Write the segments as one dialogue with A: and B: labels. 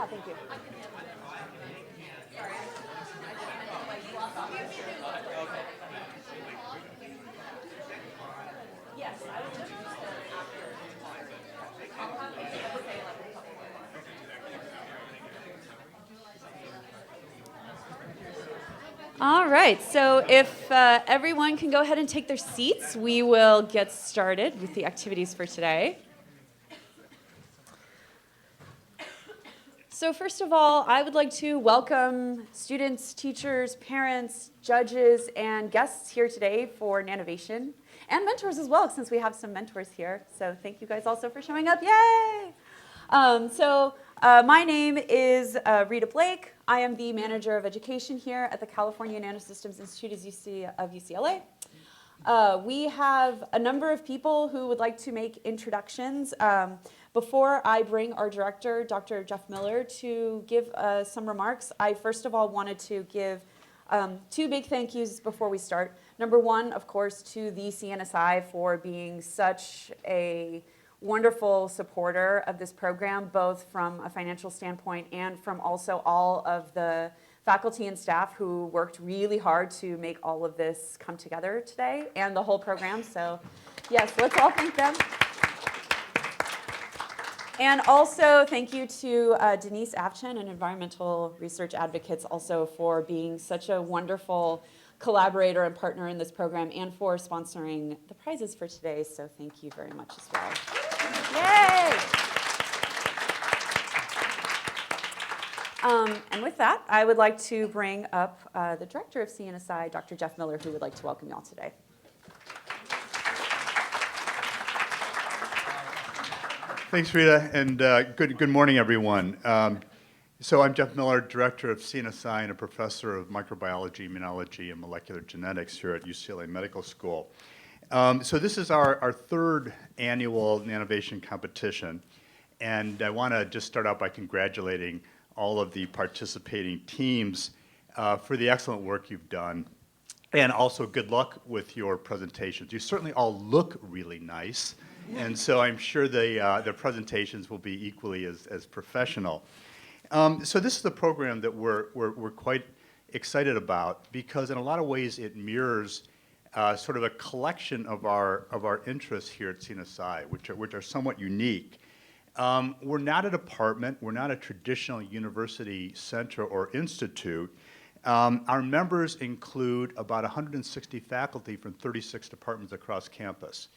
A: thank you. Yes, I would just All right, so if everyone can go ahead and take their seats, we will get started with the activities for today. So first of all, I would like to welcome students, teachers, parents, judges, and guests here today for Nanovation, and mentors as well, since we have some mentors here. So thank you guys also for showing up. Yay! My name is Rita Blake. I am the manager of education here at the California Nanosystems Institute of UCLA. We have a number of people who would like to make introductions. Before I bring our director, Dr. Jeff Miller, to give some remarks, I first of all wanted to give two big thank yous before we start. Number one, of course, to the CNSI for being such a wonderful supporter of this program, both from a financial standpoint and from also all of the faculty and staff who worked really hard to make all of this come together today and the whole program. So yes, let's all thank them. And also thank you to Denise Avchen and Environmental Research Advocates also for being such a wonderful collaborator and partner in this program and for sponsoring the prizes for today. So thank you very much as well. Yay! And with that, I would like to bring up the director of CNSI, Dr. Jeff Miller, who would like to welcome you all today.
B: Thanks, Rita, and good morning, everyone. So I'm Jeff Miller, director of CNSI and a professor of microbiology, immunology, and molecular genetics here at UCLA Medical School. So this is our third annual Nanovation Competition, and I want to just start out by congratulating all of the participating teams for the excellent work you've done, and also good luck with your presentations. You certainly all look really nice, and so I'm sure the presentations will be equally as professional. So this is a program that we're quite excited about because in a lot of ways it mirrors sort of a collection of our interests here at CNSI, which are somewhat unique. We're not a department, we're not a traditional university center or institute. Our members include about 160 faculty from 36 departments across campus.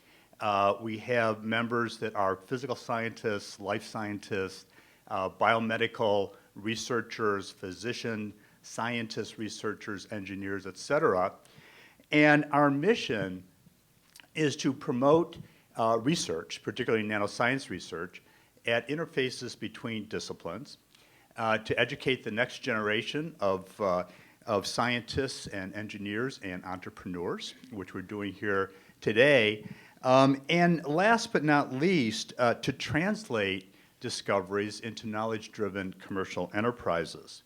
B: We have members that are physical scientists, life scientists, biomedical researchers, physician, scientists, researchers, engineers, et cetera. And our mission is to promote research, particularly nanoscience research, at interfaces between disciplines, to educate the next generation of scientists and engineers and entrepreneurs, which we're doing here today. And last but not least, to translate discoveries into knowledge-driven commercial enterprises.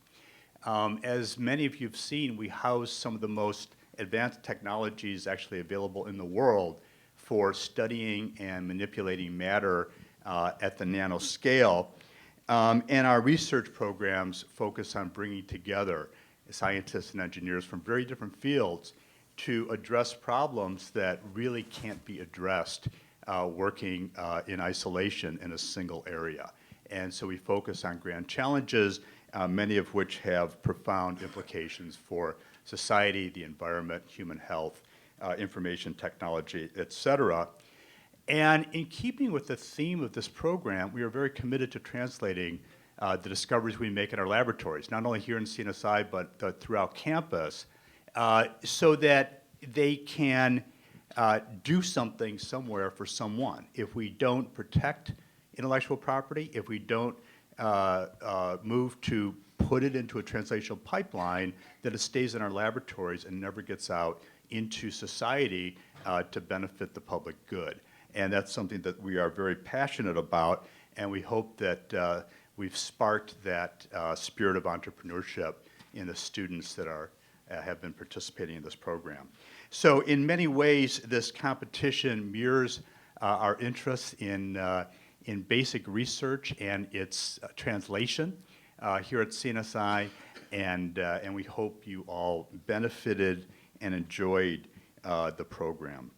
B: As many of you have seen, we house some of the most advanced technologies actually available in the world for studying and manipulating matter at the nanoscale. And our research programs focus on bringing together scientists and engineers from very different fields to address problems that really can't be addressed working in isolation in a single area. And so we focus on grand challenges, many of which have profound implications for society, the environment, human health, information technology, et cetera. And in keeping with the theme of this program, we are very committed to translating the discoveries we make in our laboratories, not only here in CNSI, but throughout campus, so that they can do something somewhere for someone. If we don't protect intellectual property, if we don't move to put it into a translational pipeline, that it stays in our laboratories and never gets out into society to benefit the public good. And that's something that we are very passionate about, and we hope that we've sparked that spirit of entrepreneurship in the students that have been participating in this program. So in many ways, this competition mirrors our interest in basic research and its translation here at CNSI, and we hope you all benefited and enjoyed the program.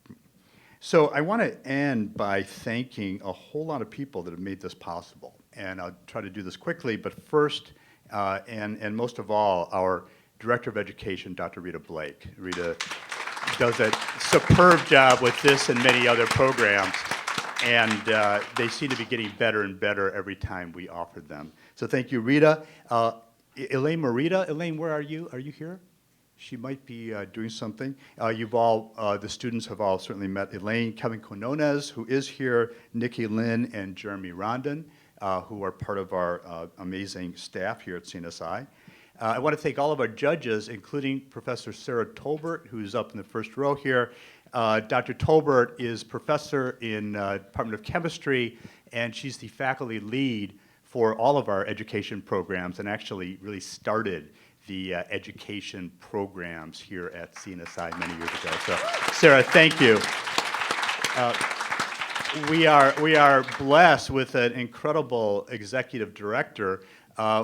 B: So I want to end by thanking a whole lot of people that have made this possible. And I'll try to do this quickly, but first, and most of all, our Director of Education, Dr. Rita Blake. Rita does a superb job with this and many other programs, and they seem to be getting better and better every time we offer them. So thank you, Rita. Elaine Marita, Elaine, where are you? Are you here? She might be doing something. The students have all certainly met Elaine, Kevin Quinones, who is here, Nikki Lynn, and Jeremy Rondon, who are part of our amazing staff here at CNSI. I want to thank all of our judges, including Professor Sarah Tolbert, who's up in the first row here. Dr. Tolbert is professor in Department of Chemistry, and she's the faculty lead for all of our education programs, and actually really started the education programs here at CNSI many years ago. So, Sarah, thank you. We are blessed with an incredible executive director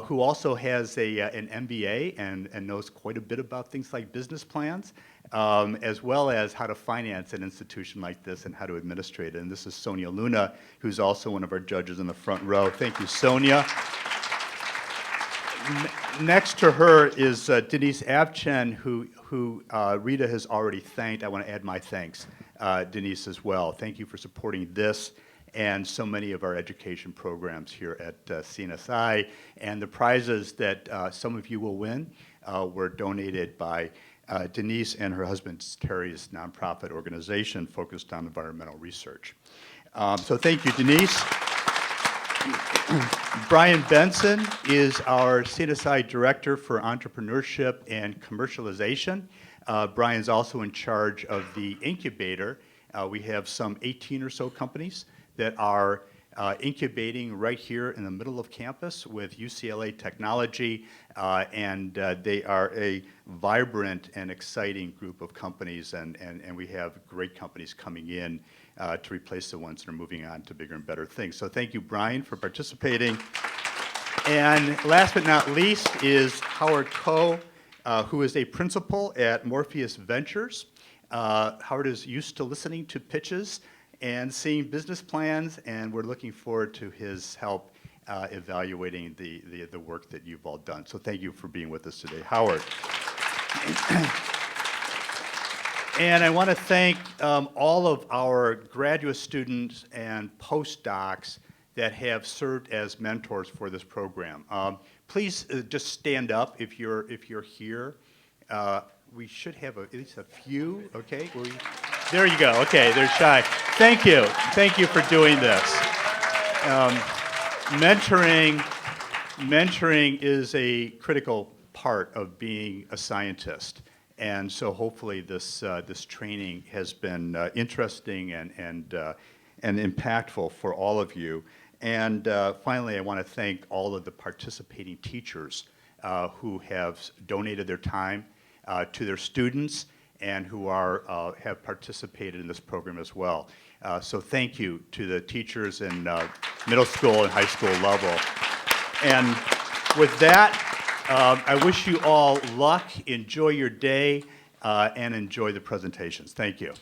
B: who also has an MBA and knows quite a bit about things like business plans, as well as how to finance an institution like this and how to administrate it. And this is Sonia Luna, who's also one of our judges in the front row. Thank you, Sonia. Next to her is Denise Avchen, who Rita has already thanked. I want to add my thanks, Denise, as well. Thank you for supporting this and so many of our education programs here at CNSI. And the prizes that some of you will win were donated by Denise and her husband Terry's nonprofit organization focused on environmental research. So thank you, Denise. Brian Benson is our CNSI Director for Entrepreneurship and Commercialization. Brian's also in charge of the incubator. We have some 18 or so companies that are incubating right here in the middle of campus with UCLA technology, and they are a vibrant and exciting group of companies, and we have great companies coming in to replace the ones that are moving on to bigger and better things. So thank you, Brian, for participating. And last but not least is Howard Coe, who is a principal at Morpheus Ventures. Howard is used to listening to pitches and seeing business plans, and we're looking forward to his help evaluating the work that you've all done. So thank you for being with us today, Howard. And I want to thank all of our graduate students and postdocs that have served as mentors for this program. Please just stand up if you're here. We should have at least a few, okay? There you go, okay, they're shy. Thank you for doing this. Mentoring is a critical part of being a scientist. And so hopefully this training has been interesting and impactful for all of you. And finally, I want to thank all of the participating teachers who have donated their time to their students and who have participated in this program as well. So thank you to the teachers in middle school and high school level. And with that, I wish you all luck, enjoy your day, and enjoy the presentations. Thank you.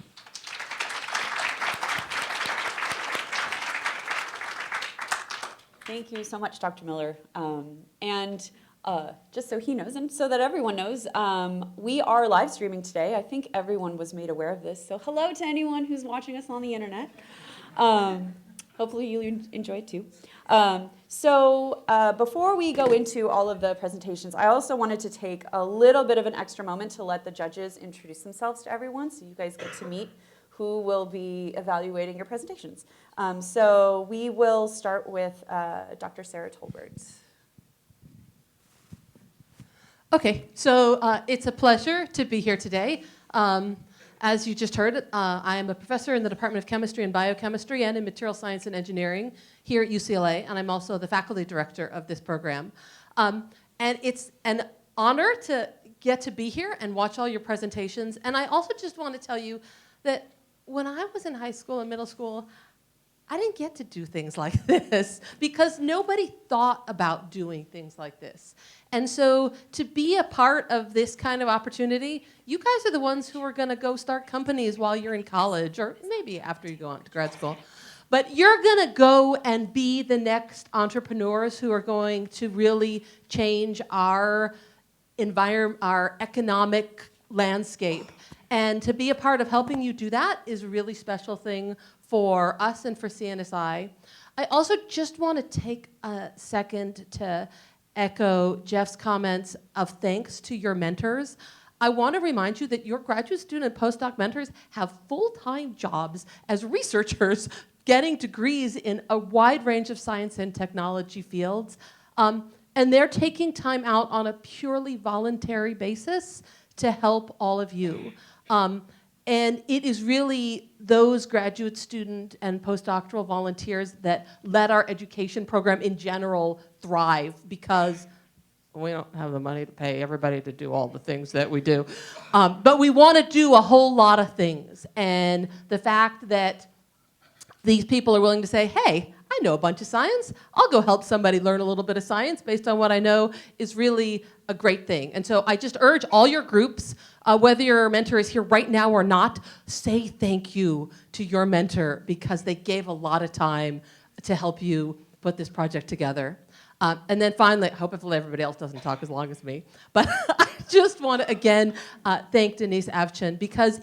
A: Thank you so much, Dr. Miller. Just so he knows, and so that everyone knows, we are live streaming today. I think everyone was made aware of this. So hello to anyone who's watching us on the internet. Hopefully you enjoy it too. Before we go into all of the presentations, I also wanted to take a little bit of an extra moment to let the judges introduce themselves to everyone so you guys get to meet who will be evaluating your presentations. So we will start with Dr. Sarah Tolbert.
C: Okay, so it's a pleasure to be here today. As you just heard, I am a professor in the Department of Chemistry and Biochemistry and in Material Science and Engineering here at UCLA, and I'm also the faculty director of this program. And it's an honor to get to be here and watch all your presentations. And I also just want to tell you that when I was in high school and middle school, I didn't get to do things like this because nobody thought about doing things like this. And so to be a part of this kind of opportunity, you guys are the ones who are going to go start companies while you're in college or maybe after you go on to grad school. But you're going to go and be the next entrepreneurs who are going to really change our environment, our economic landscape. And to be a part of helping you do that is a really special thing for us and for CNSI. I also just want to take a second to echo Jeff's comments of thanks to your mentors. I want to remind you that your graduate student and postdoc mentors have full-time jobs as researchers getting degrees in a wide range of science and technology fields. And they're taking time out on a purely voluntary basis to help all of you. And it is really those graduate student and postdoctoral volunteers that let our education program in general thrive because we don't have the money to pay everybody to do all the things that we do. But we want to do a whole lot of things. And the fact that these people are willing to say, hey, I know a bunch of science. I'll go help somebody learn a little bit of science based on what I know is really a great thing. And so I just urge all your groups, whether your mentor is here right now or not, say thank you to your mentor because they gave a lot of time to help you put this project together. And then finally, hopefully everybody else doesn't talk as long as me, but I just want to again thank Denise Avchin because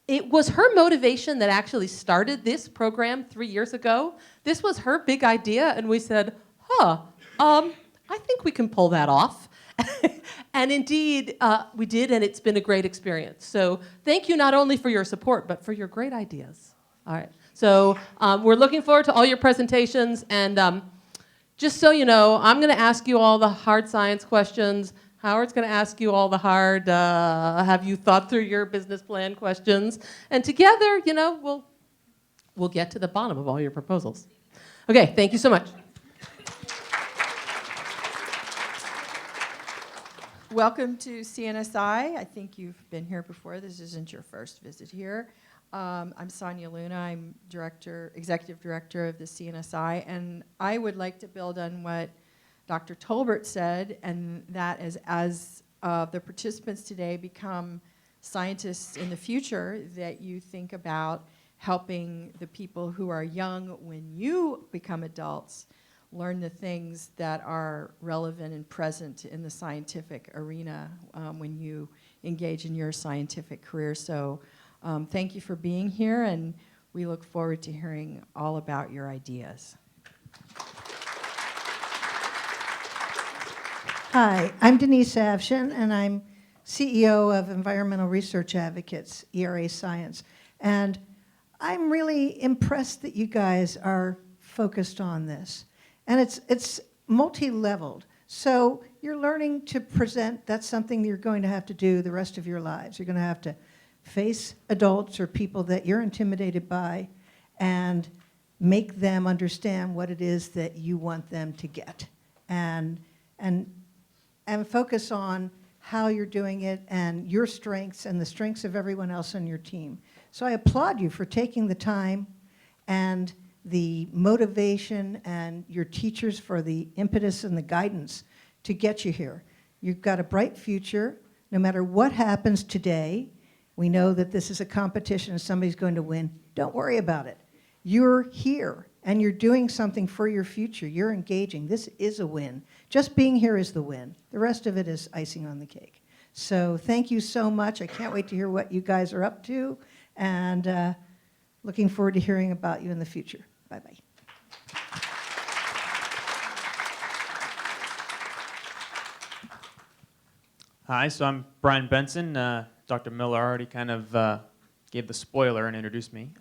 C: it was her motivation that actually started this program 3 years ago. This was her big idea, and we said, I think we can pull that off. And indeed, we did, and it's been a great experience. So thank you not only for your support, but for your great ideas. All right, so we're looking forward to all your presentations, and just so you know, I'm gonna ask you all the hard science questions. Howard's going to ask you all the hard, have you thought through your business plan questions? And together, you know, we'll get to the bottom of all your proposals. Okay, thank you so much.
D: Welcome to CNSI. I think you've been here before. This isn't your first visit here. I'm Sonia Luna. I'm executive director of the CNSI, and I would like to build on what Dr. Tolbert said, and that is as the participants today become scientists in the future, that you think about helping the people who are young when you become adults learn the things that are relevant and present in the scientific arena when you engage in your scientific career. So thank you for being here, and we look forward to hearing all about your ideas.
E: Hi, I'm Denise Avchin, and I'm CEO of Environmental Research Advocates, ERA Science. And I'm really impressed that you guys are focused on this. And it's multi-leveled. So you're learning to present, that's something you're going to have to do the rest of your lives. You're going to have to face adults or people that you're intimidated by and make them understand what it is that you want them to get. And focus on how you're doing it and your strengths and the strengths of everyone else on your team. So I applaud you for taking the time and the motivation and your teachers for the impetus and the guidance to get you here. You've got a bright future. No matter what happens today, we know that this is a competition and somebody's going to win. Don't worry about it. You're here and you're doing something for your future. You're engaging. This is a win. Just being here is the win. The rest of it is icing on the cake. So thank you so much. I can't wait to hear what you guys are up to, and looking forward to hearing about you in the future. Bye-bye.
F: Hi, so I'm Brian Benson. Dr. Miller already kind of gave the spoiler and introduced me.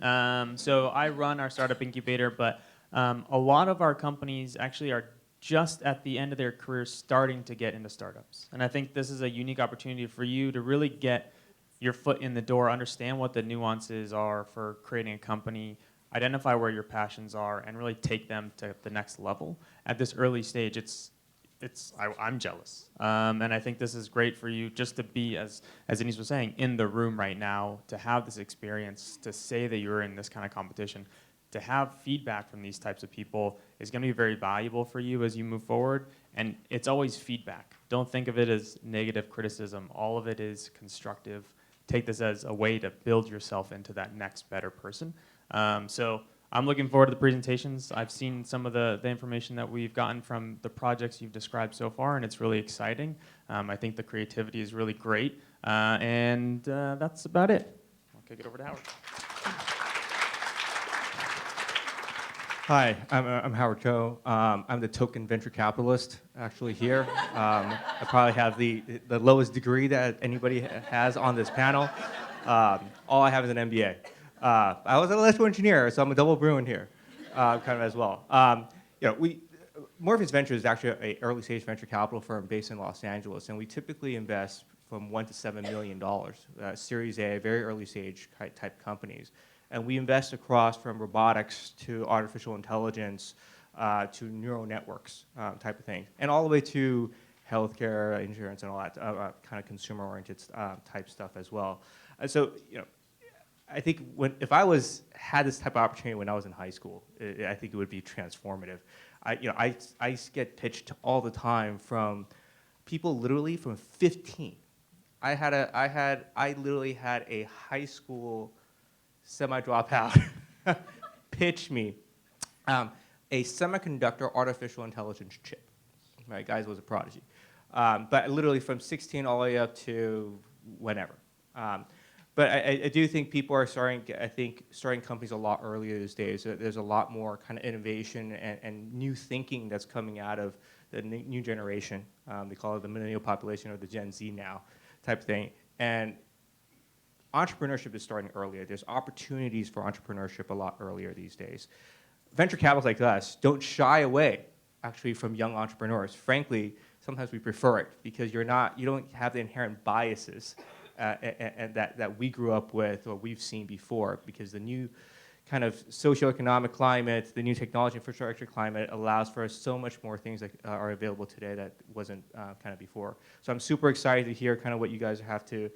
F: So I run our startup incubator, but a lot of our companies actually are just at the end of their careers starting to get into startups. And I think this is a unique opportunity for you to really get your foot in the door, understand what the nuances are for creating a company, identify where your passions are, and really take them to the next level. At this early stage, I'm jealous. And I think this is great for you just to be, as Denise was saying, in the room right now, to have this experience, to say that you're in this kind of competition, to have feedback from these types of people is going to be very valuable for you as you move forward. And it's always feedback. Don't think of it as negative criticism. All of it is constructive. Take this as a way to build yourself into that next better person. So I'm looking forward to the presentations. I've seen some of the information that we've gotten from the projects you've described so far, and it's really exciting. I think the creativity is really great, and that's about it. I'll kick it over to Howard.
G: Hi, I'm Howard Cho. I'm the token venture capitalist actually here. I probably have the lowest degree that anybody has on this panel. All I have is an MBA. I was an electrical engineer, so I'm a double Bruin here, kind of as well. Morpheus Ventures is actually an early stage venture capital firm based in Los Angeles, and we typically invest from $1 to $7 million, Series A, very early stage type companies. And we invest across from robotics to artificial intelligence to neural networks type of thing, and all the way to healthcare, insurance, and all that kind of consumer-oriented type stuff as well. And so, I think if I had this type of opportunity when I was in high school, I think it would be transformative. I get pitched all the time from people literally from 15. I literally had a high school semi-dropout pitch me a semiconductor artificial intelligence chip. Right, guys, was a prodigy. But literally from 16 all the way up to whenever. But I do think people are starting companies a lot earlier these days. There's a lot more kind of innovation and new thinking that's coming out of the new generation. They call it the millennial population or the Gen Z now type of thing. And entrepreneurship is starting earlier. There's opportunities for entrepreneurship a lot earlier these days. Venture capitalists like us don't shy away actually from young entrepreneurs. Frankly, sometimes we prefer it because you don't have the inherent biases and that we grew up with or we've seen before, because the new kind of socioeconomic climate, the new technology infrastructure climate allows for so much more things that are available today that wasn't kind of before. So I'm super excited to hear kind of what you guys have to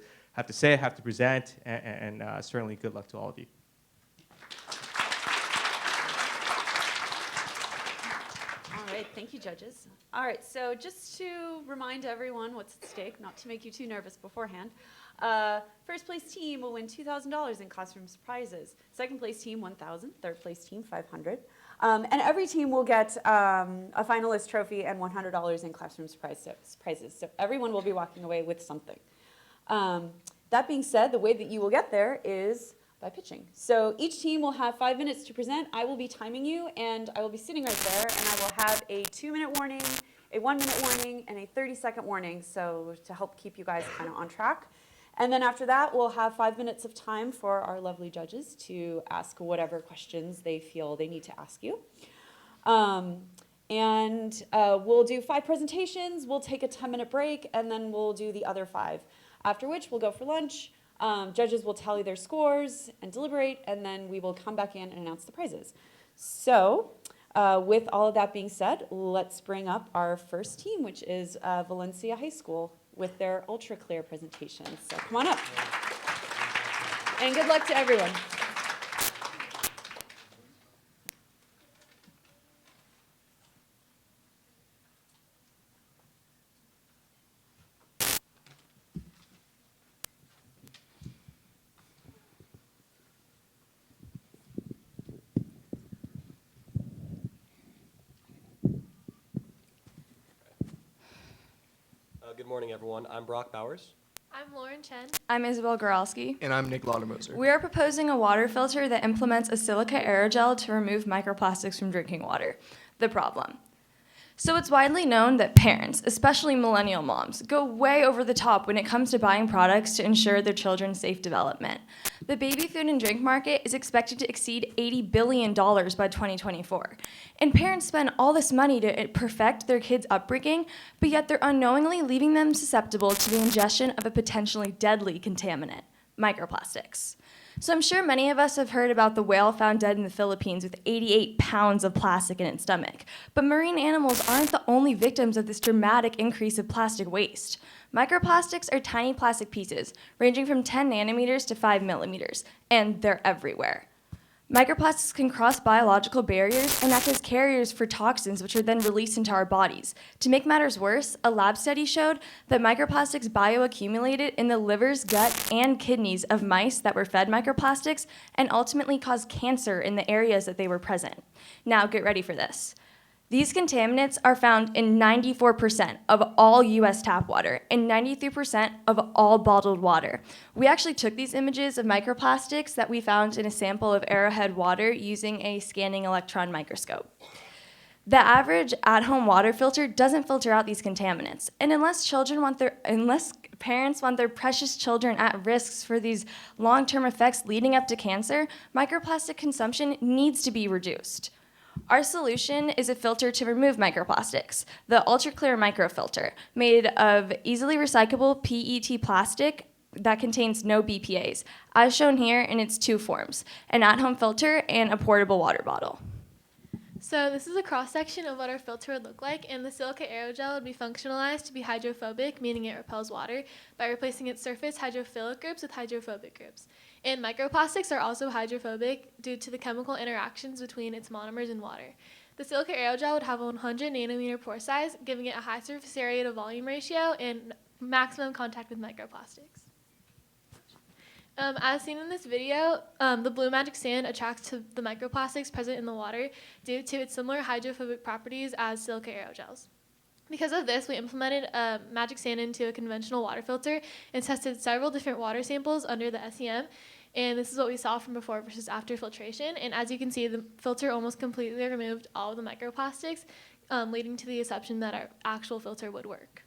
G: say, have to present, and certainly good luck to all of you.
A: All right, thank you, judges. All right, so just to remind everyone what's at stake, not to make you too nervous beforehand, first place team will win $2,000 in classroom prizes. Second place team, $1,000. Third place team, $500. And every team will get a finalist trophy and $100 in classroom prizes. So everyone will be walking away with something. That being said, the way that you will get there is by pitching. So each team will have 5 minutes to present. I will be timing you, and I will be sitting right there, and I will have a 2-minute warning, a 1-minute warning, and a 30-second warning, so to help keep you guys kind of on track. And then after that, we'll have 5 minutes of time for our lovely judges to ask whatever questions they feel they need to ask you. We'll do 5 presentations, we'll take a 10-minute break, and then we'll do the other 5. After which, we'll go for lunch. Judges will tally their scores and deliberate, and then we will come back in and announce the prizes. So, with all of that being said, let's bring up our first team, which is Valencia High School, with their ultra clear presentation. So come on up. And good luck to everyone.
H: Good morning, everyone. I'm Brock Bowers.
I: I'm Lauren Chen.
J: I'm Isabel Goralski.
K: And I'm Nick Laudermoser.
J: We are proposing a water filter that implements a silica aerogel to remove microplastics from drinking water. The problem. So it's widely known that parents, especially millennial moms, go way over the top when it comes to buying products to ensure their children's safe development. The baby food and drink market is expected to exceed $80 billion by 2024. And parents spend all this money to perfect their kids' upbringing, but yet they're unknowingly leaving them susceptible to the ingestion of a potentially deadly contaminant, microplastics. So I'm sure many of us have heard about the whale found dead in the Philippines with 88 pounds of plastic in its stomach. But marine animals aren't the only victims of this dramatic increase of plastic waste. Microplastics are tiny plastic pieces, ranging from 10 nanometers to 5 millimeters, and they're everywhere. Microplastics can cross biological barriers and act as carriers for toxins, which are then released into our bodies. To make matters worse, a lab study showed that microplastics bioaccumulated in the livers, gut, and kidneys of mice that were fed microplastics and ultimately caused cancer in the areas that they were present. Now, get ready for this. These contaminants are found in 94% of all US tap water and 93% of all bottled water. We actually took these images of microplastics that we found in a sample of Arrowhead water using a scanning electron microscope. The average at-home water filter doesn't filter out these contaminants, and unless parents want their precious children at risk for these long-term effects leading up to cancer, microplastic consumption needs to be reduced. Our solution is a filter to remove microplastics, the ultra-clear microfilter, made of easily recyclable PET plastic that contains no BPAs, as shown here in its two forms, an at-home filter and a portable water bottle.
I: So this is a cross-section of what our filter would look like, and the silica aerogel would be functionalized to be hydrophobic, meaning it repels water, by replacing its surface hydrophilic groups with hydrophobic groups. And microplastics are also hydrophobic due to the chemical interactions between its monomers and water. The silica aerogel would have a 100 nanometer pore size, giving it a high surface area to volume ratio and maximum contact with microplastics. As seen in this video, the blue magic sand attracts to the microplastics present in the water due to its similar hydrophobic properties as silica aerogels. Because of this, we implemented magic sand into a conventional water filter and tested several different water samples under the SEM, and this is what we saw from before versus after filtration. And as you can see, the filter almost completely removed all of the microplastics, leading to the assumption that our actual filter would work.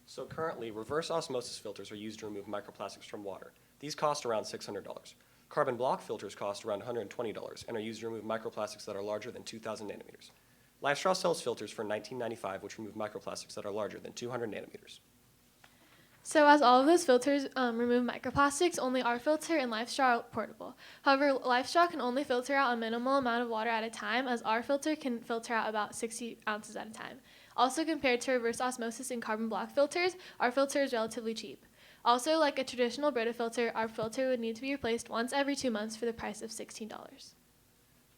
H: So currently, reverse osmosis filters are used to remove microplastics from water. These cost around $600. Carbon block filters cost around $120 and are used to remove microplastics that are larger than 2,000 nanometers. LifeStraw sells filters for $19.95, which remove microplastics that are larger than 200 nanometers.
I: So as all of those filters remove microplastics, only our filter and LifeStraw are portable. However, LifeStraw can only filter out a minimal amount of water at a time, as our filter can filter out about 60 ounces at a time. Also, compared to reverse osmosis and carbon block filters, our filter is relatively cheap. Also, like a traditional Brita filter, our filter would need to be replaced once every 2 months for the price of $16.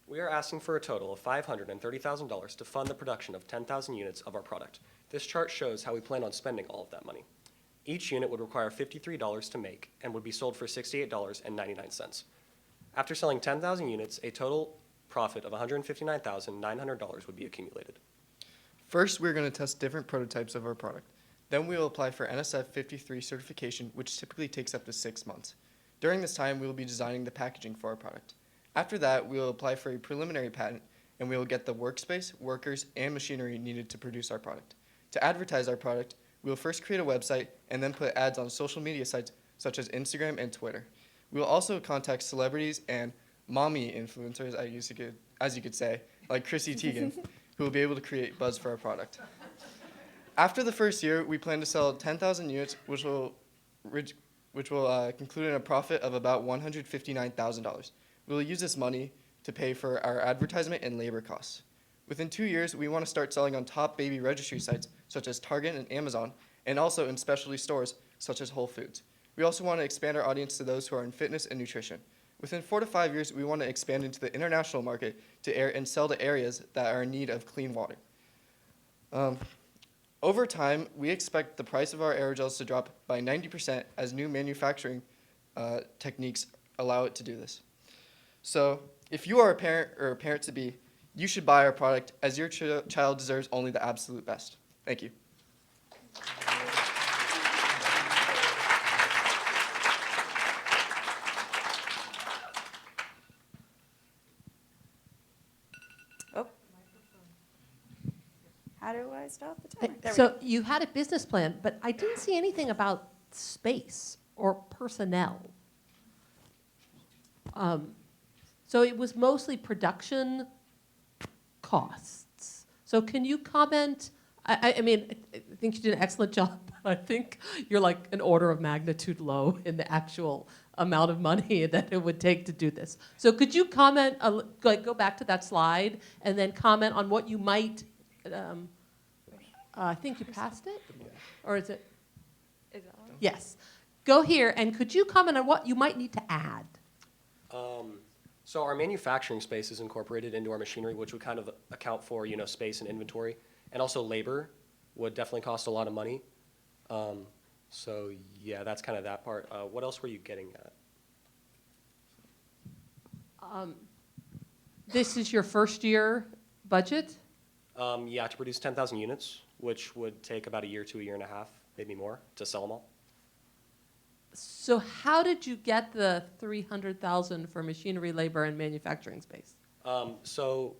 H: We are asking for a total of $530,000 to fund the production of 10,000 units of our product. This chart shows how we plan on spending all of that money. Each unit would require $53 to make and would be sold for $68.99. After selling 10,000 units, a total profit of $159,900 would be accumulated.
K: First, we're going to test different prototypes of our product. Then we will apply for NSF 53 certification, which typically takes up to 6 months. During this time, we will be designing the packaging for our product. After that, we will apply for a preliminary patent, and we will get the workspace, workers, and machinery needed to produce our product. To advertise our product, we will first create a website and then put ads on social media sites such as Instagram and Twitter. We will also contact celebrities and mommy influencers, as you could say, like Chrissy Teigen, who will be able to create buzz for our product. After the first year, we plan to sell 10,000 units, which will conclude in a profit of about $159,000. We will use this money to pay for our advertisement and labor costs. Within 2 years, we want to start selling on top baby registry sites such as Target and Amazon, and also in specialty stores such as Whole Foods. We also want to expand our audience to those who are in fitness and nutrition. Within 4 to 5 years, we want to expand into the international market and sell to areas that are in need of clean water. Over time, we expect the price of our aerogels to drop by 90% as new manufacturing techniques allow it to do this. So if you are a parent or a parent-to-be, you should buy our product, as your child deserves only the absolute best. Thank you.
A: Oh. How do I stop the timer? There we
C: So
A: go.
C: you had a business plan, but I didn't see anything about space or personnel. So it was mostly production costs. So can you comment? I mean, I think you did an excellent job, but I think you're like an order of magnitude low in the actual amount of money that it would take to do this. So could you comment, go back to that slide, and then comment on what you might, I think you passed it? Or is it?
J: Is that one?
C: Yes. Go here, and could you comment on what you might need to add?
H: So our manufacturing space is incorporated into our machinery, which would kind of account for, space and inventory. And also labor would definitely cost a lot of money. So yeah, that's kind of that part. What else were you getting at?
C: This is your first year budget?
H: Yeah, to produce 10,000 units, which would take about a year to a year and a half, maybe more, to sell them all.
C: So how did you get the 300,000 for machinery, labor, and manufacturing space?
H: So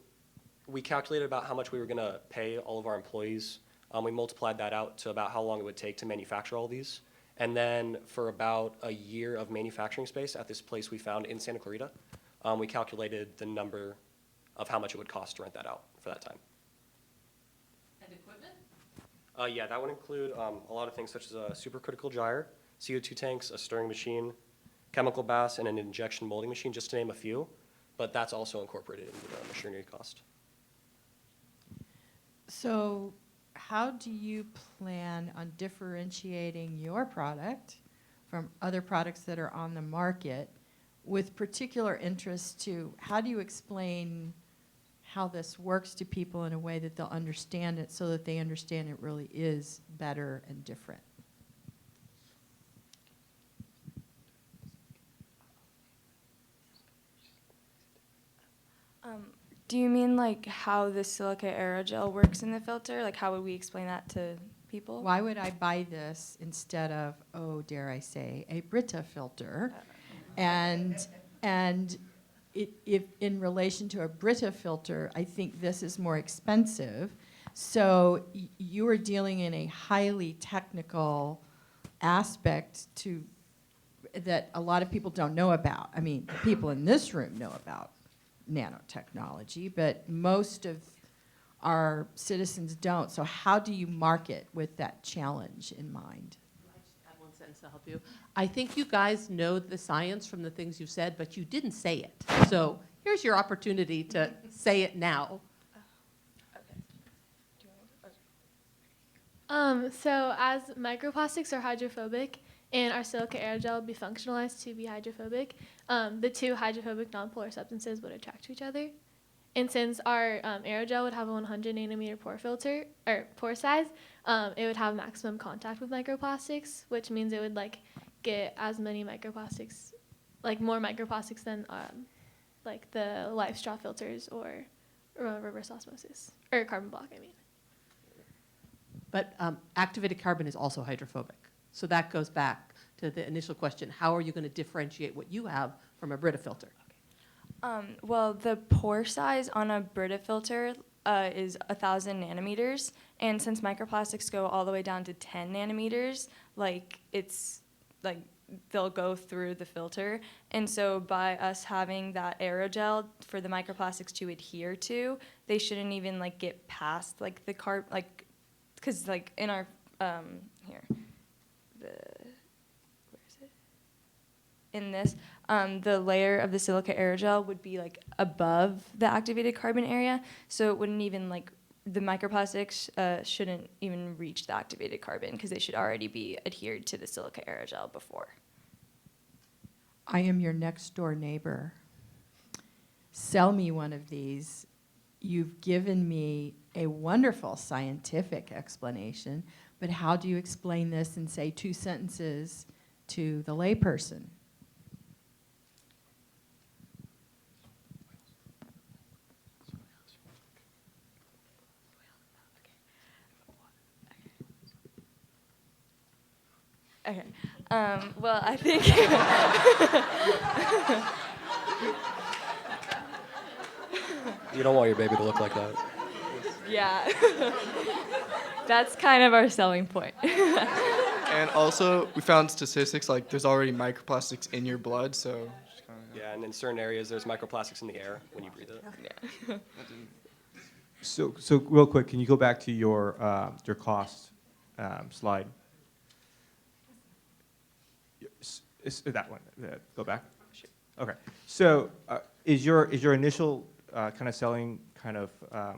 H: we calculated about how much we were going to pay all of our employees. We multiplied that out to about how long it would take to manufacture all these. And then for about a year of manufacturing space at this place we found in Santa Clarita, we calculated the number of how much it would cost to rent that out for that time.
C: And equipment?
H: Yeah, that would include a lot of things such as a supercritical dryer, CO2 tanks, a stirring machine, chemical baths, and an injection molding machine, just to name a few. But that's also incorporated into the machinery cost.
D: So how do you plan on differentiating your product from other products that are on the market, with particular interest to how do you explain how this works to people in a way that they'll understand it, so that they understand it really is better and different?
J: Do you mean like how the silica aerogel works in the filter? Like how would we explain that to people?
D: Why would I buy this instead of, oh, dare I say, a Brita filter? And if in relation to a Brita filter, I think this is more expensive. So you are dealing in a highly technical aspect to that a lot of people don't know about. I mean, people in this room know about nanotechnology, but most of our citizens don't. So how do you market with that challenge in mind?
C: I just add one sentence to help you. I think you guys know the science from the things you said, but you didn't say it. So here's your opportunity to say it now.
I: So as microplastics are hydrophobic and our silica aerogel would be functionalized to be hydrophobic, the two hydrophobic nonpolar substances would attract to each other. And since our aerogel would have a 100 nanometer pore filter or pore size, it would have maximum contact with microplastics, which means it would like get as many microplastics, like more microplastics than like the life straw filters or reverse osmosis or carbon block. I mean.
C: But activated carbon is also hydrophobic. So that goes back to the initial question, how are you going to differentiate what you have from a Brita filter?
J: Well, the pore size on a Brita filter is 1,000 nanometers, and since microplastics go all the way down to 10 nanometers, like it's like they'll go through the filter. And so by us having that aerogel for the microplastics to adhere to, they shouldn't even like get past like the because like in our here. In this, the layer of the silica aerogel would be like above the activated carbon area, so it wouldn't even like the microplastics shouldn't even reach the activated carbon because they should already be adhered to the silica aerogel before.
D: I am your next door neighbor. Sell me one of these. You've given me a wonderful scientific explanation, but how do you explain this in, say, 2 sentences to the layperson?
J: Okay. Well, I think
H: You don't want your baby to look like that.
J: yeah, that's kind of our selling point.
K: And also, we found statistics like there's already microplastics in your blood, so just kind of.
H: Yeah, and in certain areas, there's microplastics in the air when you breathe it.
G: So real quick, can you go back to your cost slide? That one. Go back. Okay. So is your initial kind of selling kind of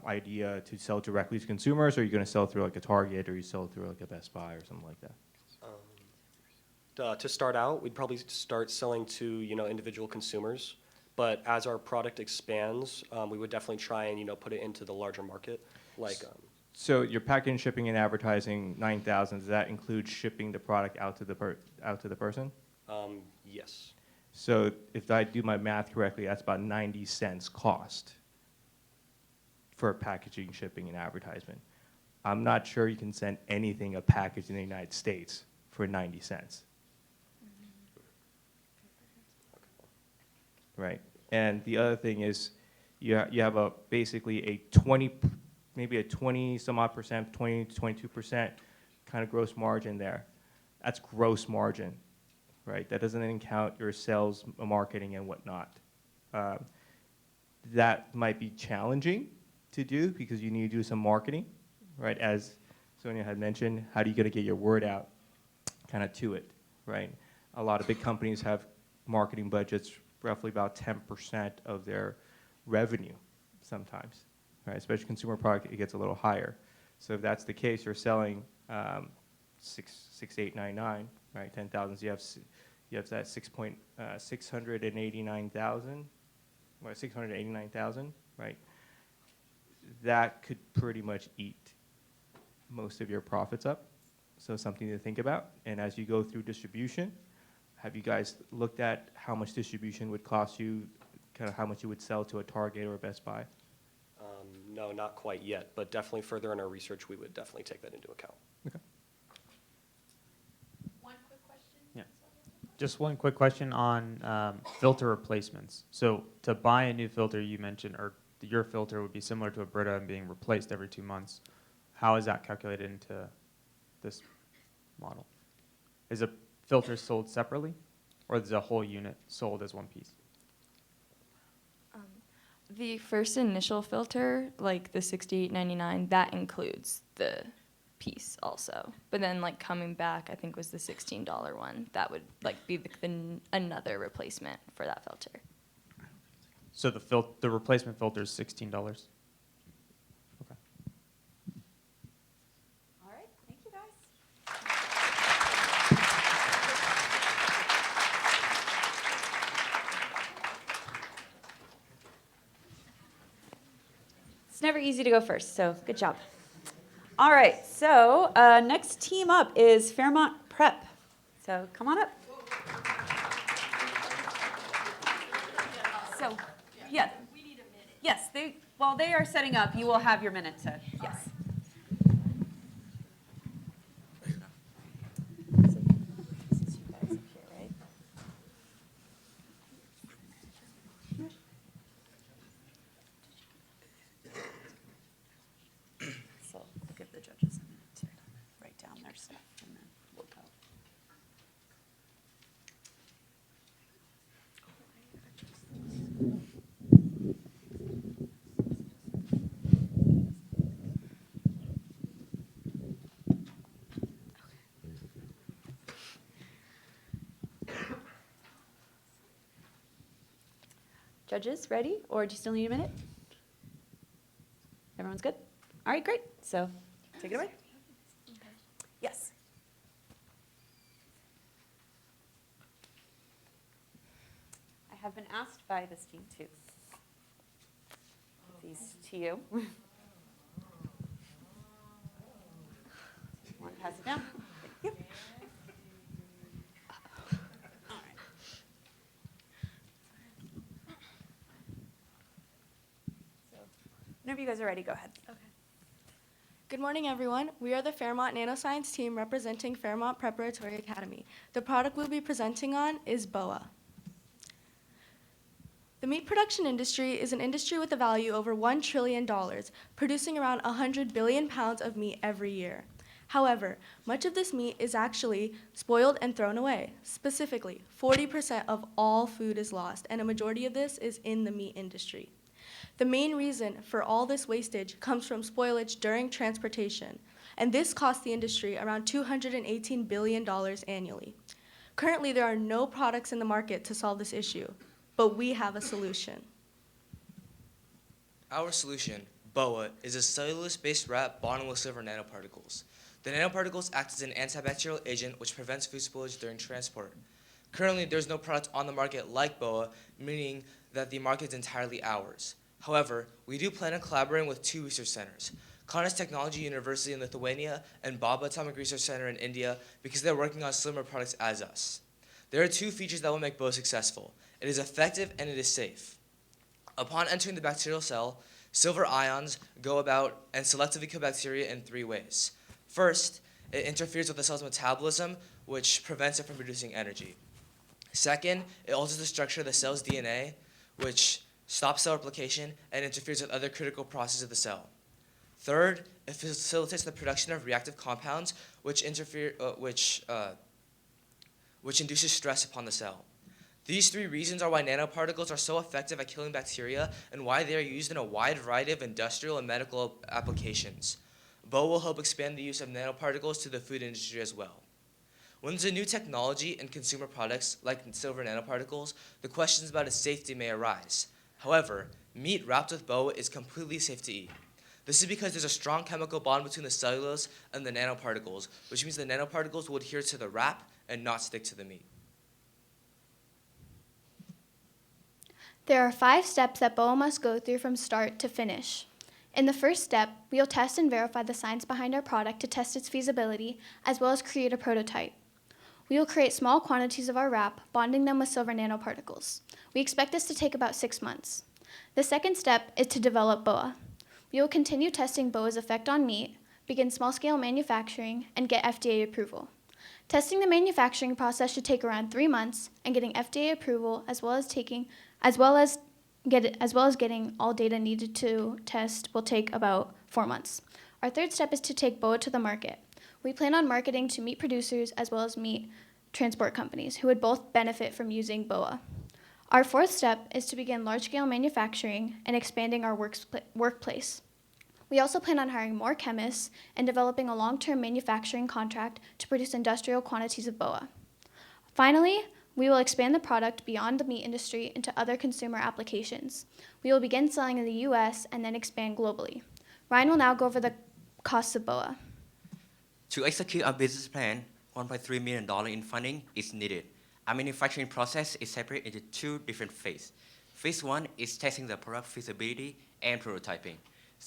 G: idea to sell directly to consumers, or are you going to sell through like a Target, or you sell through like a Best Buy or something like that?
H: To start out, we'd probably start selling to individual consumers, But as our product expands, we would definitely try and put it into the larger market. Like,
G: So your packaging, shipping, and advertising, 9,000. Does that include shipping the product out to the person?
H: yes.
G: So if I do my math correctly, that's about 90 cents cost for packaging, shipping, and advertisement. I'm not sure you can send anything a package in the United States for 90 cents. Right. And the other thing is you have basically a 20 some odd percent, 20 to 22% kind of gross margin there. That's gross margin, right? That doesn't even count your sales, marketing, and whatnot. That might be challenging to do because you need to do some marketing, right? As Sonia had mentioned, how are you going to get your word out kind of to it, right? A lot of big companies have marketing budgets roughly about 10% of their revenue sometimes, right? Especially consumer product, it gets a little higher. So if that's the case, you're selling 6,899, right? 10,000. So you have that 689,000, right? 689,000, right? That could pretty much eat most of your profits up. So something to think about. And as you go through distribution, have you guys looked at how much distribution would cost you, kind of how much you would sell to a Target or a Best Buy?
H: No, not quite yet, but definitely further in our research, we would definitely take that into account.
G: Okay.
I: One quick question.
F: Yeah. Just one quick question on filter replacements. So to buy a new filter, you mentioned, or your filter would be similar to a Brita and being replaced every 2 months. How is that calculated into this model? Is a filter sold separately, or is a whole unit sold as one piece?
J: The first initial filter, like the $68.99, that includes the piece also. But then like coming back, I think was the $16 one. That would like be another replacement for that filter.
F: So the replacement filter is $16. Okay.
A: All right, thank you guys. It's never easy to go first, so good job. All right, so next team up is Fairmont Prep. So come on up. So, yeah. We need a minute. Yes, while they are setting up, you will have your minute to, yes. Since you guys up here, right? So we'll give the judges a minute to write down their stuff, and then we'll go. Judges, ready? Or do you still need a minute? Everyone's good? All right, great. So take it away. Yes. I have been asked by this team to give these to you. Want to pass it down? Thank you. All right. So whenever you guys are ready, go ahead.
L: Okay. Good morning, everyone. We are the Fairmont Nanoscience team representing Fairmont Preparatory Academy. The product we'll be presenting on is BOA. The meat production industry is an industry with a value over $1 trillion, producing around 100 billion pounds of meat every year. However, much of this meat is actually spoiled and thrown away. Specifically, 40% of all food is lost, and a majority of this is in the meat industry. The main reason for all this wastage comes from spoilage during transportation, and this costs the industry around $218 billion annually. Currently, there are no products in the market to solve this issue, but we have a solution.
M: Our solution, BOA, is a cellulose-based wrap bonded with silver nanoparticles. The nanoparticles act as an antibacterial agent which prevents food spoilage during transport. Currently, there's no product on the market like BOA, meaning that the market is entirely ours. However, we do plan on collaborating with 2 research centers, Nanotechnology University in Lithuania and Baba Atomic Research Center in India, because they're working on similar products as us. There are 2 features that will make BOA successful. It is effective and it is safe. Upon entering the bacterial cell, silver ions go about and selectively kill bacteria in 3 ways. First, it interferes with the cell's metabolism, which prevents it from producing energy. Second, it alters the structure of the cell's DNA, which stops cell replication and interferes with other critical processes of the cell. Third, it facilitates the production of reactive compounds, which induces stress upon the cell. These 3 reasons are why nanoparticles are so effective at killing bacteria and why they are used in a wide variety of industrial and medical applications. BOA will help expand the use of nanoparticles to the food industry as well. When there's a new technology in consumer products like silver nanoparticles, the questions about its safety may arise. However, meat wrapped with BOA is completely safe to eat. This is because there's a strong chemical bond between the cellulose and the nanoparticles, which means the nanoparticles will adhere to the wrap and not stick to the meat.
L: There are 5 steps that BOA must go through from start to finish. In the first step, we will test and verify the science behind our product to test its feasibility, as well as create a prototype. We will create small quantities of our wrap, bonding them with silver nanoparticles. We expect this to take about 6 months. The second step is to develop BOA. We will continue testing BOA's effect on meat, begin small-scale manufacturing, and get FDA approval. Testing the manufacturing process should take around 3 months, and getting FDA approval as well as getting all data needed to test will take about 4 months. Our third step is to take BOA to the market. We plan on marketing to meat producers as well as meat transport companies who would both benefit from using BOA. Our fourth step is to begin large-scale manufacturing and expanding our workplace. We also plan on hiring more chemists and developing a long-term manufacturing contract to produce industrial quantities of BOA. Finally, we will expand the product beyond the meat industry into other consumer applications. We will begin selling in the US and then expand globally. Ryan will now go over the costs of BOA.
N: To execute our business plan, $1.3 million in funding is needed. Our manufacturing process is separated into 2 different phases. Phase 1 is testing the product feasibility and prototyping.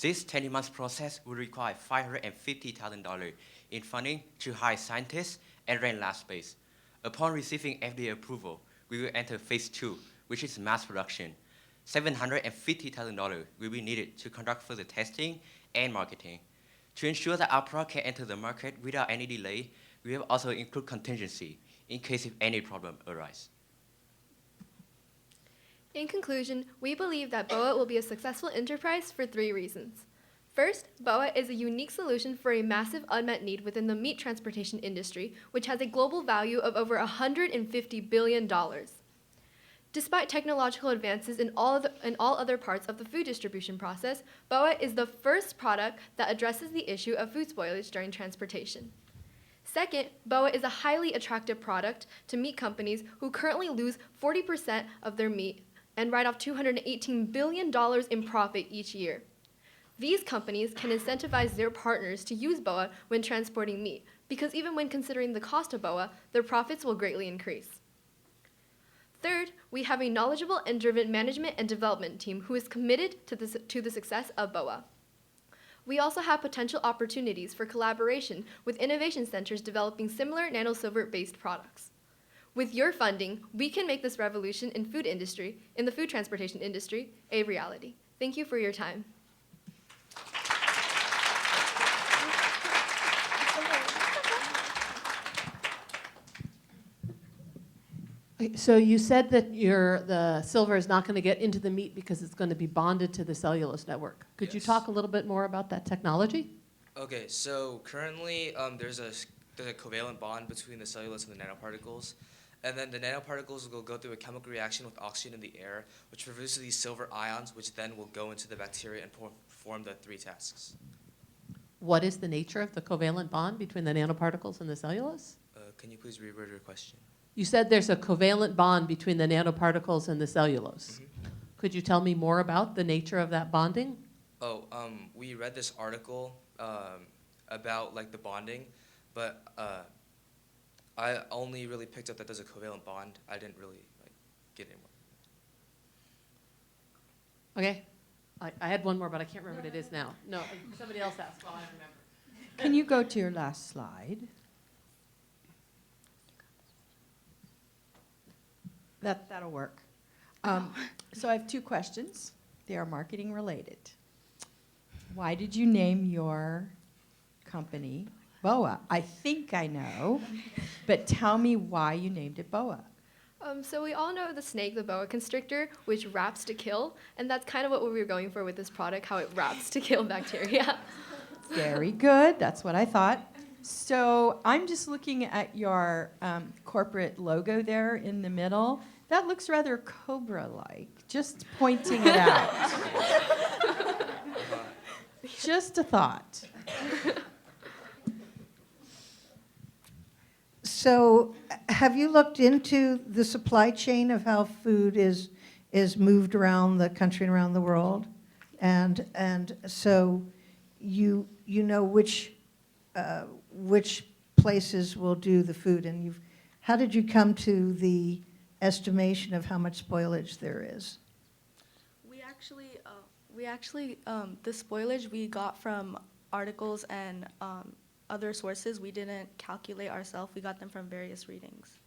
N: This 20-month process will require $550,000 in funding to hire scientists and rent lab space. Upon receiving FDA approval, we will enter Phase 2, which is mass production. $750,000 will be needed to conduct further testing and marketing. To ensure that our product can enter the market without any delay, we have also included contingency in case if any problem arises.
O: In conclusion, we believe that BOA will be a successful enterprise for 3 reasons. First, BOA is a unique solution for a massive unmet need within the meat transportation industry, which has a global value of over $150 billion. Despite technological advances in all other parts of the food distribution process, BOA is the first product that addresses the issue of food spoilage during transportation. Second, BOA is a highly attractive product to meat companies who currently lose 40% of their meat and write off $218 billion in profit each year. These companies can incentivize their partners to use BOA when transporting meat, because even when considering the cost of BOA, their profits will greatly increase. Third, we have a knowledgeable and driven management and development team who is committed to the success of BOA. We also have potential opportunities for collaboration with innovation centers developing similar nanosilver-based products. With your funding, we can make this revolution in the food transportation industry, a reality. Thank you for your time.
C: So you said that the silver is not going to get into the meat because it's going to be bonded to the cellulose network. Could you talk a little bit more about that technology?
M: Okay, so currently there's a covalent bond between the cellulose and the nanoparticles. And then the nanoparticles will go through a chemical reaction with oxygen in the air, which produces these silver ions, which then will go into the bacteria and perform the 3 tasks.
C: What is the nature of the covalent bond between the nanoparticles and the cellulose?
M: Can you please reword your question?
C: You said there's a covalent bond between the nanoparticles and the cellulose.
M: Mm-hmm.
C: Could you tell me more about the nature of that bonding?
M: We read this article about like the bonding, but I only really picked up that there's a covalent bond. I didn't really get any more.
C: Okay. I had one more, but I can't remember what it is now. No, somebody else asked while I remember.
D: Can you go to your last slide? That'll work. So I have two questions. They are marketing related. Why did you name your company BOA? I think I know, but tell me why you named it BOA.
O: So we all know the snake, the boa constrictor, which wraps to kill, and that's kind of what we were going for with this product, how it wraps to kill bacteria.
D: Very good. That's what I thought. So I'm just looking at your corporate logo there in the middle. That looks rather cobra-like. Just pointing it out. Just a thought.
E: So have you looked into the supply chain of how food is moved around the country and around the world? And so you know which places will do the food, and how did you come to the estimation of how much spoilage there is?
L: We actually the spoilage we got from articles and other sources. We didn't calculate ourselves. We got them from various readings.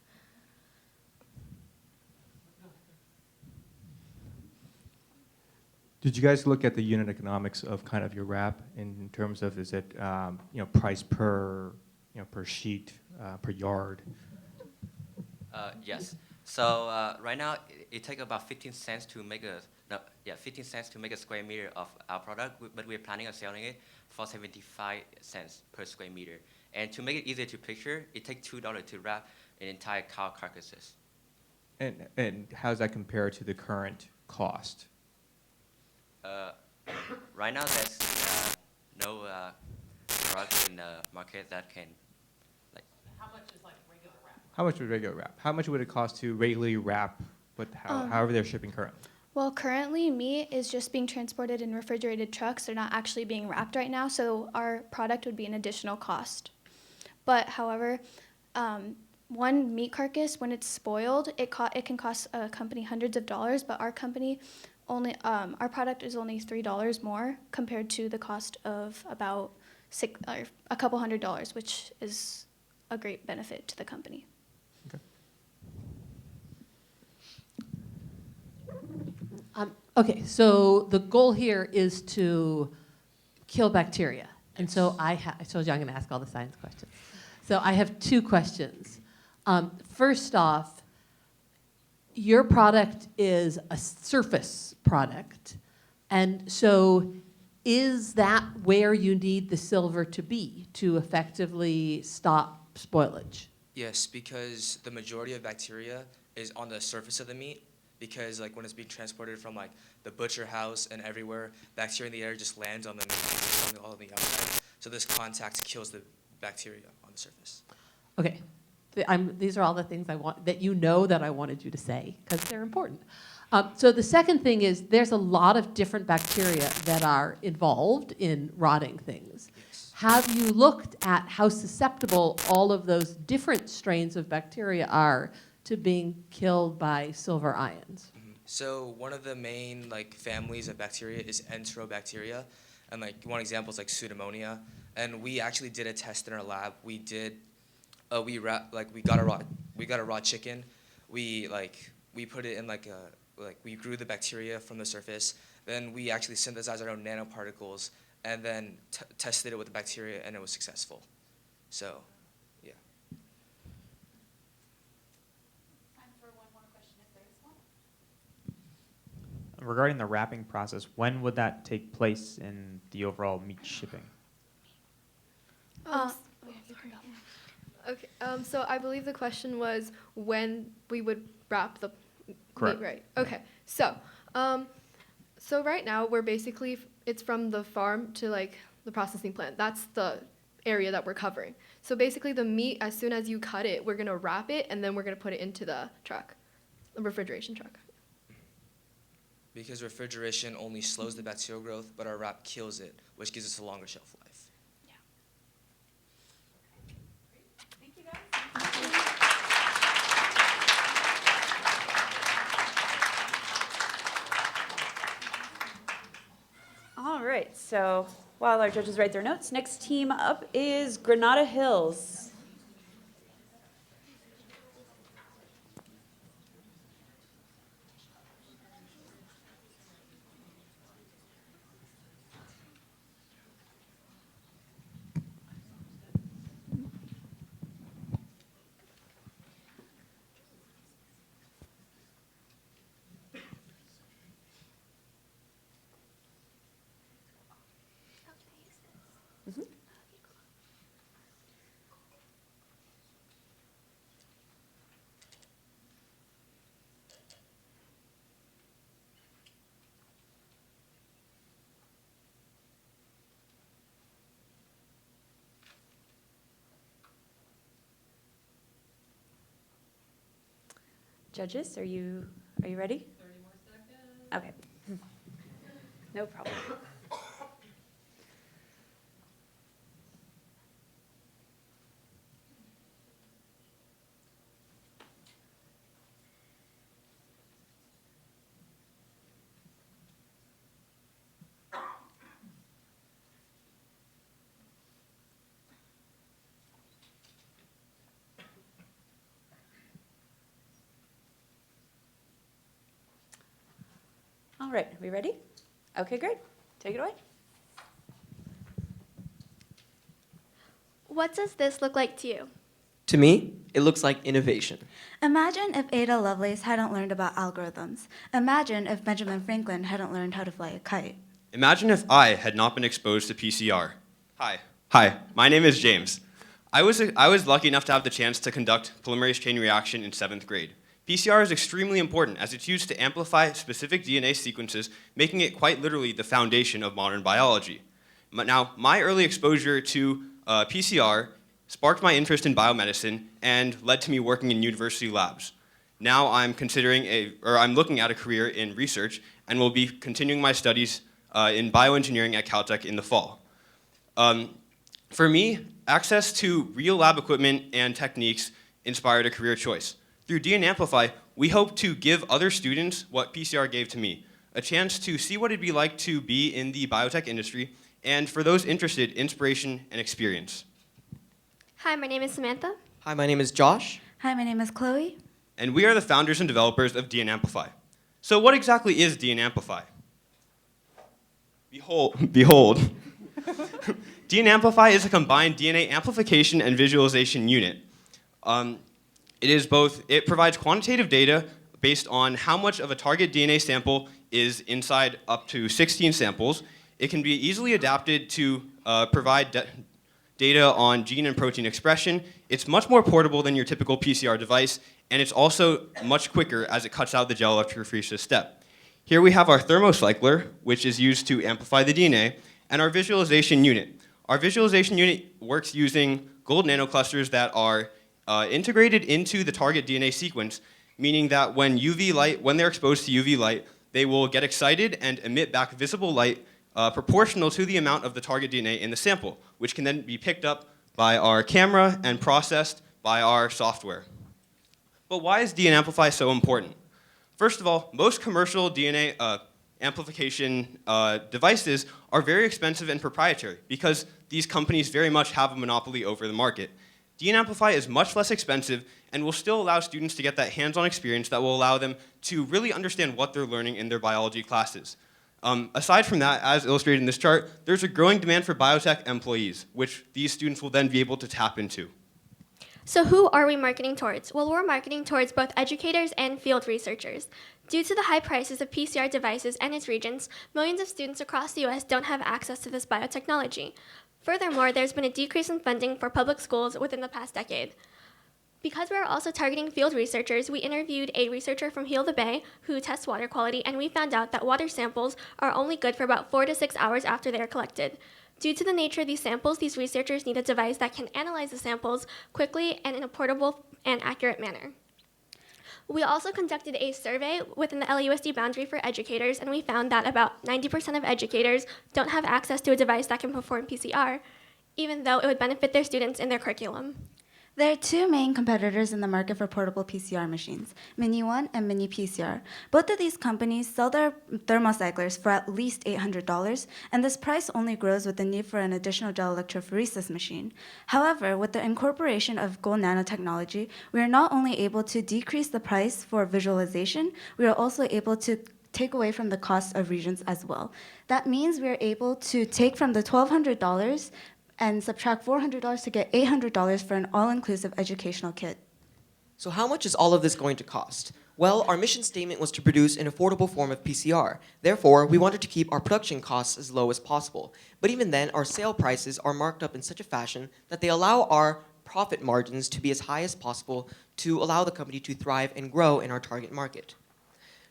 G: Did you guys look at the unit economics of kind of your wrap in terms of, is it price per per sheet, per yard?
N: Yes. So right now it takes about 15 cents to make 15 cents to make a square meter of our product, but we're planning on selling it for 75 cents per square meter. And to make it easier to picture, it takes $2 to wrap an entire cow carcasses.
G: And how does that compare to the current cost?
N: Right now, there's no product in the market that can, like.
C: How much is like regular wrap?
G: How much would regular wrap? How much would it cost to regularly wrap, but however they're shipping currently?
P: Well, currently meat is just being transported in refrigerated trucks. They're not actually being wrapped right now, so our product would be an additional cost. But however, one meat carcass, when it's spoiled, it can cost a company hundreds of dollars, but our company only, our product is only $3 more compared to the cost of about a couple $100s, which is a great benefit to the company.
C: Okay, so the goal here is to kill bacteria. And so I told you I'm going to ask all the science questions. So I have two questions. First off, your product is a surface product. And so is that where you need the silver to be to effectively stop spoilage?
M: Yes, because the majority of bacteria is on the surface of the meat. Because like when it's being transported from like the butcher house and everywhere, bacteria in the air just lands on the meat, all on the outside. So this contact kills the bacteria on the surface.
C: Okay, these are all the things I want that you know that I wanted you to say because they're important. So the second thing is there's a lot of different bacteria that are involved in rotting things.
M: Yes.
C: Have you looked at how susceptible all of those different strains of bacteria are to being killed by silver ions?
M: So one of the main like families of bacteria is enterobacteria, and like one example is like Pseudomonas. And we actually did a test in our lab. We did, we got a raw chicken. We put it in we grew the bacteria from the surface. Then we actually synthesized our own nanoparticles, and then tested it with the bacteria, and it was successful. So.
F: Regarding the wrapping process, when would that take place in the overall meat shipping?
O: Okay, so I believe the question was when we would wrap the
F: Correct.
O: meat, right? Okay, so right now we're basically, it's from the farm to like the processing plant. That's the area that we're covering. So basically the meat, as soon as you cut it, we're gonna wrap it and then we're gonna put it into the truck, the refrigeration truck.
M: Because refrigeration only slows the bacterial growth, but our wrap kills it, which gives us a longer shelf life.
O: Thank you, guys.
A: So while our judges write their notes, next team up is Granada Hills. Judges, are you ready?
C: 30 more seconds.
A: Okay. No problem. All right, are we ready? Okay, great. Take it away.
O: What does this look like to you?
Q: To me, it looks like innovation.
R: Imagine if Ada Lovelace hadn't learned about algorithms. Imagine if Benjamin Franklin hadn't learned how to fly a kite.
S: Imagine if I had not been exposed to PCR. Hi, my name is James. I was lucky enough to have the chance to conduct polymerase chain reaction in 7th grade. PCR is extremely important as it's used to amplify specific DNA sequences, making it quite literally the foundation of modern biology. Now, my early exposure to PCR sparked my interest in biomedicine and led to me working in university labs. Now I'm looking at a career in research and will be continuing my studies in bioengineering at Caltech in the fall. For me, access to real lab equipment and techniques inspired a career choice. Through DNA Amplify, we hope to give other students what PCR gave to me, a chance to see what it'd be like to be in the biotech industry, and for those interested, inspiration and experience.
O: Hi, my name is Samantha.
Q: Hi, my name is Josh.
R: Hi, my name is Chloe.
S: And we are the founders and developers of DNA Amplify. So what exactly is DNA Amplify? Behold. DNA Amplify is a combined DNA amplification and visualization unit. It provides quantitative data based on how much of a target DNA sample is inside up to 16 samples. It can be easily adapted to provide data on gene and protein expression. It's much more portable than your typical PCR device, and it's also much quicker as it cuts out the gel electrophoresis step. Here we have our thermocycler, which is used to amplify the DNA, and our visualization unit. Our visualization unit works using gold nanoclusters that are integrated into the target DNA sequence, meaning that when they're exposed to UV light, they will get excited and emit back visible light proportional to the amount of the target DNA in the sample, which can then be picked up by our camera and processed by our software. But why is DNA Amplify so important? First of all, most commercial DNA amplification devices are very expensive and proprietary because these companies very much have a monopoly over the market. DNA Amplify is much less expensive and will still allow students to get that hands-on experience that will allow them to really understand what they're learning in their biology classes. Aside from that, as illustrated in this chart, there's a growing demand for biotech employees, which these students will then be able to tap into.
O: So who are we marketing towards? Well, we're marketing towards both educators and field researchers. Due to the high prices of PCR devices and its regions, millions of students across the U.S. don't have access to this biotechnology. Furthermore, there's been a decrease in funding for public schools within the past decade. Because we are also targeting field researchers, we interviewed a researcher from Heal the Bay who tests water quality, and we found out that water samples are only good for about 4 to 6 hours after they are collected. Due to the nature of these samples, these researchers need a device that can analyze the samples quickly and in a portable and accurate manner. We also conducted a survey within the LUSD boundary for educators, and we found that about 90% of educators don't have access to a device that can perform PCR, even though it would benefit their students in their curriculum.
R: There are two main competitors in the market for portable PCR machines, Mini One and Mini PCR. Both of these companies sell their thermocyclers for at least $800, and this price only grows with the need for an additional gel electrophoresis machine. However, with the incorporation of gold nanotechnology, we are not only able to decrease the price for visualization, we are also able to take away from the cost of reagents as well. That means we are able to take from the $1,200 and subtract $400 to get $800 for an all-inclusive educational kit.
Q: So how much is all of this going to cost? Well, our mission statement was to produce an affordable form of PCR. Therefore, we wanted to keep our production costs as low as possible. But even then, our sale prices are marked up in such a fashion that they allow our profit margins to be as high as possible to allow the company to thrive and grow in our target market.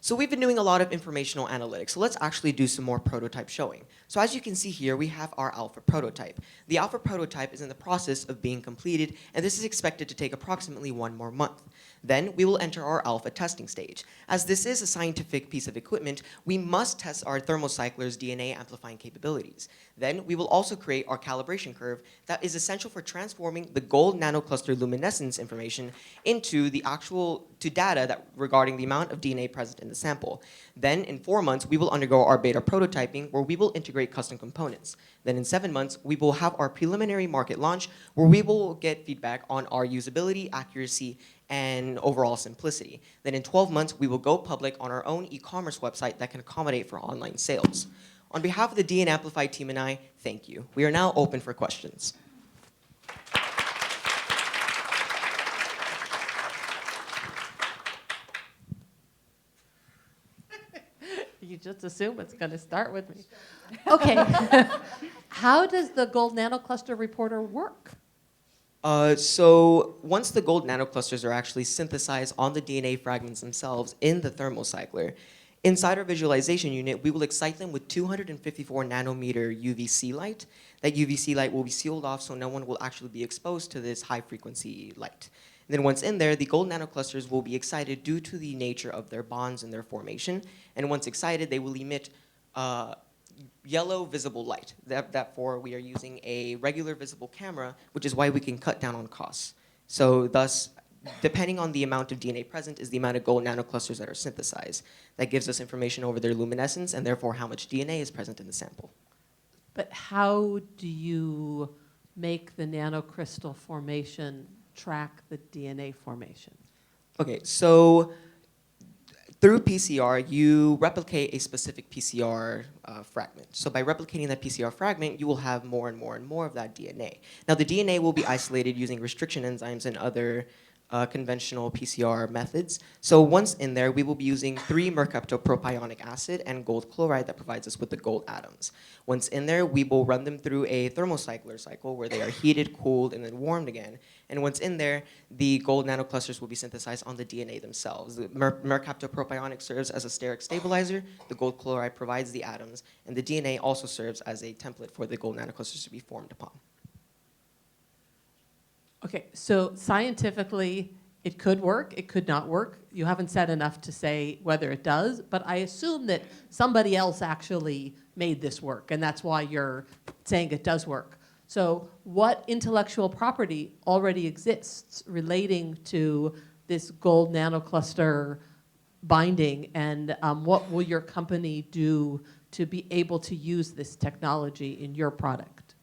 Q: So we've been doing a lot of informational analytics, so let's actually do some more prototype showing. So as you can see here, we have our alpha prototype. The alpha prototype is in the process of being completed, and this is expected to take approximately 1 more month. Then we will enter our alpha testing stage. As this is a scientific piece of equipment, we must test our thermocycler's DNA amplifying capabilities. Then we will also create our calibration curve that is essential for transforming the gold nanocluster luminescence information into data regarding the amount of DNA present in the sample. Then in 4 months, we will undergo our beta prototyping where we will integrate custom components. Then in 7 months, we will have our preliminary market launch where we will get feedback on our usability, accuracy, and overall simplicity. Then in 12 months, we will go public on our own e-commerce website that can accommodate for online sales. On behalf of the DNA Amplify team and I, thank you. We are now open for questions.
C: You just assume it's going to start with me. Okay. How does the gold nanocluster reporter work?
Q: So once the gold nanoclusters are actually synthesized on the DNA fragments themselves in the thermocycler, inside our visualization unit, we will excite them with 254 nanometer UVC light. That UVC light will be sealed off so no one will actually be exposed to this high frequency light. And then once in there, the gold nanoclusters will be excited due to the nature of their bonds and their formation. And once excited, they will emit yellow visible light. Therefore, we are using a regular visible camera, which is why we can cut down on costs. So thus, depending on the amount of DNA present is the amount of gold nanoclusters that are synthesized. That gives us information over their luminescence and therefore how much DNA is present in the sample.
C: But how do you make the nanocrystal formation track the DNA formation?
Q: Okay, so through PCR, you replicate a specific PCR fragment. So by replicating that PCR fragment, you will have more and more and more of that DNA. Now the DNA will be isolated using restriction enzymes and other conventional PCR methods. So once in there, we will be using 3-mercaptopropionic acid and gold chloride that provides us with the gold atoms. Once in there, we will run them through a thermocycler cycle where they are heated, cooled, and then warmed again. And once in there, the gold nanoclusters will be synthesized on the DNA themselves. The mercaptopropionic serves as a steric stabilizer, the gold chloride provides the atoms, and the DNA also serves as a template for the gold nanoclusters to be formed upon.
C: Okay, so scientifically, it could work, it could not work. You haven't said enough to say whether it does, but I assume that somebody else actually made this work, and that's why you're saying it does work. So what intellectual property already exists relating to this gold nanocluster binding, and what will your company do to be able to use this technology in your product?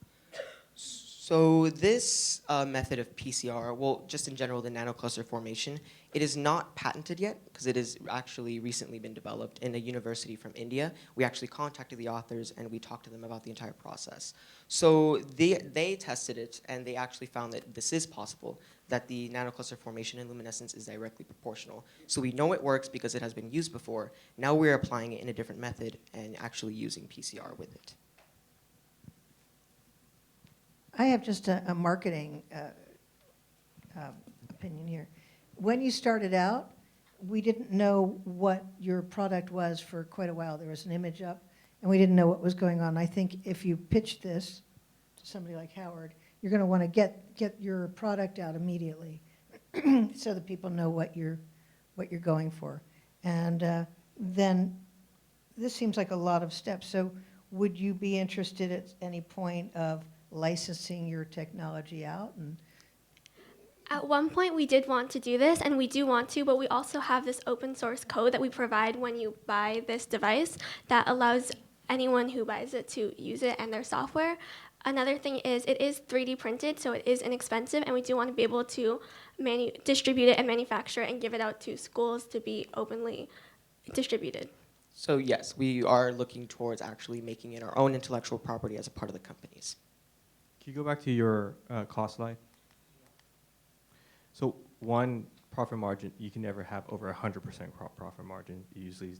Q: So this method of PCR, well, just in general, the nanocluster formation, it is not patented yet because it has actually recently been developed in a university from India. We actually contacted the authors and we talked to them about the entire process. So they tested it and they actually found that this is possible, that the nanocluster formation and luminescence is directly proportional. So we know it works because it has been used before. Now we're applying it in a different method and actually using PCR with it.
E: I have just a marketing opinion here. When you started out, we didn't know what your product was for quite a while. There was an image up, and we didn't know what was going on. I think if you pitch this to somebody like Howard, you're going to want to get your product out immediately so that people know what you're going for. And then this seems like a lot of steps. So would you be interested at any point of licensing your technology out? And
O: At one point, we did want to do this, and we do want to, but we also have this open source code that we provide when you buy this device that allows anyone who buys it to use it and their software. Another thing is it is 3D printed, so it is inexpensive, and we do want to be able to distribute it and manufacture it and give it out to schools to be openly distributed.
Q: So yes, we are looking towards actually making it our own intellectual property as a part of the companies.
G: Can you go back to your cost slide? So one, profit margin, you can never have over 100% profit margin. Usually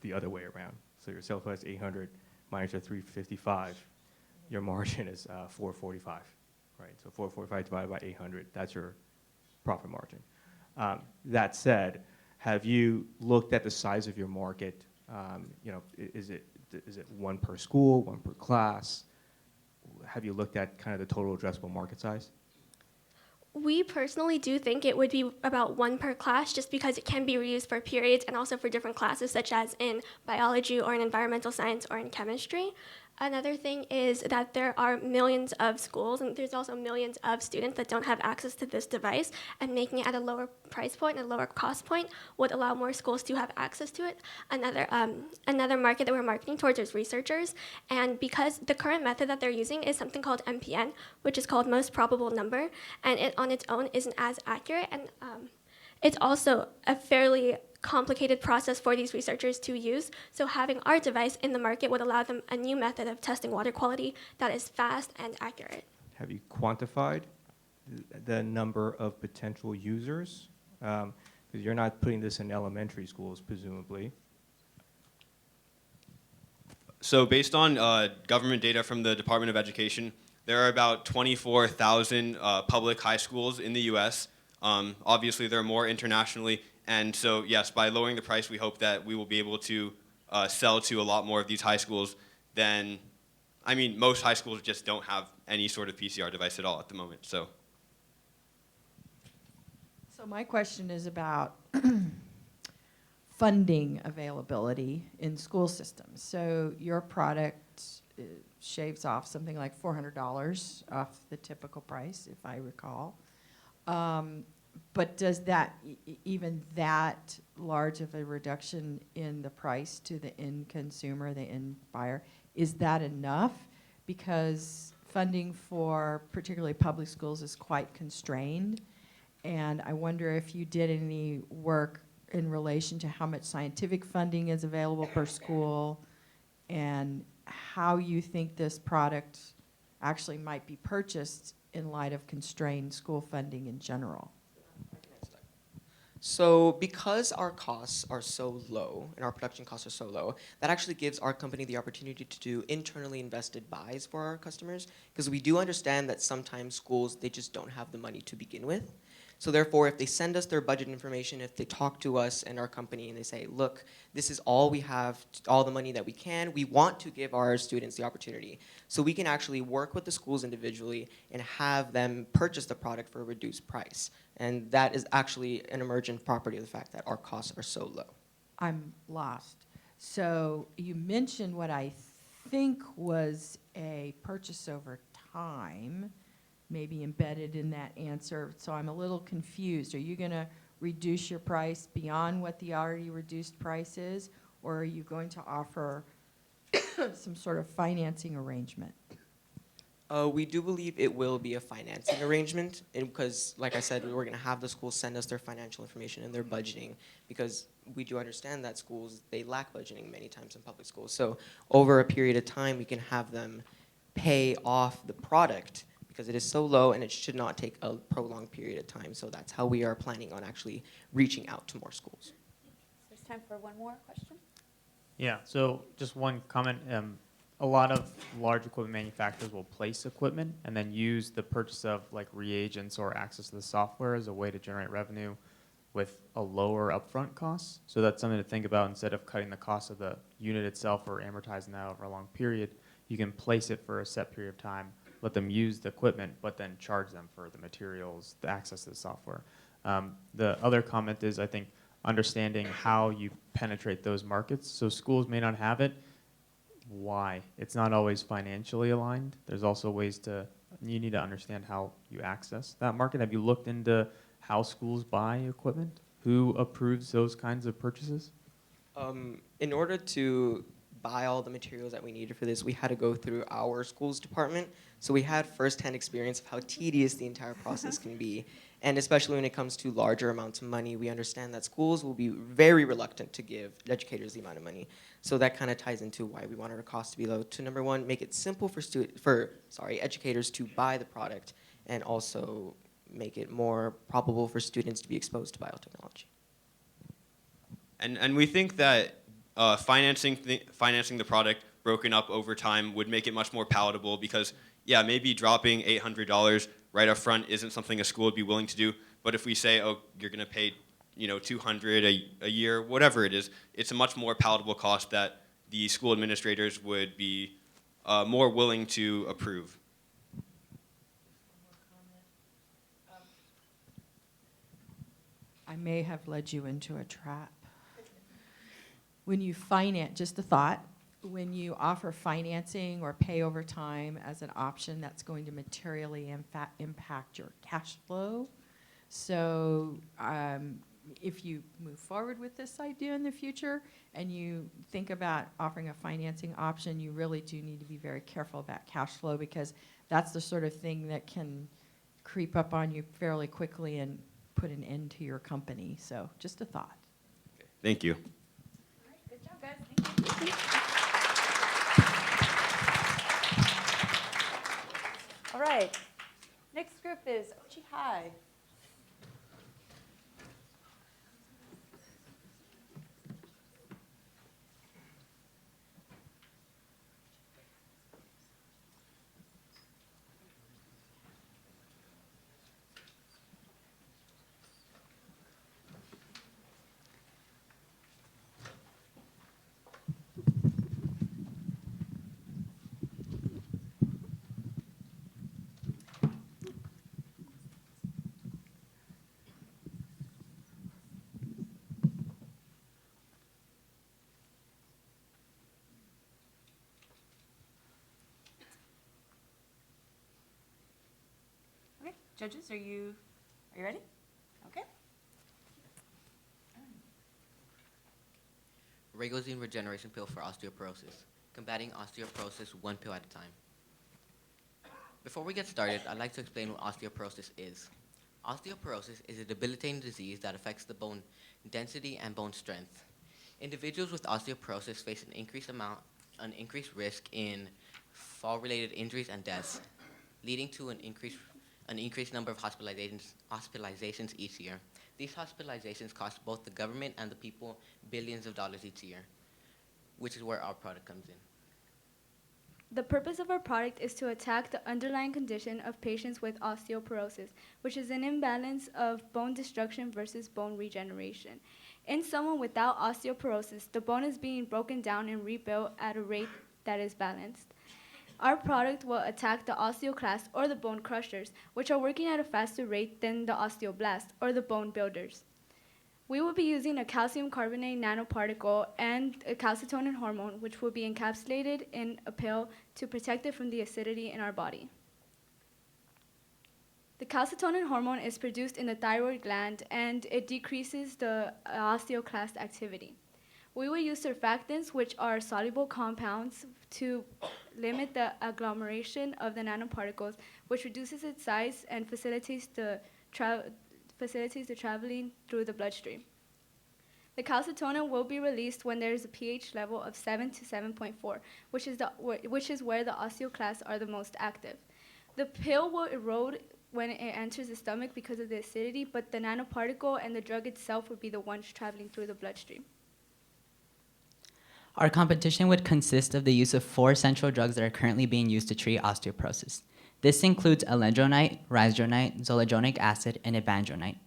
G: the other way around. So your sales price 800 minus your 355, your margin is 445, right? So 445 divided by 800, that's your profit margin. That said, have you looked at the size of your market? Is it one per school, one per class? Have you looked at kind of the total addressable market size?
O: We personally do think it would be about one per class just because it can be reused for periods and also for different classes such as in biology or in environmental science or in chemistry. Another thing is that there are millions of schools and there's also millions of students that don't have access to this device, and making it at a lower price point and a lower cost point would allow more schools to have access to it. Another market that we're marketing towards is researchers, and because the current method that they're using is something called MPN, which is called most probable number, and it on its own isn't as accurate, and it's also a fairly complicated process for these researchers to use. So having our device in the market would allow them a new method of testing water quality that is fast and accurate.
G: Have you quantified the number of potential users? Because you're not putting this in elementary schools, presumably.
S: So based on government data from the Department of Education, there are about 24,000 public high schools in the US. Obviously, there are more internationally. And so, yes, by lowering the price, we hope that we will be able to sell to a lot more of these high schools than, I mean, most high schools just don't have any sort of PCR device at all at the moment. So
D: my question is about funding availability in school systems. So your product shaves off something like $400 off the typical price, if I recall. But does that, even that large of a reduction in the price to the end consumer, the end buyer, is that enough? Because funding for particularly public schools is quite constrained. And I wonder if you did any work in relation to how much scientific funding is available per school and how you think this product actually might be purchased in light of constrained school funding in general.
Q: So because our costs are so low and our production costs are so low, that actually gives our company the opportunity to do internally invested buys for our customers, because we do understand that sometimes schools, they just don't have the money to begin with. So therefore, if they send us their budget information, if they talk to us and our company and they say, look, this is all we have, all the money that we can, we want to give our students the opportunity. So we can actually work with the schools individually and have them purchase the product for a reduced price. And that is actually an emergent property of the fact that our costs are so low.
D: I'm lost. So you mentioned what I think was a purchase over time, maybe embedded in that answer. So I'm a little confused. Are you going to reduce your price beyond what the already reduced price is, or are you going to offer some sort of financing arrangement?
Q: We do believe it will be a financing arrangement, because, like I said, we're going to have the schools send us their financial information and their budgeting, because we do understand that schools, they lack budgeting many times in public schools. So over a period of time, we can have them pay off the product because it is so low and it should not take a prolonged period of time. So that's how we are planning on actually reaching out to more schools.
A: There's time for one more question.
F: Yeah, so just one comment. A lot of large equipment manufacturers will place equipment and then use the purchase of like reagents or access to the software as a way to generate revenue with a lower upfront cost. So that's something to think about. Instead of cutting the cost of the unit itself or amortizing that over a long period, you can place it for a set period of time, let them use the equipment, but then charge them for the materials, the access to the software. The other comment is, I think, understanding how you penetrate those markets. So schools may not have it. Why? It's not always financially aligned. There's also ways to you need to understand how you access that market. Have you looked into how schools buy equipment? Who approves those kinds of purchases?
Q: In order to buy all the materials that we needed for this, we had to go through our school's department. So we had firsthand experience of how tedious the entire process can be. And especially when it comes to larger amounts of money, we understand that schools will be very reluctant to give educators the amount of money. So that kind of ties into why we wanted our cost to be low. To number one, make it simple for educators to buy the product, and also make it more probable for students to be exposed to biotechnology.
S: And we think that financing the product broken up over time would make it much more palatable because, yeah, maybe dropping $800 right up front isn't something a school would be willing to do. But if we say, oh, you're going to pay, $200 a year, whatever it is, it's a much more palatable cost that the school administrators would be more willing to approve.
D: I may have led you into a trap. When you finance, just a thought, when you offer financing or pay over time as an option, that's going to materially impact your cash flow. So if you move forward with this idea in the future and you think about offering a financing option, you really do need to be very careful about cash flow, because that's the sort of thing that can creep up on you fairly quickly and put an end to your company. So just a thought.
S: Thank you.
A: Good job, guys. Thank you. All right. Next group is Ochi High. Okay, judges, are you ready? Okay.
T: Ragozine regeneration pill for osteoporosis. Combating osteoporosis one pill at a time. Before we get started, I'd like to explain what osteoporosis is. Osteoporosis is a debilitating disease that affects the bone density and bone strength. Individuals with osteoporosis face an increased risk in fall-related injuries and deaths, leading to an increased number of hospitalizations each year. These hospitalizations cost both the government and the people billions of dollars each year, which is where our product comes in.
L: The purpose of our product is to attack the underlying condition of patients with osteoporosis, which is an imbalance of bone destruction versus bone regeneration. In someone without osteoporosis, the bone is being broken down and rebuilt at a rate that is balanced. Our product will attack the osteoclasts, or the bone crushers, which are working at a faster rate than the osteoblasts, or the bone builders. We will be using a calcium carbonate nanoparticle and a calcitonin hormone, which will be encapsulated in a pill to protect it from the acidity in our body. The calcitonin hormone is produced in the thyroid gland, and it decreases the osteoclast activity. We will use surfactants, which are soluble compounds, to limit the agglomeration of the nanoparticles, which reduces its size and facilitates the traveling through the bloodstream. The calcitonin will be released when there is a pH level of 7 to 7.4, which is where the osteoclasts are the most active. The pill will erode when it enters the stomach because of the acidity, but the nanoparticle and the drug itself will be the ones traveling through the bloodstream.
U: Our competition would consist of the use of 4 central drugs that are currently being used to treat osteoporosis. This includes alendronate, risedronate, zoledronic acid, and ibandronate.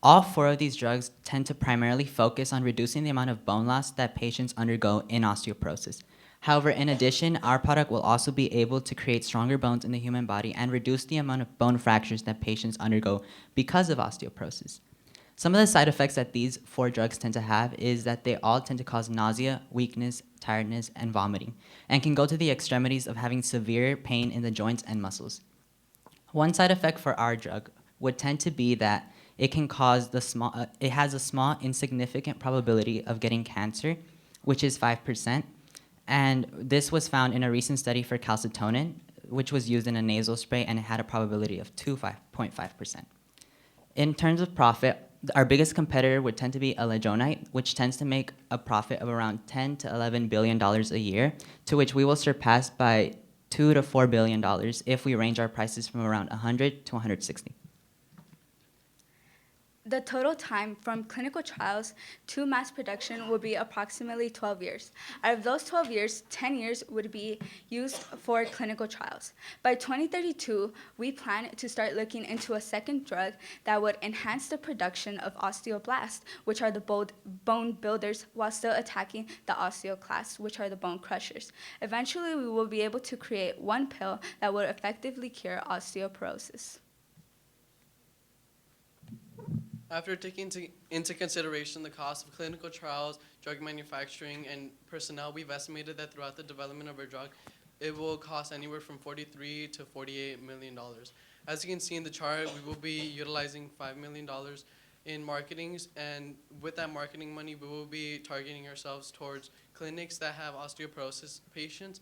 U: All 4 of these drugs tend to primarily focus on reducing the amount of bone loss that patients undergo in osteoporosis. However, in addition, our product will also be able to create stronger bones in the human body and reduce the amount of bone fractures that patients undergo because of osteoporosis. Some of the side effects that these 4 drugs tend to have is that they all tend to cause nausea, weakness, tiredness, and vomiting, and can go to the extremities of having severe pain in the joints and muscles. One side effect for our drug would tend to be that it can cause it has a small insignificant probability of getting cancer, which is 5%. And this was found in a recent study for calcitonin, which was used in a nasal spray, and it had a probability of 2.5%. In terms of profit, our biggest competitor would tend to be eledronite, which tends to make a profit of around $10 to $11 billion a year, to which we will surpass by $2 to $4 billion if we range our prices from around 100 to 160.
R: The total time from clinical trials to mass production will be approximately 12 years. Out of those 12 years, 10 years would be used for clinical trials. By 2032, we plan to start looking into a second drug that would enhance the production of osteoblasts, which are the bone builders, while still attacking the osteoclasts, which are the bone crushers. Eventually, we will be able to create one pill that would effectively cure osteoporosis.
B: After taking into consideration the cost of clinical trials, drug manufacturing, and personnel, we've estimated that throughout the development of our drug, it will cost anywhere from $43 to $48 million. As you can see in the chart, we will be utilizing $5 million in marketings, and with that marketing money, we will be targeting ourselves towards clinics that have osteoporosis patients,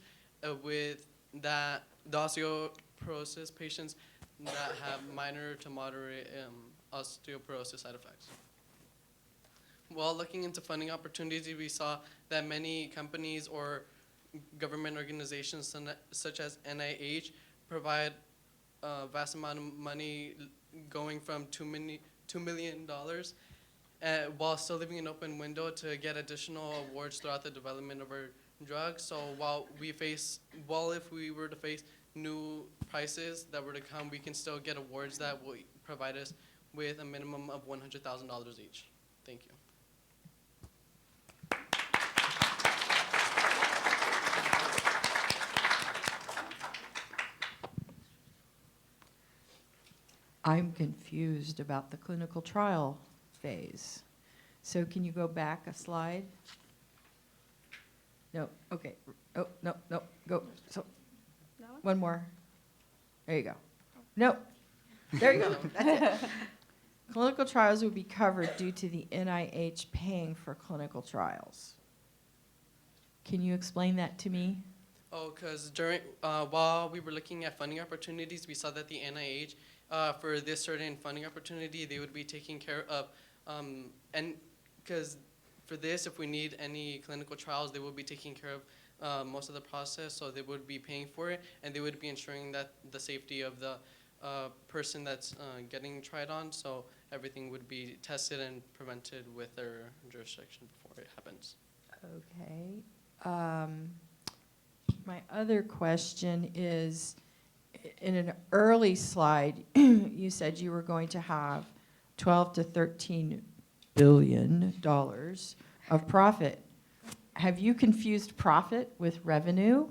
B: with the osteoporosis patients that have minor to moderate osteoporosis side effects. While looking into funding opportunities, we saw that many companies or government organizations such as NIH provide a vast amount of money going from $2 million while still leaving an open window to get additional awards throughout the development of our drug. So if we were to face new prices that were to come, we can still get awards that will provide us with a minimum of $100,000 each. Thank you.
D: I'm confused about the clinical trial phase. So can you go back a slide? No, okay. Oh, no, go. So, one more. There you go. No, there you go. That's it. Clinical trials would be covered due to the NIH paying for clinical trials. Can you explain that to me?
B: Oh, because while we were looking at funding opportunities, we saw that the NIH, for this certain funding opportunity, they would be taking care of, and because for this, if we need any clinical trials, they will be taking care of most of the process, so they would be paying for it, and they would be ensuring that the safety of the person that's getting tried on, so everything would be tested and prevented with their jurisdiction before it happens.
D: Okay. My other question is, in an early slide, you said you were going to have $12 to $13 billion of profit. Have you confused profit with revenue?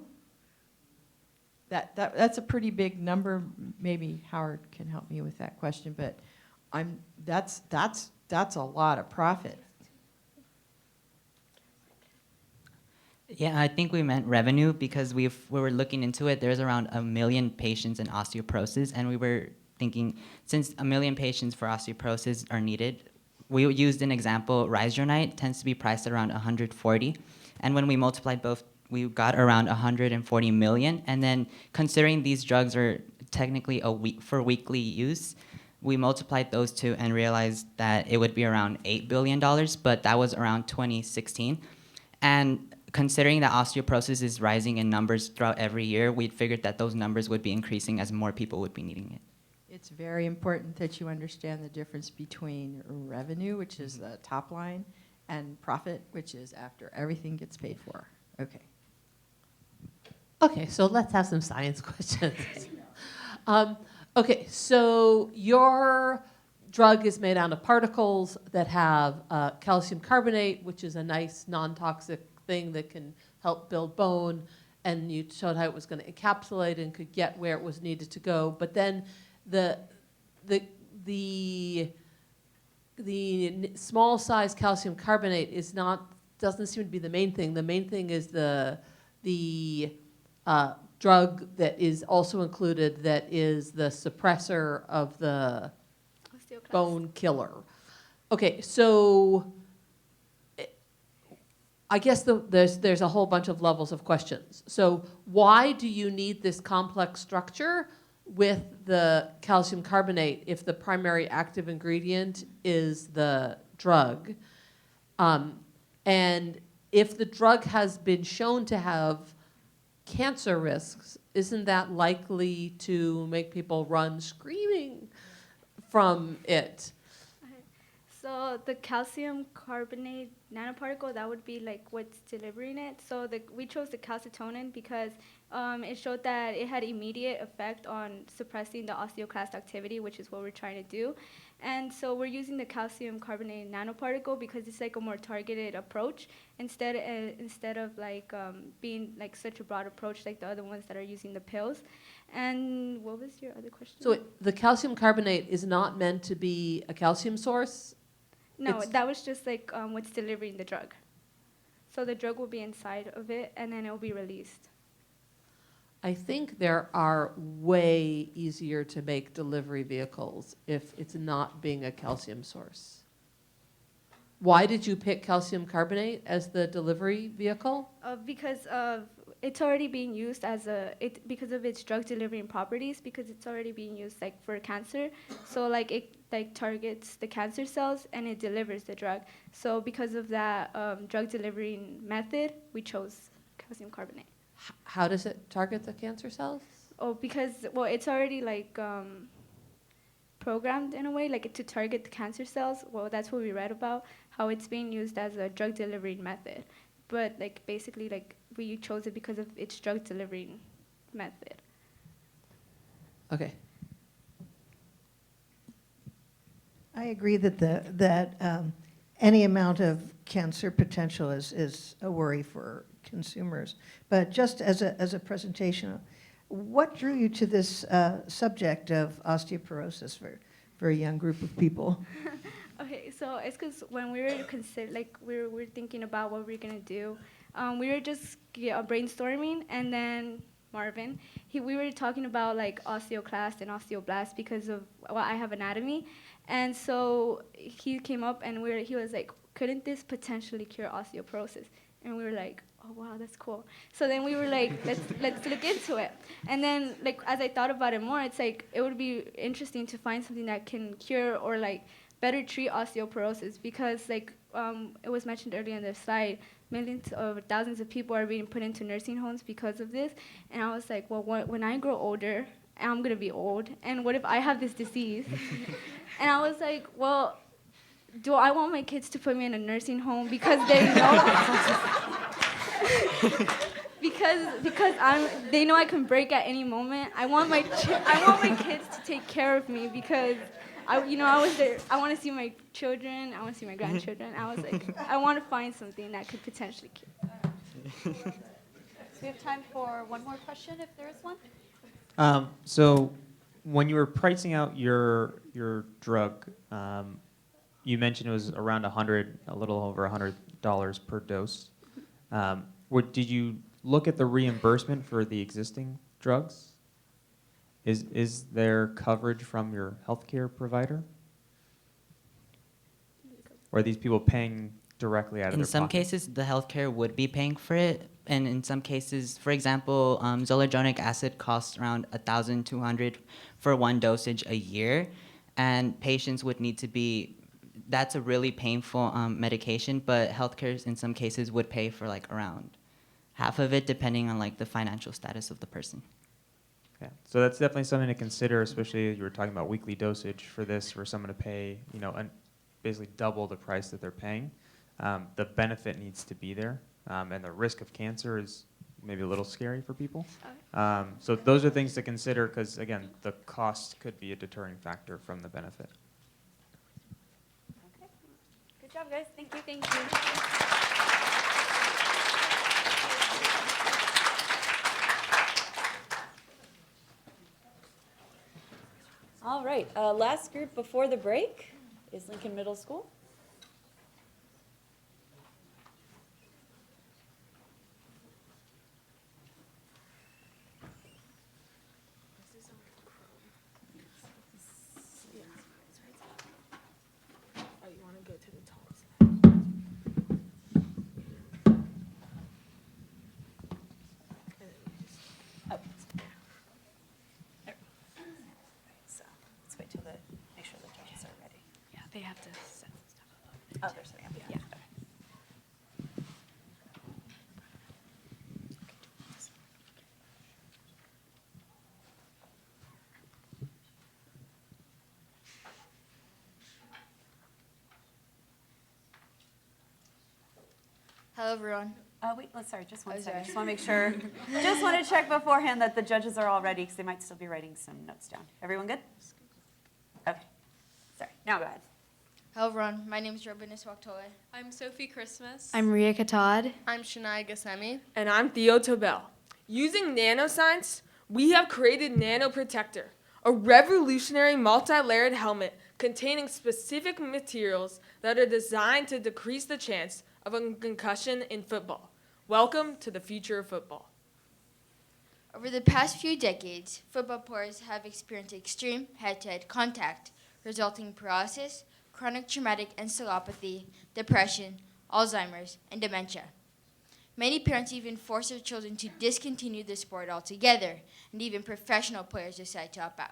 D: That's a pretty big number. Maybe Howard can help me with that question, but that's a lot of profit.
U: Yeah, I think we meant revenue because we were looking into it. There's around 1 million patients in osteoporosis, and we were thinking since 1 million patients for osteoporosis are needed, we used an example. Rhizodronate tends to be priced at around 140, and when we multiplied both, we got around 140 million. And then considering these drugs are technically for weekly use, we multiplied those two and realized that it would be around $8 billion, but that was around 2016. And considering that osteoporosis is rising in numbers throughout every year, we figured that those numbers would be increasing as more people would be needing it.
D: It's very important that you understand the difference between revenue, which is the top line, and profit, which is after everything gets paid for. Okay.
C: Okay, so let's have some science questions. Okay, so your drug is made out of particles that have calcium carbonate, which is a nice non-toxic thing that can help build bone, and you showed how it was going to encapsulate and could get where it was needed to go. But then the small size calcium carbonate doesn't seem to be the main thing. The main thing is the drug that is also included that is the suppressor of the
O: Osteoclast.
C: bone killer. Okay, so I guess there's a whole bunch of levels of questions. So why do you need this complex structure with the calcium carbonate if the primary active ingredient is the drug? And if the drug has been shown to have cancer risks, isn't that likely to make people run screaming from it?
L: So the calcium carbonate nanoparticle, that would be like what's delivering it. So we chose the calcitonin because it showed that it had immediate effect on suppressing the osteoclast activity, which is what we're trying to do. And so we're using the calcium carbonate nanoparticle because it's like a more targeted approach instead of like being like such a broad approach like the other ones that are using the pills. And what was your other question?
C: So the calcium carbonate is not meant to be a calcium source?
L: No, that was just like what's delivering the drug. So the drug will be inside of it, and then it will be released.
C: I think there are way easier to make delivery vehicles if it's not being a calcium source. Why did you pick calcium carbonate as the delivery vehicle?
L: Because it's already being used as because of its drug delivering properties, because it's already being used like for cancer. So like it like targets the cancer cells and it delivers the drug. So because of that drug delivering method, we chose calcium carbonate.
C: How does it target the cancer cells?
L: Oh, because it's already like programmed in a way like to target the cancer cells. Well, that's what we read about, how it's being used as a drug delivering method. But like basically like we chose it because of its drug delivering method.
C: Okay.
E: I agree that any amount of cancer potential is a worry for consumers. But just as a presentation, what drew you to this subject of osteoporosis for a young group of people?
L: Okay, so it's because when we were we were thinking about what we were gonna do, we were just brainstorming, and then Marvin, we were talking about like osteoclast and osteoblast because of I have anatomy, and so he came up and he was like, couldn't this potentially cure osteoporosis? And we were like, oh wow, that's cool. So then we were like, let's look into it. And then like as I thought about it more, it's like it would be interesting to find something that can cure or like better treat osteoporosis, because like it was mentioned earlier in the slide, millions or thousands of people are being put into nursing homes because of this. And I was like, well, when I grow older, I'm gonna be old, and what if I have this disease? And I was like, well, do I want my kids to put me in a nursing home because they know they know I can break at any moment? I want my kids to take care of me because I was there. I want to see my children. I want to see my grandchildren. I was like, I want to find something that could potentially cure.
A: So we have time for one more question, if there is one.
F: So when you were pricing out your drug, you mentioned it was around a little over $100 per dose. Did you look at the reimbursement for the existing drugs? Is there coverage from your healthcare provider? Or are these people paying directly out of their
U: In some
F: pocket?
U: cases, the healthcare would be paying for it, and in some cases, for example, zoledronic acid costs around $1,200 for one dosage a year, and patients would need to be. That's a really painful medication, but healthcare in some cases would pay for like around half of it, depending on like the financial status of the person.
F: Yeah, so that's definitely something to consider, especially if you were talking about weekly dosage for this, for someone to pay, basically double the price that they're paying. The benefit needs to be there, and the risk of cancer is maybe a little scary for people. So those are things to consider because, again, the cost could be a deterring factor from the benefit.
A: Okay. Good job, guys. Thank you. Thank you. All right, last group before the break is Lincoln Middle School. Oh, they're setting up, yeah.
K: Hello, everyone.
A: Wait, sorry, just one
K: Oh,
A: second.
K: sorry.
A: Just want to make sure. Just want to check beforehand that the judges are all ready because they might still be writing some notes down. Everyone good? Okay. Sorry. Now go ahead.
K: Hello, everyone. My name is Robin Iswaktole.
V: I'm Sophie Christmas.
L: I'm Ria Katad.
V: I'm Shania Gassemi.
W: And I'm Theo Tobel. Using Nanoscience, we have created Nano Protector, a revolutionary multi-layered helmet containing specific materials that are designed to decrease the chance of a concussion in football. Welcome to the future of football.
K: Over the past few decades, football players have experienced extreme head-to-head contact, resulting in paralysis, chronic traumatic encephalopathy, depression, Alzheimer's, and dementia. Many parents even force their children to discontinue the sport altogether, and even professional players decide to opt out.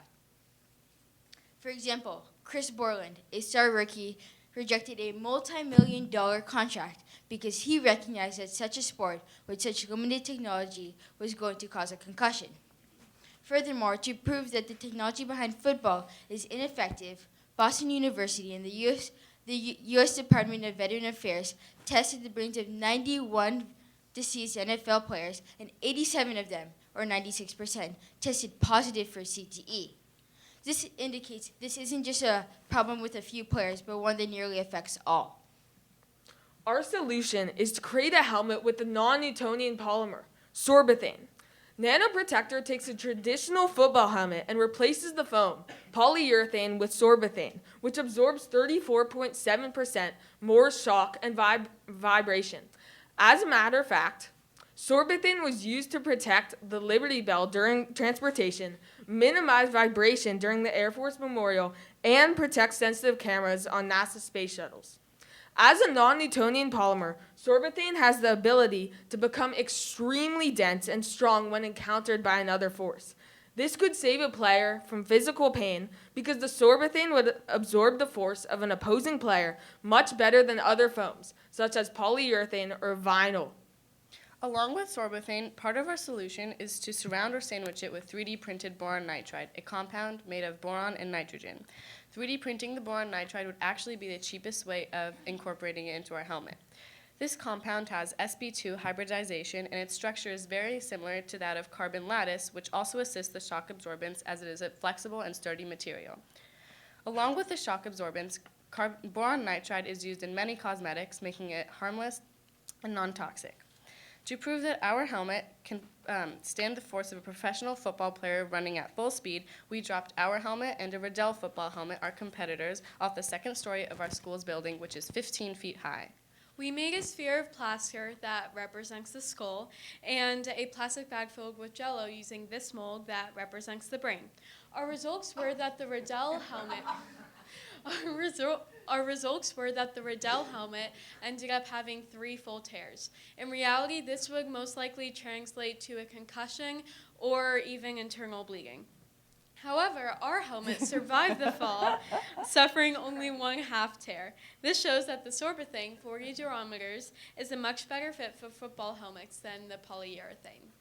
K: For example, Chris Borland, a star rookie, rejected a multi-million-dollar contract because he recognized that such a sport with such limited technology was going to cause a concussion. Furthermore, to prove that the technology behind football is ineffective, Boston University and the U.S. Department of Veteran Affairs tested the brains of 91 deceased NFL players, and 87 of them, or 96%, tested positive for CTE. This indicates this isn't just a problem with a few players, but one that nearly affects all.
W: Our solution is to create a helmet with the non-Newtonian polymer, sorbothane. Nano Protector takes a traditional football helmet and replaces the foam, polyurethane, with sorbothane, which absorbs 34.7% more shock and vibration. As a matter of fact, sorbothane was used to protect the Liberty Bell during transportation, minimize vibration during the Air Force Memorial, and protect sensitive cameras on NASA space shuttles. As a non-Newtonian polymer, sorbothane has the ability to become extremely dense and strong when encountered by another force. This could save a player from physical pain because the sorbothane would absorb the force of an opposing player much better than other foams, such as polyurethane or vinyl.
V: Along with sorbothane, part of our solution is to surround or sandwich it with 3D printed boron nitride, a compound made of boron and nitrogen. 3D printing the boron nitride would actually be the cheapest way of incorporating it into our helmet. This compound has sp2 hybridization, and its structure is very similar to that of carbon lattice, which also assists the shock absorbance as it is a flexible and sturdy material. Along with the shock absorbance, boron nitride is used in many cosmetics, making it harmless and non-toxic. To prove that our helmet can stand the force of a professional football player running at full speed, we dropped our helmet and a Riddell football helmet, our competitors, off the second story of our school's building, which is 15 feet high. We made a sphere of plaster that represents the skull and a plastic bag filled with jello using this mold that represents the brain. Our results were that the Riddell helmet ended up having 3 full tears. In reality, this would most likely translate to a concussion or even internal bleeding. However, our helmet survived the fall, suffering only 1/2 tear. This shows that the sorbothane 40 durometers is a much better fit for football helmets than the polyurethane.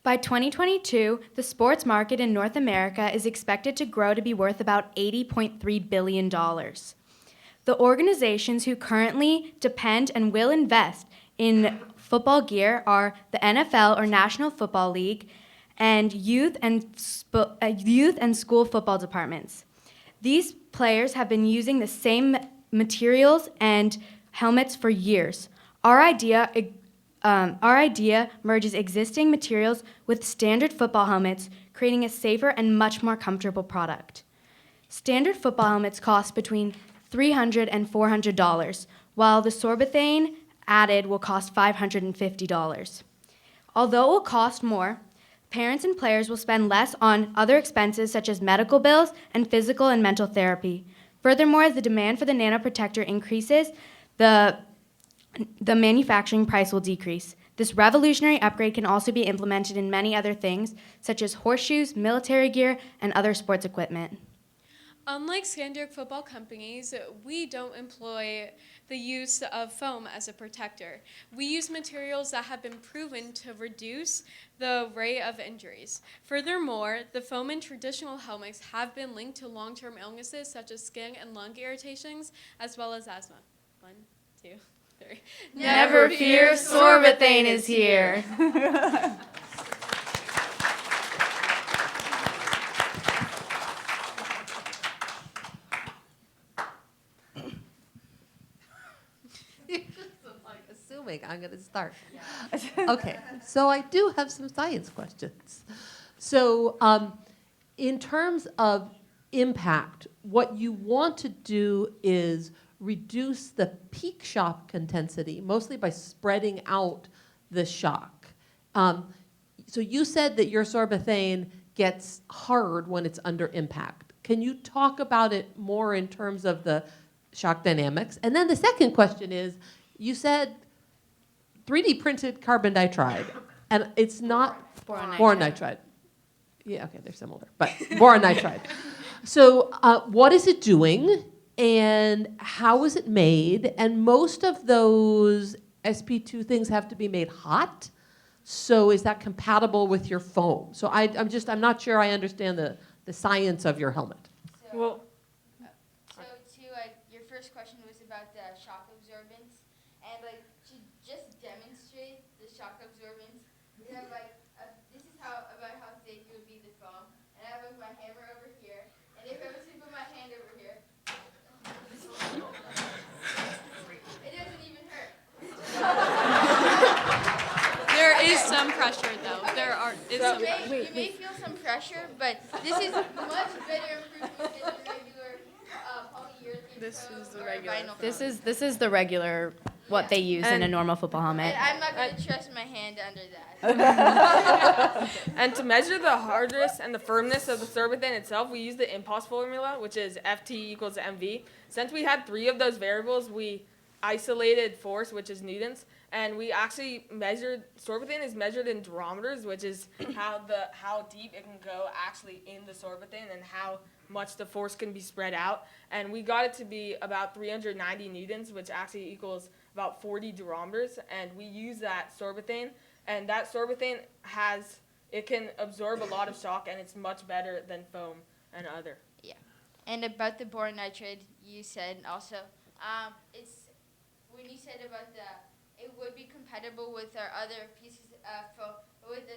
L: By 2022, the sports market in North America is expected to grow to be worth about $80.3 billion. The organizations who currently depend and will invest in football gear are the NFL, or National Football League, and youth and school football departments. These players have been using the same materials and helmets for years. Our idea merges existing materials with standard football helmets, creating a safer and much more comfortable product. Standard football helmets cost between $300 and $400, while the sorbothane added will cost $550. Although it will cost more, parents and players will spend less on other expenses such as medical bills and physical and mental therapy. Furthermore, as the demand for the Nano Protector increases, the manufacturing price will decrease. This revolutionary upgrade can also be implemented in many other things, such as horseshoes, military gear, and other sports equipment.
H: Unlike Scandic football companies, we don't employ the use of foam as a protector. We use materials that have been proven to reduce the rate of injuries. Furthermore, the foam in traditional helmets have been linked to long-term illnesses such as skin and lung irritations, as well as asthma. 1, 2, 3.
L: Never fear, Sorbothane is here.
C: Assuming I'm going to start. Okay, so I do have some science questions. So in terms of impact, what you want to do is reduce the peak shock intensity, mostly by spreading out the shock. So you said that your Sorbothane gets hard when it's under impact. Can you talk about it more in terms of the shock dynamics? And then the second question is, you said 3D printed carbon nitride, and it's not boron nitride. Yeah, okay, they're similar, but boron nitride. So what is it doing, and how is it made? And most of those SP2 things have to be made hot. So is that compatible with your foam? So I'm not sure I understand the science of your helmet.
K: So, your first question was about the shock absorbance, and to just demonstrate the shock absorbance, we have this is how thick it would be the foam, and I have my hammer over here, and if I was to put my hand over here, it doesn't even hurt.
H: There is some pressure, though.
K: You may feel some pressure, but this is much better improvement than the regular polyurethane.
I: This is the regular what they use in a normal football helmet.
K: I'm not going to trust my hand under that.
W: And to measure the hardness and the firmness of the Sorbothane itself, we use the impulse formula, which is Ft equals mv. Since we had 3 of those variables, we isolated force, which is newtons, and we actually measured, Sorbothane is measured in durometers, which is how deep it can go actually in the Sorbothane and how much the force can be spread out. And we got it to be about 390 newtons, which actually equals about 40 durometers. And we use that Sorbothane, and that Sorbothane it can absorb a lot of shock, and it's much better than foam and other.
K: Yeah. And about the boron nitride, you said also, when you said about it would be compatible with our other pieces of foam, with the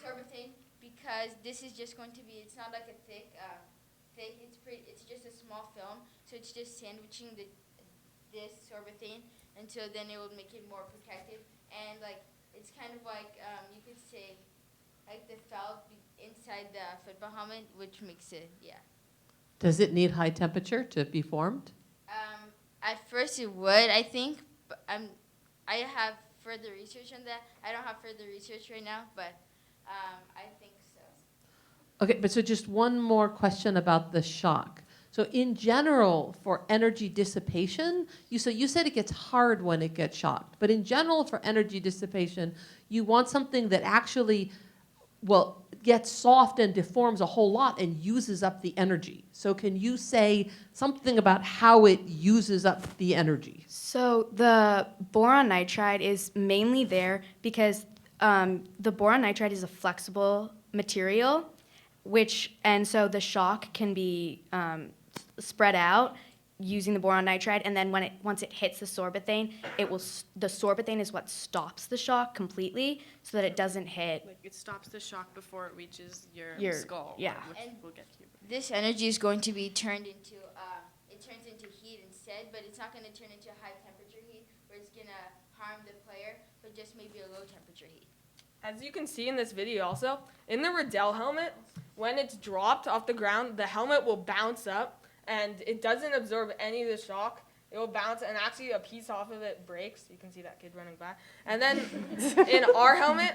K: Sorbothane, because this is just going to be, it's not like a thick, it's just a small film, so it's just sandwiching this Sorbothane, and so then it will make it more protective, and it's kind of you could say, the felt inside the football helmet, which makes it, yeah.
C: Does it need high temperature to be formed?
K: At first it would, I think, but I have further research on that. I don't have further research right now, but I think so.
C: Okay, but so just one more question about the shock. So in general, for energy dissipation, you said it gets hard when it gets shocked, but in general, for energy dissipation, you want something that actually, gets soft and deforms a whole lot and uses up the energy. So can you say something about how it uses up the energy?
I: So the boron nitride is mainly there because the boron nitride is a flexible material, and so the shock can be spread out using the boron nitride, and then once it hits the Sorbothane, the Sorbothane is what stops the shock completely, so that it doesn't hit.
V: It stops the shock before it reaches your skull.
I: Yeah.
V: Which we'll get to.
K: This energy is going to be turned into turns into heat instead, but it's not going to turn into a high temperature heat where it's going to harm the player, but just maybe a low temperature heat.
W: As you can see in this video also, in the Riddell helmet, when it's dropped off the ground, the helmet will bounce up, and it doesn't absorb any of the shock. It will bounce, and actually a piece off of it breaks. You can see that kid running by. And then in our helmet,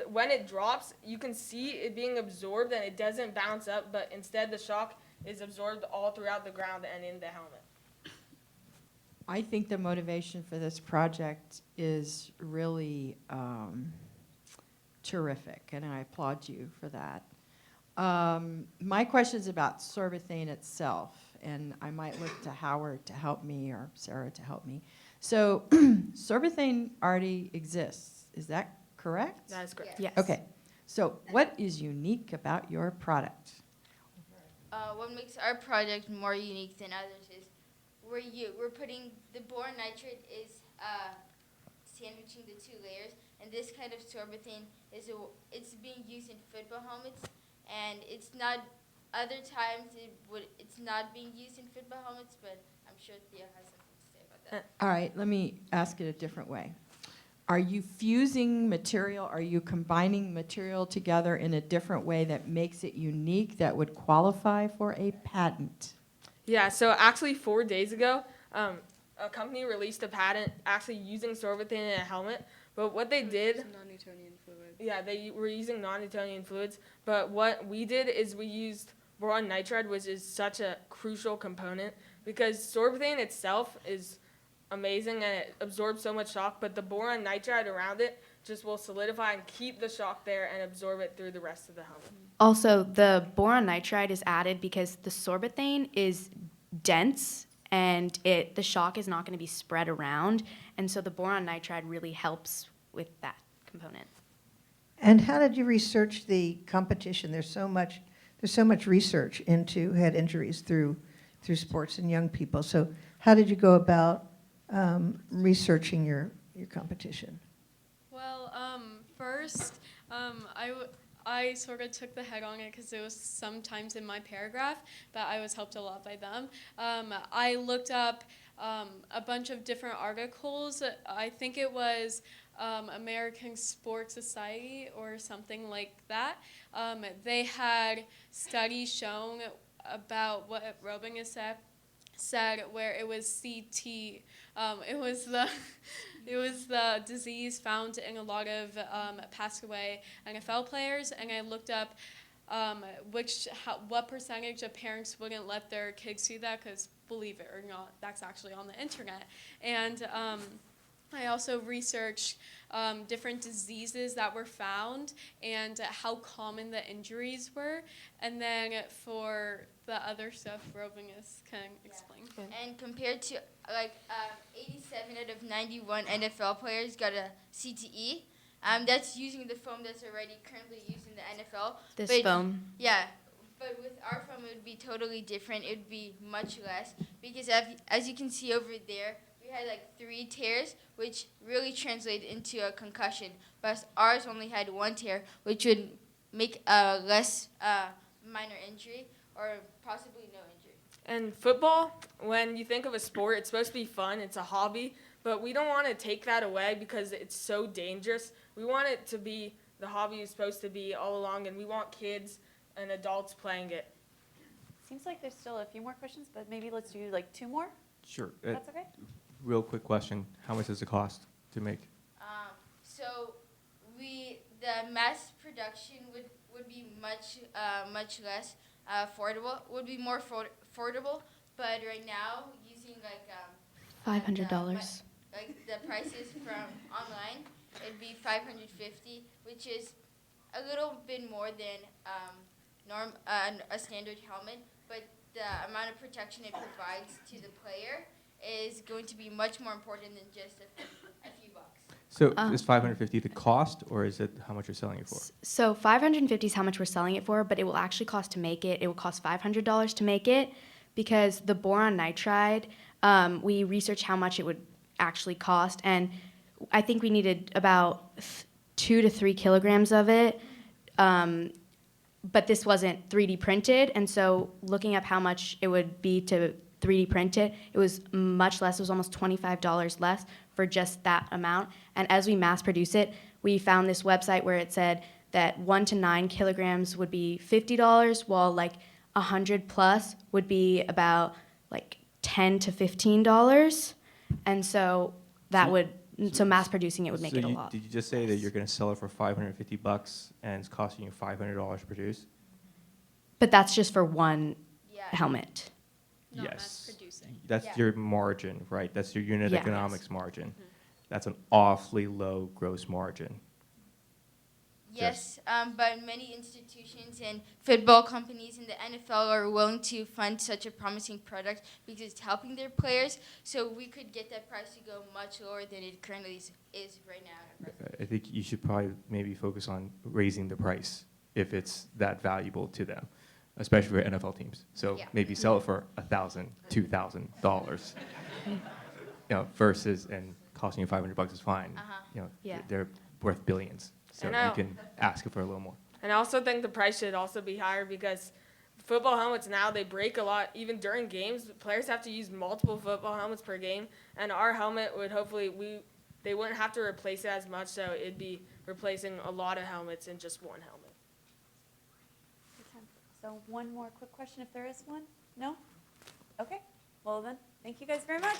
W: when it drops, you can see it being absorbed, and it doesn't bounce up, but instead the shock is absorbed all throughout the ground and in the helmet.
D: I think the motivation for this project is really terrific, and I applaud you for that. My question is about sorbethane itself, and I might look to Howard to help me or Sarah to help me. So sorbethane already exists. Is that correct?
W: That is correct.
L: Yes.
D: Okay. So what is unique about your product?
K: What makes our product more unique than others is we're putting the boron nitrate is sandwiching the two layers, and this kind of sorbethane it's being used in football helmets, and it's not other times it's not being used in football helmets, but I'm sure Thea has something to say about that.
D: All right, let me ask it a different way. Are you fusing material? Are you combining material together in a different way that makes it unique that would qualify for a patent?
W: Yeah, so actually 4 days ago, a company released a patent actually using sorbethane in a helmet. But what they did,
V: Non-Newtonian fluid.
W: yeah, they were using non-Newtonian fluids. But what we did is we used boron nitride, which is such a crucial component because sorbethane itself is amazing and it absorbs so much shock, but the boron nitride around it just will solidify and keep the shock there and absorb it through the rest of the helmet.
I: Also, the boron nitride is added because the sorbethane is dense and the shock is not going to be spread around, and so the boron nitride really helps with that component.
E: And how did you research the competition? There's so much research into head injuries through sports in young people. So how did you go about researching your competition?
H: Well, first, I sort of took the head on it because it was sometimes in my paragraph, but I was helped a lot by them. I looked up a bunch of different articles. I think it was American Sports Society or something like that. They had studies showing about what Robin has said where it was CT. It was the disease found in a lot of passed away NFL players, and I looked up what percentage of parents wouldn't let their kids see that, because believe it or not, that's actually on the internet. And I also researched different diseases that were found and how common the injuries were. And then for the other stuff, Robingus can explain.
K: And compared to 87 out of 91 NFL players got a CTE. That's using the foam that's already currently used in the NFL.
I: This foam.
K: Yeah, but with our foam it would be totally different. It would be much less because as you can see over there, we had 3 tears, which really translate into a concussion. But ours only had 1 tear, which would make a less minor injury or possibly no injury.
W: And football, when you think of a sport, it's supposed to be fun. It's a hobby. But we don't want to take that away because it's so dangerous. We want it to be the hobby is supposed to be all along, and we want kids and adults playing it.
A: Seems like there's still a few more questions, but maybe let's do 2 more.
G: Sure.
A: That's okay.
G: Real quick question. How much does it cost to make?
K: So the mass production would be much less affordable. Would be more affordable, but right now using
I: $500.
K: The prices from online, it'd be $550, which is a little bit more than a standard helmet, but the amount of protection it provides to the player is going to be much more important than just a few bucks.
G: So is $550 the cost, or is it how much you're selling it for?
I: So $550 is how much we're selling it for, but it will actually cost to make it. It will cost $500 to make it because the boron nitride, we researched how much it would actually cost, and I think we needed about 2 to 3 kilograms of it, but this wasn't 3D printed, and so looking up how much it would be to 3D print it, it was much less. It was almost $25 less for just that amount. And as we mass produce it, we found this website where it said that 1 to 9 kilograms would be $50, while 100 plus would be about $10 to $15. And so that so mass producing it would make it a lot.
G: Did you just say that you're going to sell it for $550 and it's costing you $500 to produce?
I: But that's just for one helmet.
G: Yes. That's your margin, right? That's your unit
I: Yeah.
G: economics margin. That's an awfully low gross margin.
K: Yes, but many institutions and football companies in the NFL are willing to fund such a promising product because it's helping their players. So we could get that price to go much lower than it currently is right now.
G: I think you should probably maybe focus on raising the price if it's that valuable to them, especially for NFL teams. So maybe sell it for $1,000, $2,000, versus and costing you $500 is fine. They're worth billions, so you can ask for a little more.
W: And I also think the price should also be higher because football helmets now, they break a lot. Even during games, players have to use multiple football helmets per game, and our helmet would hopefully, they wouldn't have to replace it as much, so it'd be replacing a lot of helmets in just one helmet.
A: So one more quick question if there is one? No? Okay. Well then, thank you guys very much.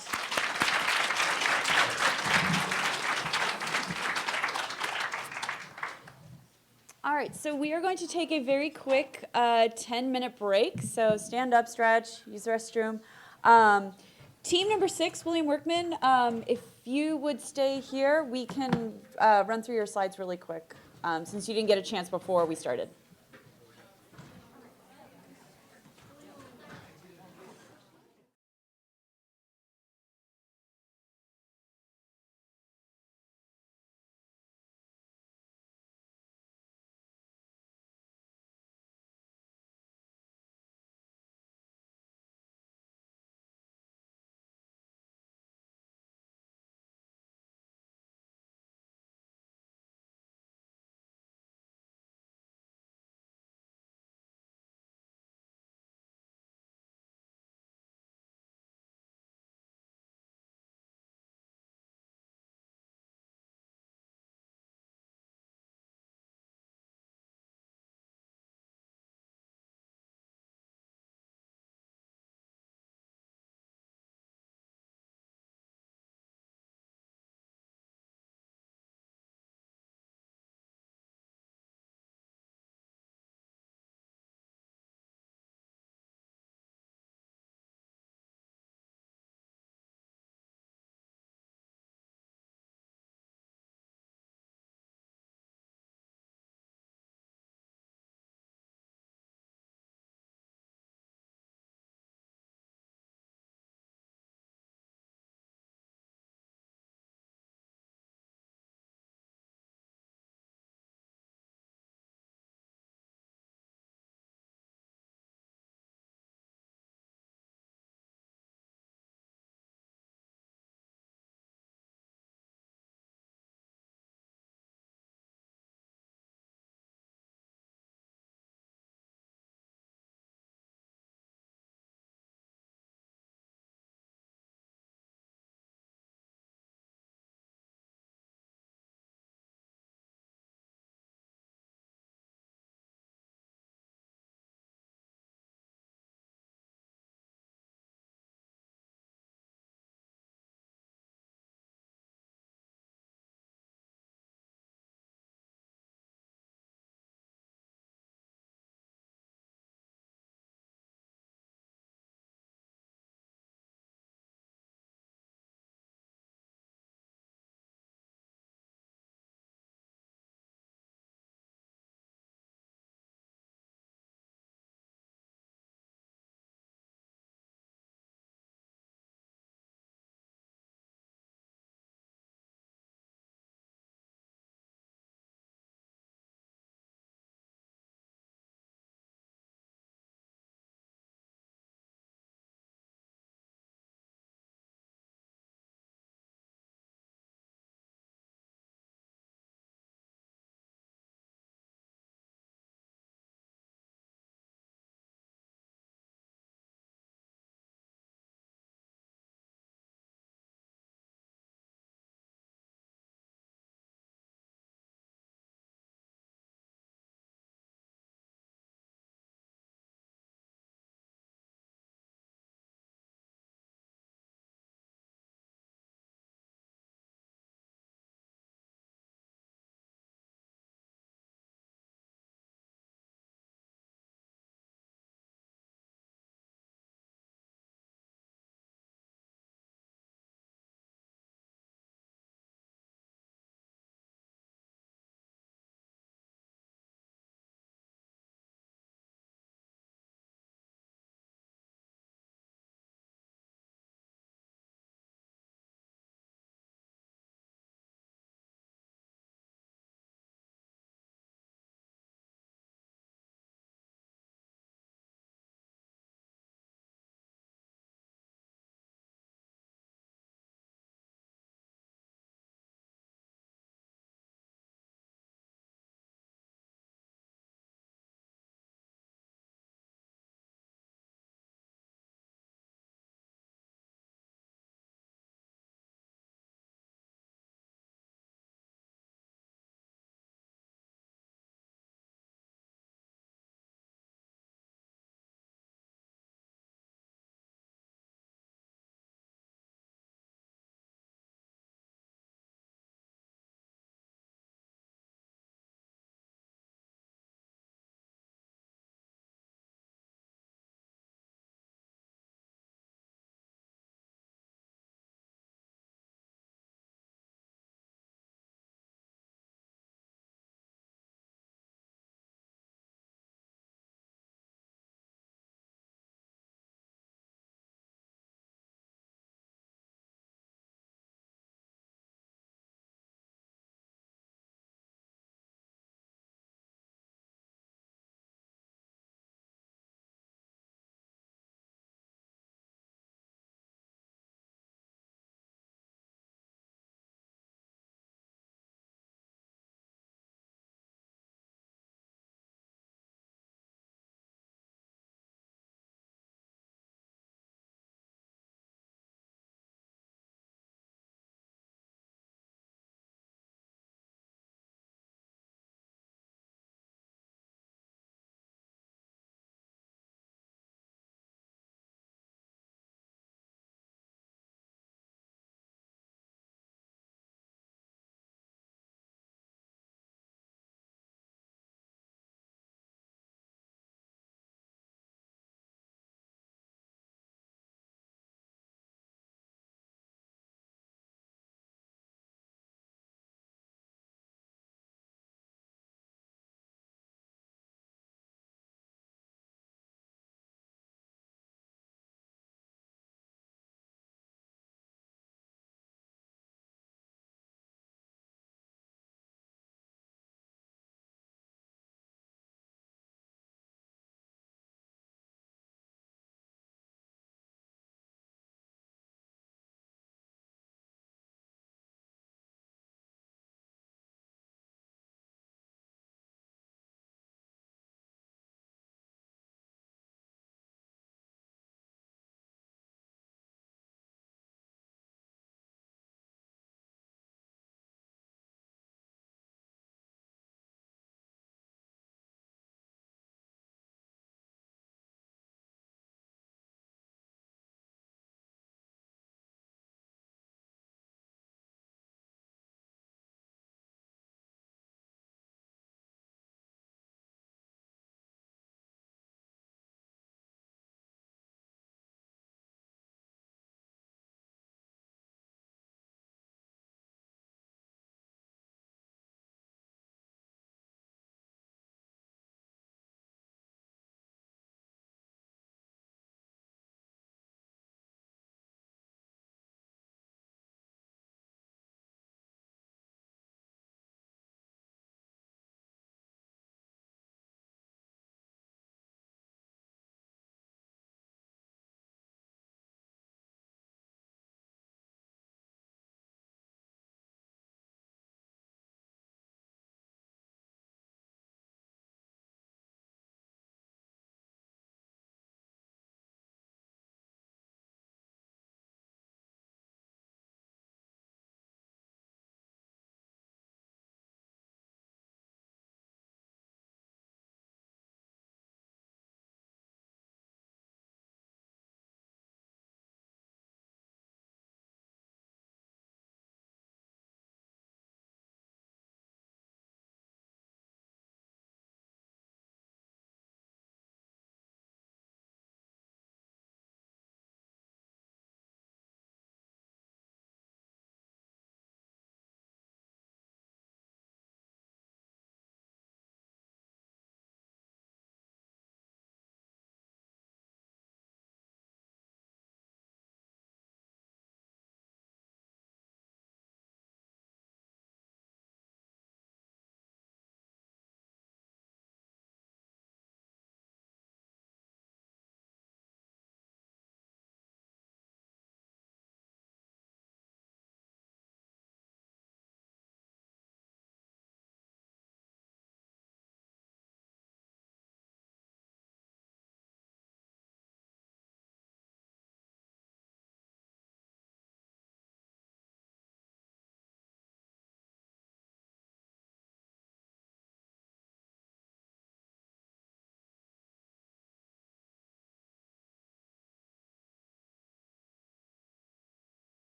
A: All right, so we are going to take a very quick 10-minute break. So stand up, stretch, use the restroom. Team number 6, William Workman, if you would stay here, we can run through your slides really quick since you didn't get a chance before we started.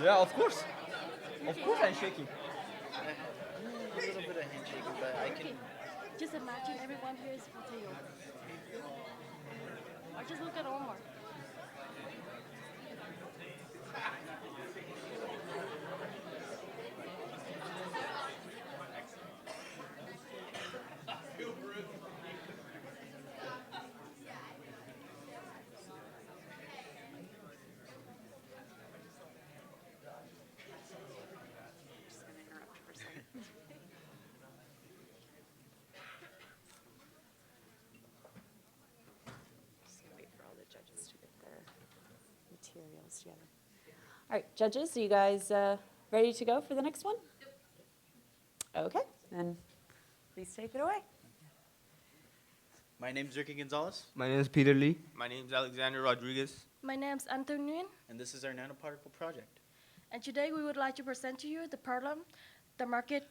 J: Yeah, of course. Of course I'm shaking.
N: A little bit of handshaking, but I can.
P: Just imagine everyone here is potato. Or just look at Omar.
A: Materials together. All right, judges, are you guys ready to go for the next one? Okay, then please take it away.
N: My name is Ricky Gonzalez.
J: My name is Peter Lee.
X: My name is Alexander Rodriguez.
P: My name's Antonin,
N: And this is our nanoparticle project.
P: and today we would like to present to you the problem, the market,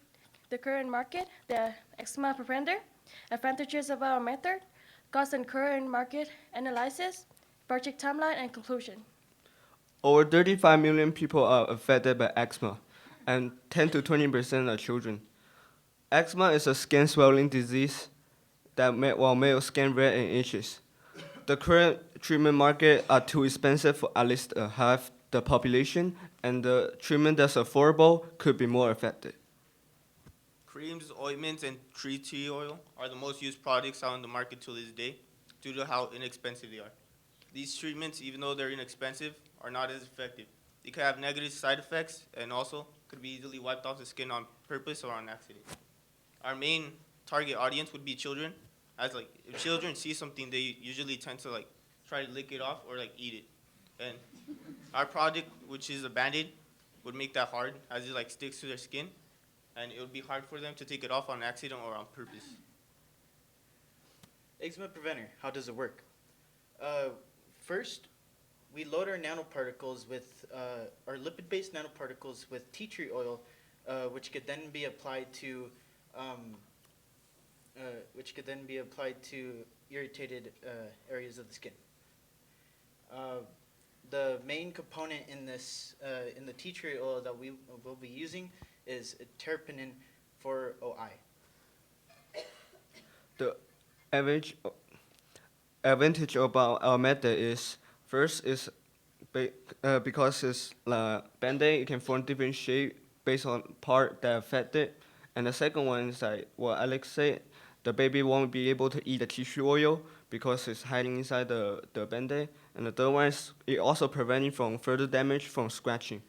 P: the current market, the eczema preventer, advantages of our method, cost and current market analysis, project timeline, and conclusion.
J: Over 35 million people are affected by eczema, and 10 to 20% are children. Eczema is a skin swelling disease that will make skin red and itches. The current treatment market are too expensive for at least half the population, and the treatment that's affordable could be more effective.
X: Creams, ointments, and tree tea oil are the most used products out on the market to this day due to how inexpensive they are. These treatments, even though they're inexpensive, are not as effective. They could have negative side effects and also could be easily wiped off the skin on purpose or on accident. Our main target audience would be children, as like if children see something, they usually tend to like try to lick it off or like eat it. And our product, which is a Band-Aid, would make that hard as it like sticks to their skin, and it would be hard for them to take it off on accident or on purpose.
N: Eczema preventer, how does it work? First, we load our nanoparticles with our lipid-based nanoparticles with tea tree oil, which could then be applied to irritated areas of the skin. The main component in this in the tea tree oil that we will be using is terpenin 4-OI.
J: The advantage about our method is first is because it's Band-Aid, it can form different shape based on part that affected, and the second one is like what Alex said, the baby won't be able to eat the tissue oil because it's hiding inside the Band-Aid, and the third one is it also preventing from further damage from scratching.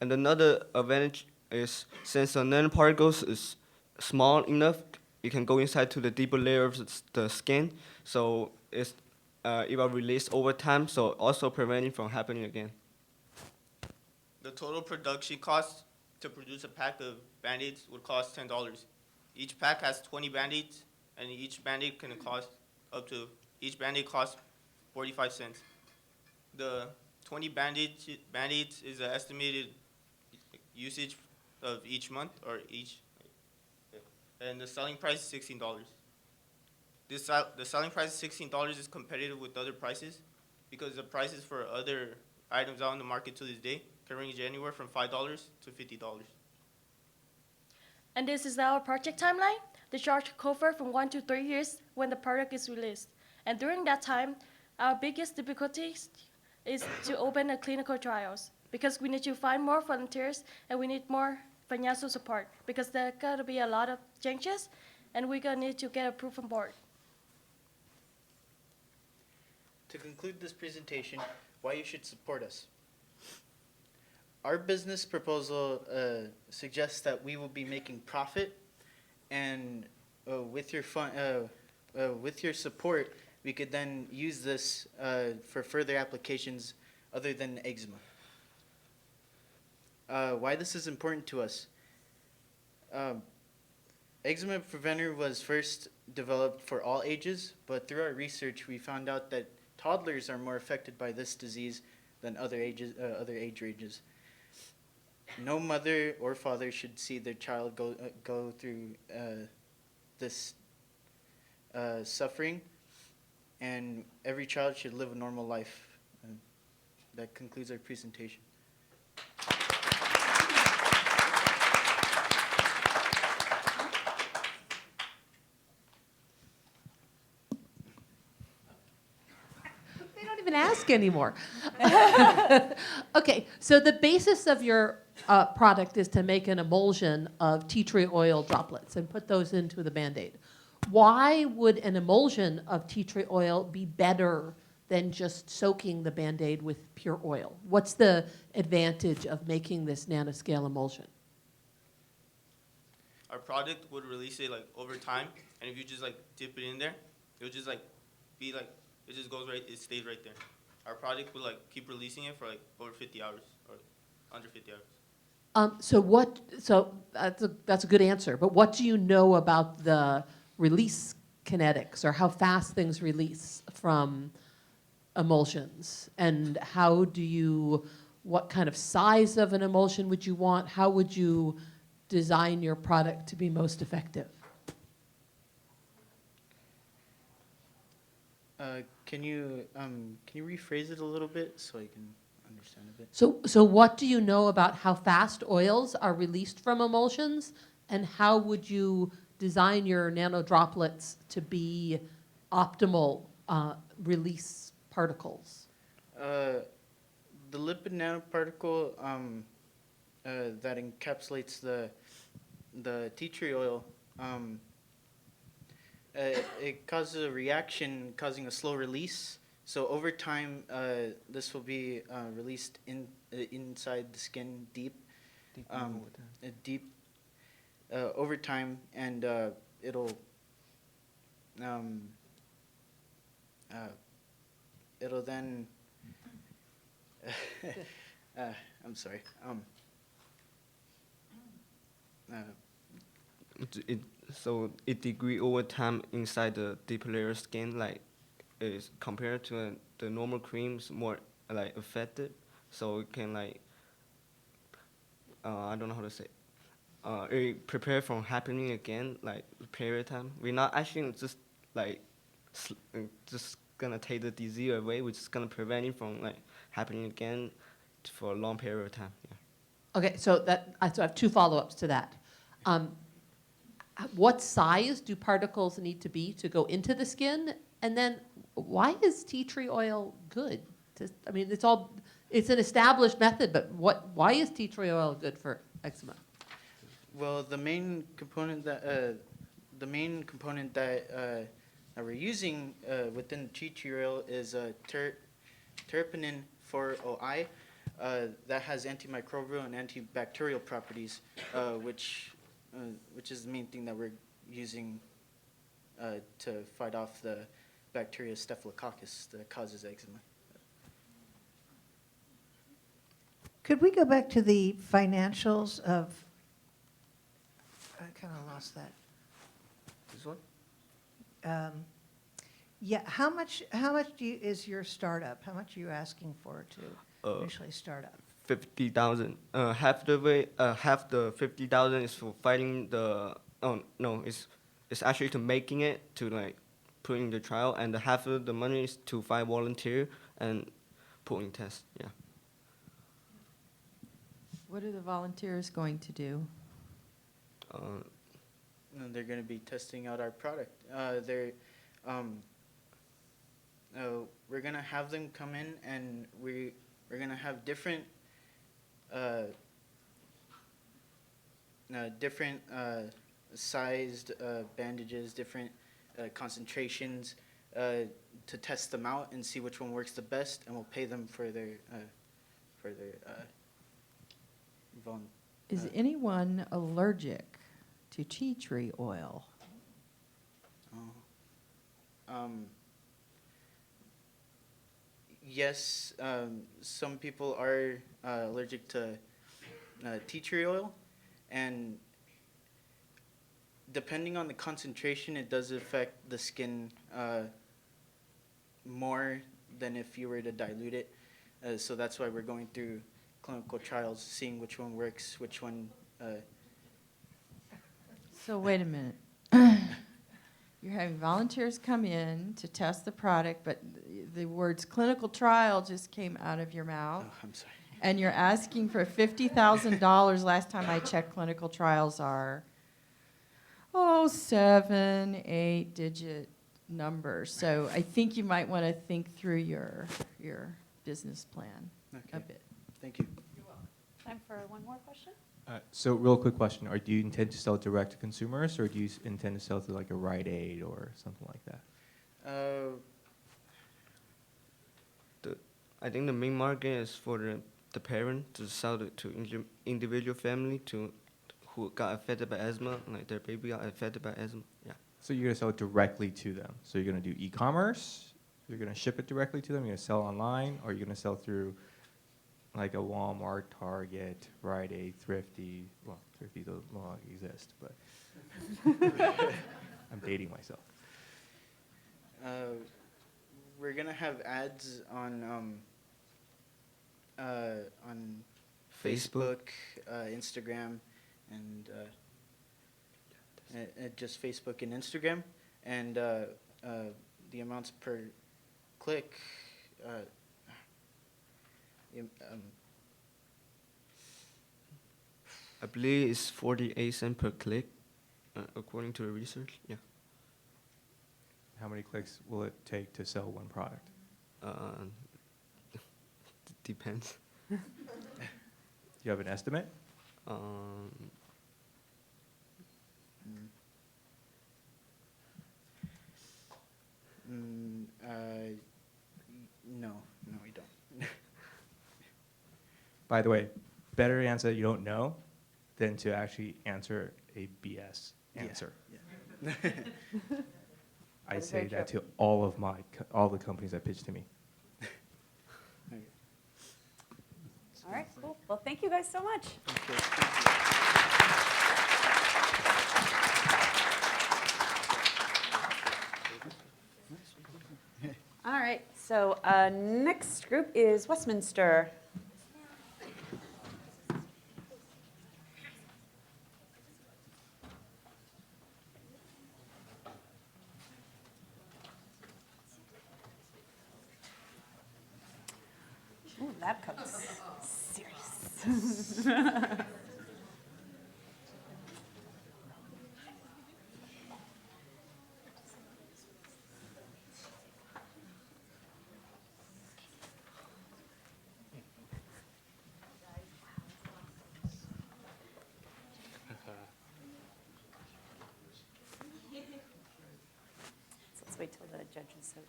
J: And another advantage is since the nanoparticles is small enough, it can go inside to the deeper layer of the skin, so it will release over time, so also preventing from happening again.
X: The total production cost to produce a pack of Band-Aids would cost $10. Each pack has 20 Band-Aids, and each Band-Aid can cost each Band-Aid costs 45 cents. The 20 Band-Aids is the estimated usage of each month or each, and the selling price is $16. The selling price of $16 is competitive with other prices because the prices for other items out on the market to this day can range anywhere from $5 to $50.
P: And this is our project timeline. The charge cover from 1 to 3 years when the product is released. And during that time, our biggest difficulty is to open the clinical trials because we need to find more volunteers and we need more financial support because there got to be a lot of changes and we're going to need to get approved from board.
N: To conclude this presentation, why you should support us. Our business proposal suggests that we will be making profit, and with your support, we could then use this for further applications other than eczema. Why this is important to us. Eczema preventer was first developed for all ages, but through our research, we found out that toddlers are more affected by this disease than other age ranges. No mother or father should see their child go through this suffering, and every child should live a normal life. That concludes our presentation.
C: even ask anymore. Okay, so the basis of your product is to make an emulsion of tea tree oil droplets and put those into the Band-Aid. Why would an emulsion of tea tree oil be better than just soaking the Band-Aid with pure oil? What's the advantage of making this nanoscale emulsion?
X: Our product would release it like over time, and if you just like dip it in there, it would just like be like, it just goes right, it stays right there. Our product would like keep releasing it for like over 50 hours or under 50 hours.
C: So that's a good answer, but what do you know about the release kinetics, or how fast things release from emulsions? And what kind of size of an emulsion would you want? How would you design your product to be most effective?
N: Can you rephrase it a little bit so I can understand a bit?
C: So what do you know about how fast oils are released from emulsions, and how would you design your nano droplets to be optimal release particles?
N: The lipid nanoparticle that encapsulates the tea tree oil, it causes a reaction causing a slow release. So over time, this will be released inside the skin deep over time, and it'll then I'm sorry.
J: So it degrade over time inside the deep layer skin, like is compared to the normal creams more like affected. So it can like I don't know how to say. It prepare from happening again, like period time. We're not actually just like just gonna take the disease away. We're just gonna prevent it from like happening again for a long period of time. Yeah.
C: Okay, so I have two follow-ups to that. What size do particles need to be to go into the skin? And then why is tea tree oil good? I mean, it's an established method, but why is tea tree oil good for eczema?
N: Well, the main component that we're using within tea tree oil is terpenin 4-OI that has antimicrobial and antibacterial properties, which is the main thing that we're using to fight off the bacteria Staphylococcus that causes eczema.
E: Could we go back to the financials of, I kind of lost that.
J: This one?
E: Yeah, how much is your startup? How much are you asking for to initially start up?
J: 50,000. Half the 50,000 is for fighting the. Oh no, it's actually to making it, to like putting the trial, and the half of the money is to find volunteer and putting tests. Yeah.
D: What are the volunteers going to do?
N: And they're going to be testing out our product. We're going to have them come in, and we're going to have different sized bandages, different concentrations to test them out and see which one works the best, and we'll pay them for their
D: Is anyone allergic to tea tree oil?
N: Yes, some people are allergic to tea tree oil, and depending on the concentration, it does affect the skin more than if you were to dilute it. So that's why we're going through clinical trials, seeing which one works, which one.
D: So wait a minute. You're having volunteers come in to test the product, but the words clinical trial just came out of your mouth.
N: Oh, I'm sorry.
D: And you're asking for $50,000. Last time I checked, clinical trials are 7, 8 digit numbers. So I think you might want to think through your business plan a bit.
N: Thank you.
A: Time for one more question?
G: So real quick question, do you intend to sell direct to consumers, or do you intend to sell to like a Rite Aid or something like that?
J: I think the main market is for the parent to sell it to individual family who got affected by asthma, like their baby got affected by asthma. Yeah.
G: So you're gonna sell it directly to them. So you're gonna do e-commerce. You're gonna ship it directly to them. You're gonna sell online, or you're gonna sell through like a Walmart, Target, Rite Aid, Thrifty. Well, Thrifty doesn't no longer exist, but I'm dating myself.
N: We're gonna have ads on Facebook, Instagram, and just Facebook and Instagram, and the amounts per click.
J: I believe it's 48 cents per click, according to the research. Yeah.
G: How many clicks will it take to sell one product?
J: Depends.
G: Do you have an estimate?
N: No, we don't.
G: By the way, better answer you don't know than to actually answer a BS answer.
N: Yeah.
G: I say that to all the companies that pitch to me.
A: All right, cool. Well, thank you guys so much. All right, so next group is Westminster. Ooh, lab coats. Serious. So let's wait till the judges have.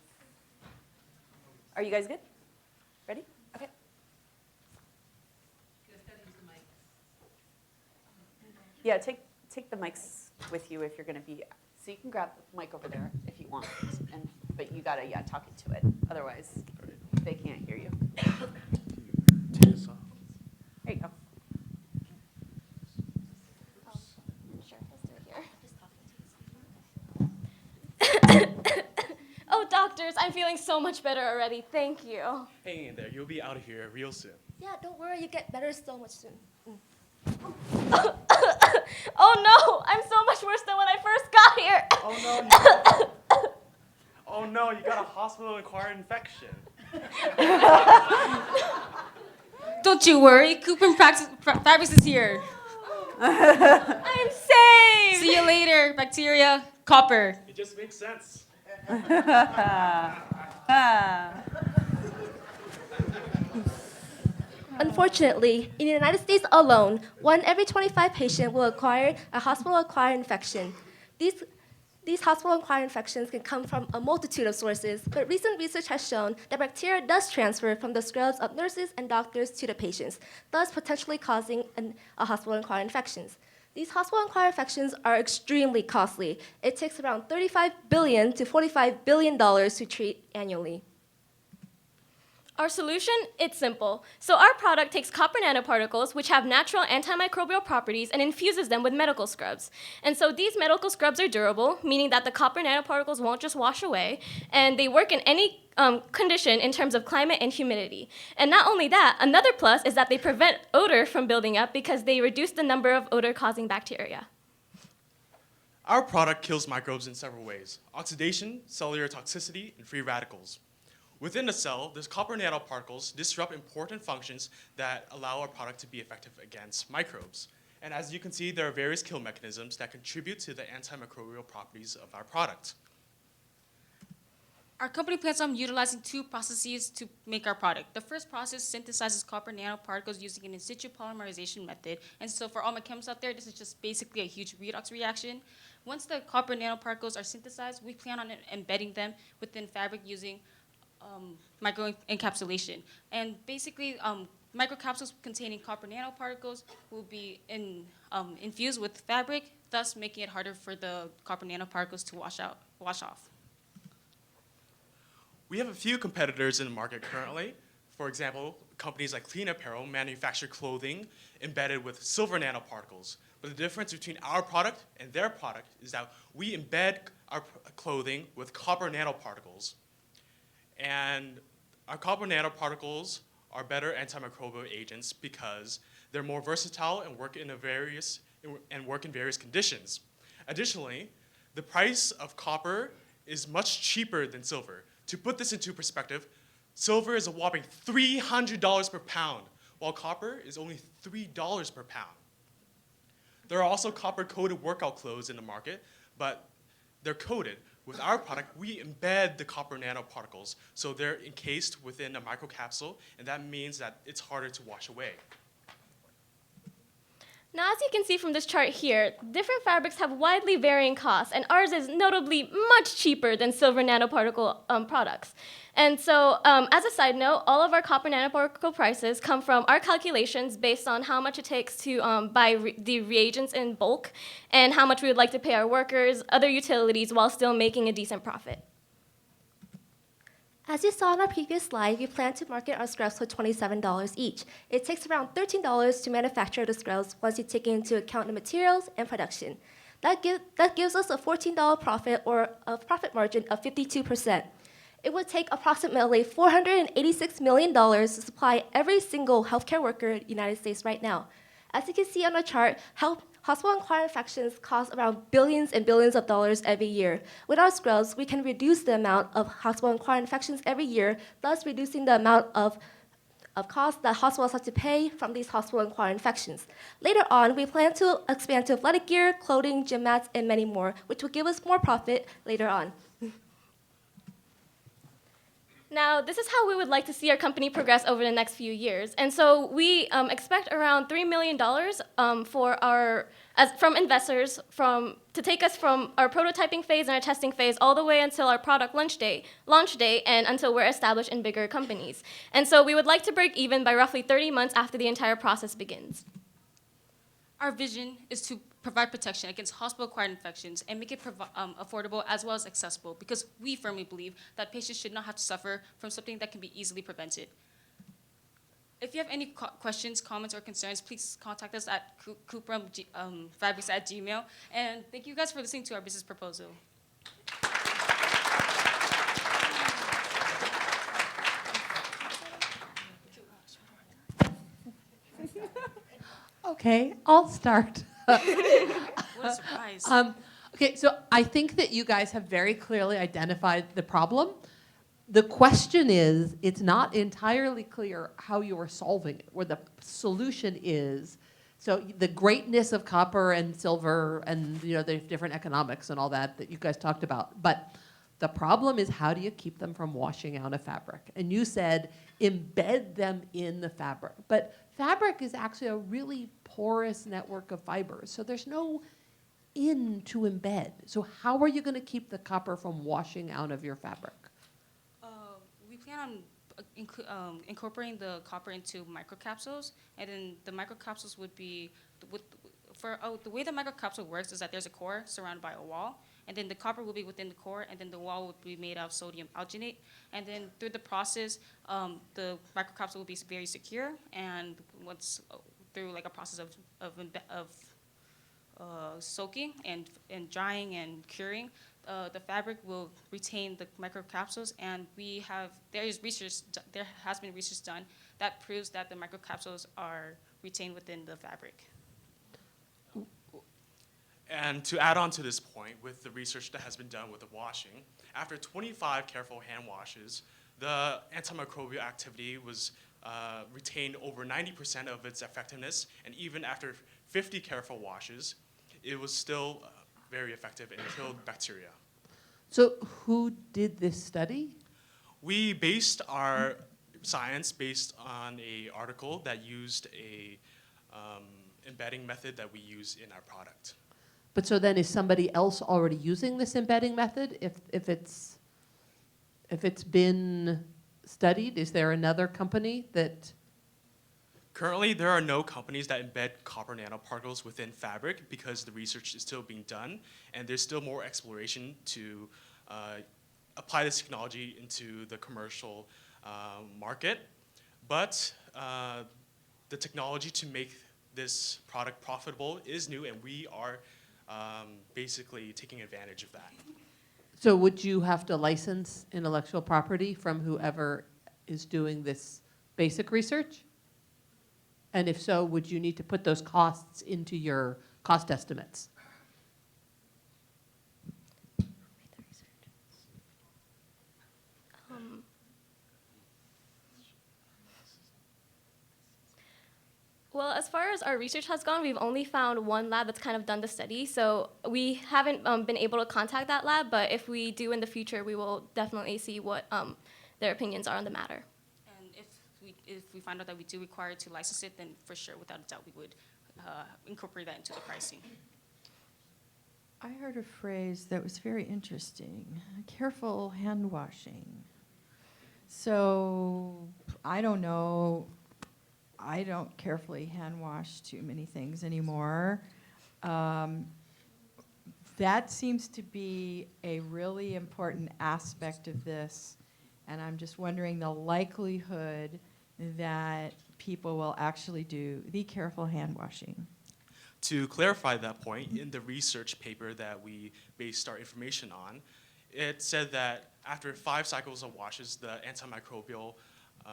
A: Are you guys good? Ready? Okay. Yeah, take the mics with you if you're going to be. So you can grab the mic over there if you want, but you gotta talk into it. Otherwise, they can't hear you. There you go.
M: Sure, let's do it here. Oh, doctors, I'm feeling so much better already. Thank you.
Q: Hang in there. You'll be out of here real soon.
M: Yeah, don't worry. You get better so much soon. Oh no, I'm so much worse than when I first got here.
Q: Oh no, you got a hospital-acquired infection.
S: Don't you worry, Cooper Fabrics is here.
M: I'm saved.
S: See you later, bacteria. Copper.
Q: It just makes sense.
M: Unfortunately, in the United States alone, 1 every 25 patients will acquire a hospital-acquired infection. These hospital-acquired infections can come from a multitude of sources, but recent research has shown that bacteria does transfer from the scrubs of nurses and doctors to the patients, thus potentially causing a hospital-acquired infections. These hospital-acquired infections are extremely costly. It takes around $35 billion to $45 billion to treat annually. Our solution, it's simple. So our product takes copper nanoparticles, which have natural antimicrobial properties, and infuses them with medical scrubs. And so these medical scrubs are durable, meaning that the copper nanoparticles won't just wash away, and they work in any condition in terms of climate and humidity. And not only that, another plus is that they prevent odor from building up because they reduce the number of odor-causing bacteria.
Q: Our product kills microbes in several ways: oxidation, cellular toxicity, and free radicals. Within the cell, the copper nanoparticles disrupt important functions that allow our product to be effective against microbes. And as you can see, there are various kill mechanisms that contribute to the antimicrobial properties of our product.
S: Our company plans on utilizing two processes to make our product. The first process synthesizes copper nanoparticles using an in situ polymerization method. And so for all my chemists out there, this is just basically a huge redox reaction. Once the copper nanoparticles are synthesized, we plan on embedding them within fabric using microencapsulation. And basically, microcapsules containing copper nanoparticles will be infused with fabric, thus making it harder for the copper nanoparticles to wash off.
Q: We have a few competitors in the market currently. For example, companies like Clean Apparel manufacture clothing embedded with silver nanoparticles. But the difference between our product and their product is that we embed our clothing with copper nanoparticles. And our copper nanoparticles are better antimicrobial agents because they're more versatile and work in various conditions. Additionally, the price of copper is much cheaper than silver. To put this into perspective, silver is a whopping $300 per pound, while copper is only $3 per pound. There are also copper-coated workout clothes in the market, but they're coated. With our product, we embed the copper nanoparticles, so they're encased within a microcapsule, and that means that it's harder to wash away.
M: Now, as you can see from this chart here, different fabrics have widely varying costs, and ours is notably much cheaper than silver nanoparticle products. And so, as a side note, all of our copper nanoparticle prices come from our calculations based on how much it takes to buy the reagents in bulk and how much we would like to pay our workers, other utilities, while still making a decent profit. As you saw on our previous slide, we plan to market our scrubs for $27 each. It takes around $13 to manufacture the scrubs once you take into account the materials and production. That gives us a $14 profit, or a profit margin of 52%. It would take approximately $486 million to supply every single healthcare worker in the United States right now. As you can see on the chart, hospital-acquired infections cost around billions and billions of dollars every year. With our scrubs, we can reduce the amount of hospital-acquired infections every year, thus reducing the amount of costs that hospitals have to pay from these hospital-acquired infections. Later on, we plan to expand to athletic gear, clothing, gym mats, and many more, which will give us more profit later on. Now, this is how we would like to see our company progress over the next few years. And so we expect around $3 million from investors to take us from our prototyping phase and our testing phase all the way until our product launch date, and until we're established in bigger companies. And so we would like to break even by roughly 30 months after the entire process begins.
S: Our vision is to provide protection against hospital-acquired infections and make it affordable as well as accessible, because we firmly believe that patients should not have to suffer from something that can be easily prevented. If you have any questions, comments, or concerns, please contact us at coopramfabrics@gmail. And thank you guys for listening to our business proposal.
C: Okay, I'll start.
S: What a surprise.
C: Okay, so I think that you guys have very clearly identified the problem. The question is, it's not entirely clear how you are solving it, where the solution is. So the greatness of copper and silver and the different economics and all that you guys talked about. But the problem is, how do you keep them from washing out a fabric? And you said embed them in the fabric. But fabric is actually a really porous network of fibers. So there's no in to embed. So how are you going to keep the copper from washing out of your fabric?
S: We plan on incorporating the copper into microcapsules, and then the microcapsules would be, the way the microcapsule works is that there's a core surrounded by a wall, and then the copper will be within the core, and then the wall would be made of sodium alginate. And then through the process, the microcapsule will be very secure, and once through like a process of soaking and drying and curing, the fabric will retain the microcapsules, and there has been research done that proves that the microcapsules are retained within the fabric.
Q: And to add on to this point, with the research that has been done with the washing, after 25 careful hand washes, the antimicrobial activity was retained over 90% of its effectiveness, and even after 50 careful washes, it was still very effective and killed bacteria.
C: So who did this study?
Q: We based our science based on a article that used a embedding method that we use in our product.
C: But so then is somebody else already using this embedding method? If it's been studied, is there another company that?
Q: Currently, there are no companies that embed copper nanoparticles within fabric because the research is still being done, and there's still more exploration to apply this technology into the commercial market. But the technology to make this product profitable is new, and we are basically taking advantage of that.
C: So would you have to license intellectual property from whoever is doing this basic research? And if so, would you need to put those costs into your cost estimates?
M: Well, as far as our research has gone, we've only found one lab that's kind of done the study. So we haven't been able to contact that lab, but if we do in the future, we will definitely see what their opinions are on the matter.
S: And if we find out that we do require to license it, then for sure, without a doubt, we would incorporate that into the pricing.
D: I heard a phrase that was very interesting, careful hand washing. So I don't know, I don't carefully hand wash too many things anymore. That seems to be a really important aspect of this, and I'm just wondering the likelihood that people will actually do the careful hand washing.
Q: To clarify that point, in the research paper that we based our information on, it said that after 5 cycles of washes, the antimicrobial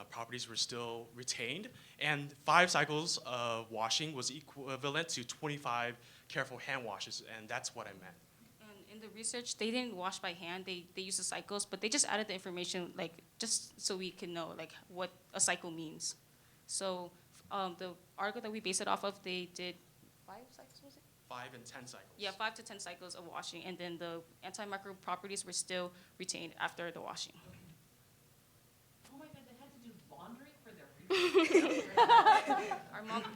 Q: properties were still retained, and 5 cycles of washing was equivalent to 25 careful hand washes, and that's what I meant.
S: And in the research, they didn't wash by hand. They used the cycles, but they just added the information, like, just so we can know, like, what a cycle means. So the article that we based it off of, they did 5 cycles, was it?
Q: 5 and 10 cycles.
S: Yeah, 5 to 10 cycles of washing, and then the antimicrobial properties were still retained after the washing.
C: Oh my God, they had to do laundry for their research.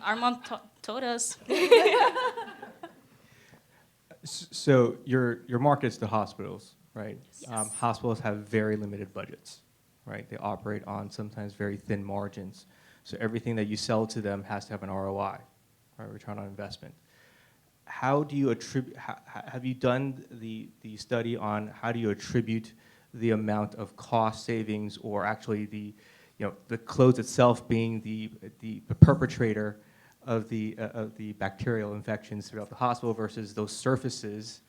S: Our mom told us.
G: So your market's to hospitals, right?
M: Yes.
G: Hospitals have very limited budgets, right? They operate on sometimes very thin margins. So everything that you sell to them has to have an ROI, right? Return on investment. How do you attribute? Have you done the study on how do you attribute the amount of cost savings, or actually the clothes itself being the perpetrator of the bacterial infections throughout the hospital versus those surfaces,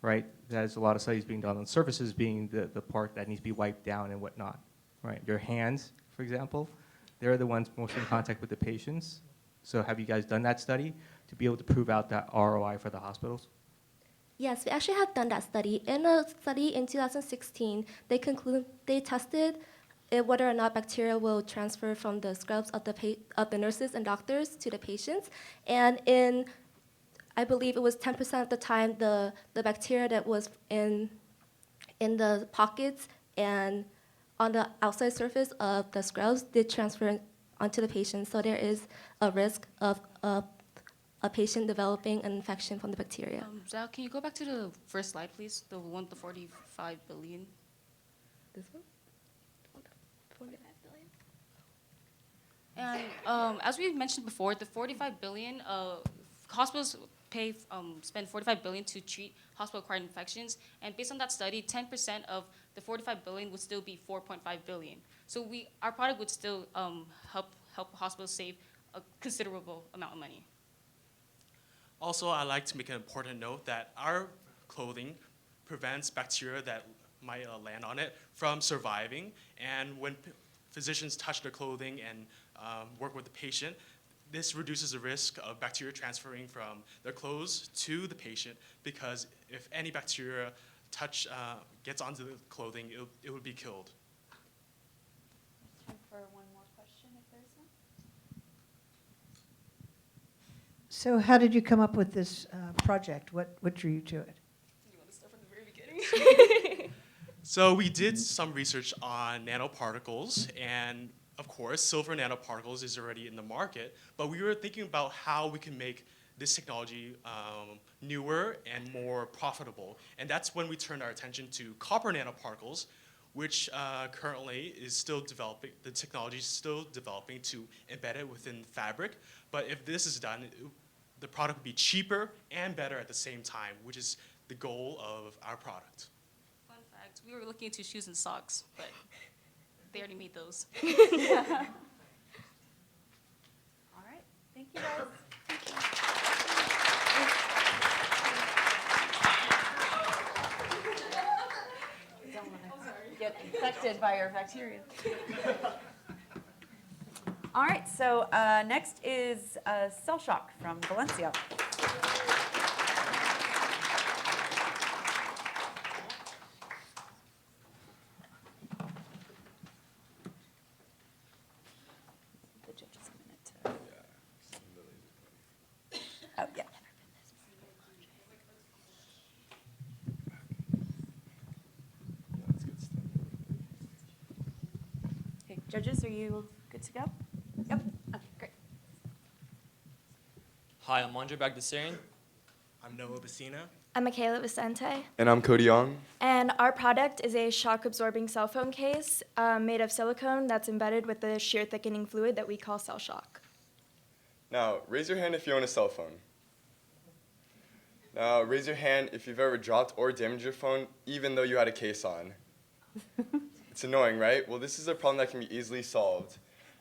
G: right? There's a lot of studies being done on surfaces being the part that needs to be wiped down and whatnot, right? Your hands, for example, they're the ones most in contact with the patients. So have you guys done that study to be able to prove out that ROI for the hospitals?
M: Yes, we actually have done that study. In a study in 2016, they tested whether or not bacteria will transfer from the scrubs of the nurses and doctors to the patients. And in, I believe it was 10% of the time, the bacteria that was in the pockets and on the outside surface of the scrubs did transfer onto the patient. So there is a risk of a patient developing an infection from the bacteria.
S: Zal, can you go back to the first slide, please? The one, the 45 billion.
M: This one? 45 billion.
S: And as we mentioned before, the 45 billion, hospitals spend 45 billion to treat hospital-acquired infections, and based on that study, 10% of the 45 billion would still be 4.5 billion. So our product would still help hospitals save a considerable amount of money.
Q: Also, I'd like to make an important note that our clothing prevents bacteria that might land on it from surviving, and when physicians touch their clothing and work with the patient, this reduces the risk of bacteria transferring from their clothes to the patient, because if any bacteria gets onto the clothing, it would be killed.
A: Time for one more question, if there's one.
E: So how did you come up with this project? What drew you to it?
S: You want to start from the very beginning?
Q: So we did some research on nanoparticles, and of course, silver nanoparticles is already in the market, but we were thinking about how we can make this technology newer and more profitable. And that's when we turned our attention to copper nanoparticles, which currently is still developing, the technology is still developing to embed it within fabric. But if this is done, the product would be cheaper and better at the same time, which is the goal of our product.
S: Fun fact, we were looking into shoes and socks, but they already made those.
A: All right, thank you guys. Don't want to get infected by your bacteria. All right, so next is Cell Shock from Valencia. The judges a minute to. Oh, yeah. Okay, judges, are you good to go? Yep. Okay, great.
B: Hi, I'm Andre Bagdasarian.
O: I'm Noah Bassina.
L: I'm Michaela Vicente.
R: And I'm Cody Young.
L: And our product is a shock-absorbing cell phone case made of silicone that's embedded with the shear thickening fluid that we call Cell Shock.
R: Now, raise your hand if you own a cell phone. Now, raise your hand if you've ever dropped or damaged your phone, even though you had a case on. It's annoying, right? Well, this is a problem that can be easily solved.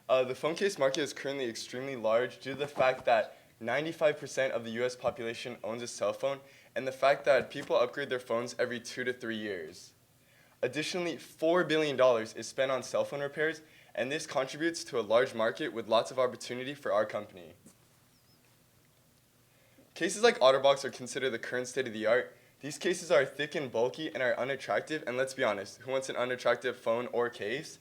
R: The phone case market is currently extremely large due to the fact that 95% of the US population owns a cell phone, and the fact that people upgrade their phones every 2 to 3 years. Additionally, $4 billion is spent on cell phone repairs, and this contributes to a large market with lots of opportunity for our company. Cases like OtterBox are considered the current state of the art. These cases are thick and bulky and are unattractive, and let's be honest, who wants an unattractive phone or case?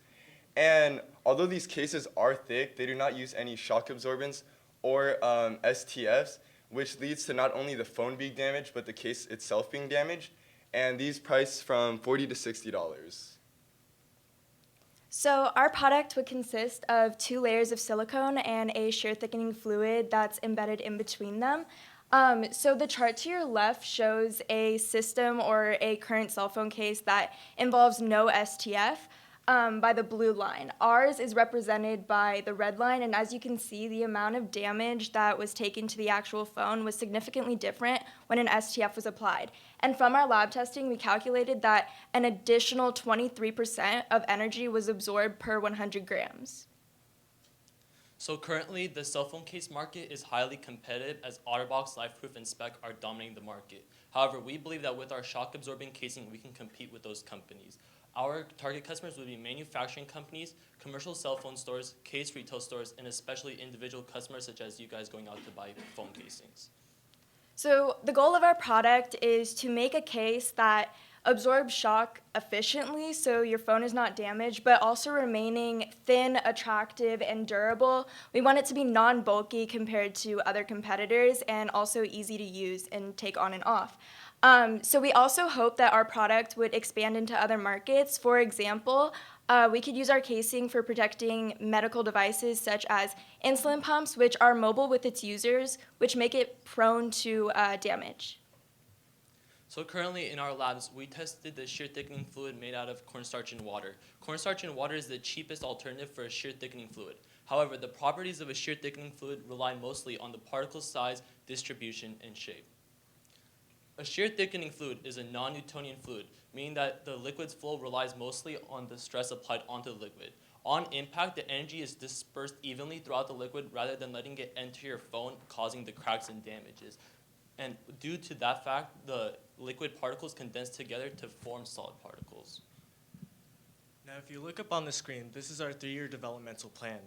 R: And although these cases are thick, they do not use any shock absorbents or STFs, which leads to not only the phone being damaged, but the case itself being damaged. And these price from $40 to $60.
L: So our product would consist of 2 layers of silicone and a shear thickening fluid that's embedded in between them. So the chart to your left shows a system or a current cell phone case that involves no STF by the blue line. Ours is represented by the red line, and as you can see, the amount of damage that was taken to the actual phone was significantly different when an STF was applied. And from our lab testing, we calculated that an additional 23% of energy was absorbed per 100 grams.
B: So currently, the cell phone case market is highly competitive as OtterBox, LifeProof, and Spec are dominating the market. However, we believe that with our shock-absorbing casing, we can compete with those companies. Our target customers would be manufacturing companies, commercial cell phone stores, case retail stores, and especially individual customers such as you guys going out to buy phone casings.
L: So the goal of our product is to make a case that absorbs shock efficiently so your phone is not damaged, but also remaining thin, attractive, and durable. We want it to be non-bulky compared to other competitors and also easy to use and take on and off. So we also hope that our product would expand into other markets. For example, we could use our casing for protecting medical devices such as insulin pumps, which are mobile with its users, which make it prone to damage.
B: So currently in our labs, we tested the shear thickening fluid made out of cornstarch and water. Cornstarch and water is the cheapest alternative for a shear thickening fluid. However, the properties of a shear thickening fluid rely mostly on the particle size, distribution, and shape. A shear thickening fluid is a non-Newtonian fluid, meaning that the liquid's flow relies mostly on the stress applied onto the liquid. On impact, the energy is dispersed evenly throughout the liquid rather than letting it enter your phone, causing the cracks and damages. And due to that fact, the liquid particles condense together to form solid particles.
O: Now, if you look up on the screen, this is our 3-year developmental plan.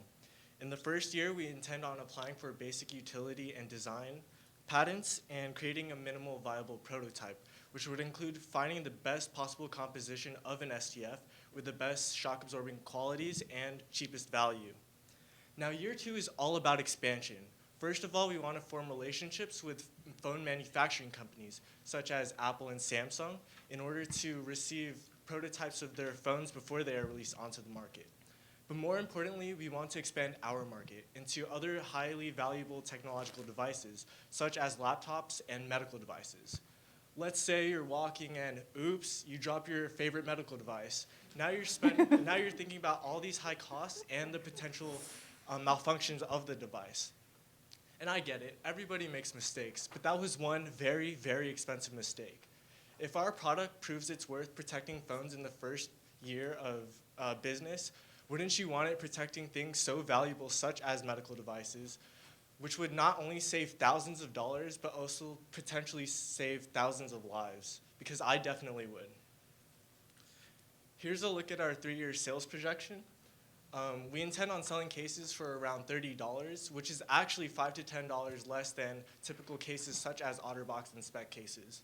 O: In the first year, we intend on applying for basic utility and design, patents, and creating a minimal viable prototype, which would include finding the best possible composition of an STF with the best shock-absorbing qualities and cheapest value. Now, year 2 is all about expansion. First of all, we want to form relationships with phone manufacturing companies, such as Apple and Samsung, in order to receive prototypes of their phones before they are released onto the market. But more importantly, we want to expand our market into other highly valuable technological devices, such as laptops and medical devices. Let's say you're walking and oops, you drop your favorite medical device. Now you're thinking about all these high costs and the potential malfunctions of the device. And I get it, everybody makes mistakes, but that was one very, very expensive mistake. If our product proves its worth protecting phones in the first year of business, wouldn't you want it protecting things so valuable such as medical devices, which would not only save thousands of dollars, but also potentially save thousands of lives? Because I definitely would. Here's a look at our 3-year sales projection. We intend on selling cases for around $30, which is actually $5 to $10 less than typical cases such as OtterBox and spec cases.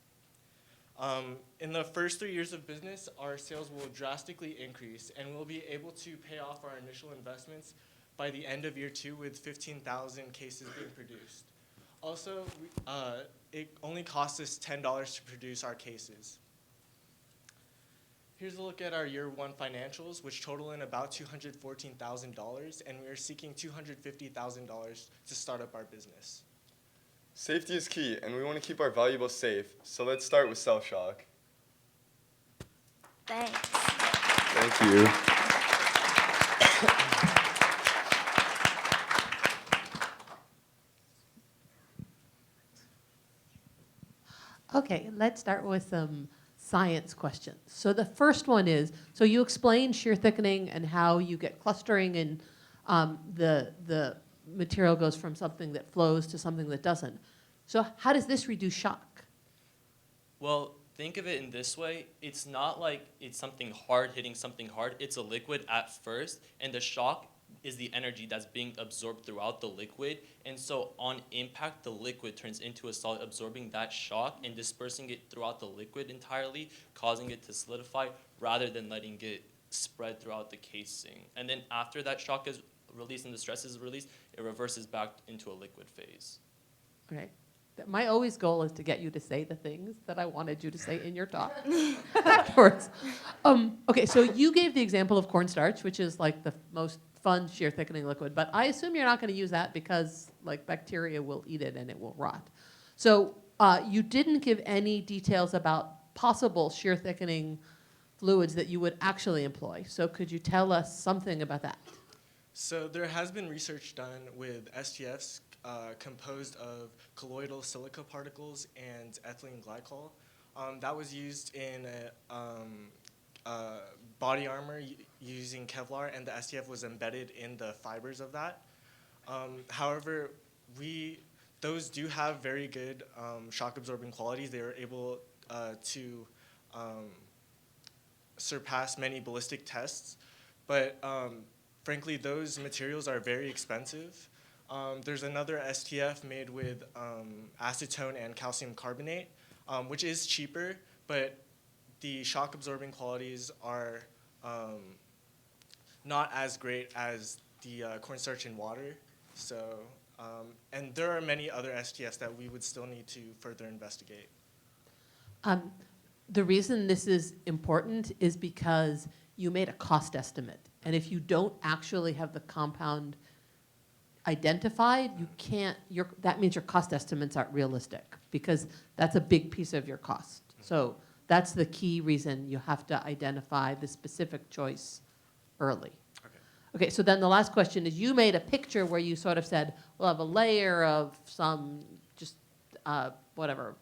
O: In the first 3 years of business, our sales will drastically increase, and we'll be able to pay off our initial investments by the end of year 2 with 15,000 cases being produced. Also, it only costs us $10 to produce our cases. Here's a look at our year 1 financials, which total in about $214,000, and we are seeking $250,000 to start up our business.
R: Safety is key, and we want to keep our valuables safe, so let's start with cell shock.
M: Thanks.
R: Thank you.
C: Okay, let's start with some science questions. So the first one is, so you explained shear thickening and how you get clustering and the material goes from something that flows to something that doesn't. So how does this reduce shock?
B: Well, think of it in this way. It's not like it's something hard hitting something hard. It's a liquid at first, and the shock is the energy that's being absorbed throughout the liquid. And so on impact, the liquid turns into a solid, absorbing that shock and dispersing it throughout the liquid entirely, causing it to solidify rather than letting it spread throughout the casing. And then after that shock is released and the stress is released, it reverses back into a liquid phase.
C: Okay. My always goal is to get you to say the things that I wanted you to say in your talk afterwards. Okay, so you gave the example of cornstarch, which is like the most fun shear thickening liquid, but I assume you're not going to use that because like bacteria will eat it and it will rot. So you didn't give any details about possible shear thickening fluids that you would actually employ. So could you tell us something about that?
O: So there has been research done with STFs composed of colloidal silica particles and ethylene glycol. That was used in body armor using Kevlar, and the STF was embedded in the fibers of that. However, those do have very good shock absorbing qualities. They are able to surpass many ballistic tests, but frankly, those materials are very expensive. There's another STF made with acetone and calcium carbonate, which is cheaper, but the shock absorbing qualities are not as great as the cornstarch in water. So, and there are many other STFs that we would still need to further investigate.
C: The reason this is important is because you made a cost estimate. And if you don't actually have the compound identified, you can't, that means your cost estimates aren't realistic because that's a big piece of your cost. So that's the key reason you have to identify the specific choice early. Okay, so then the last question is you made a picture where you sort of said, we'll have a layer of some just elastomer,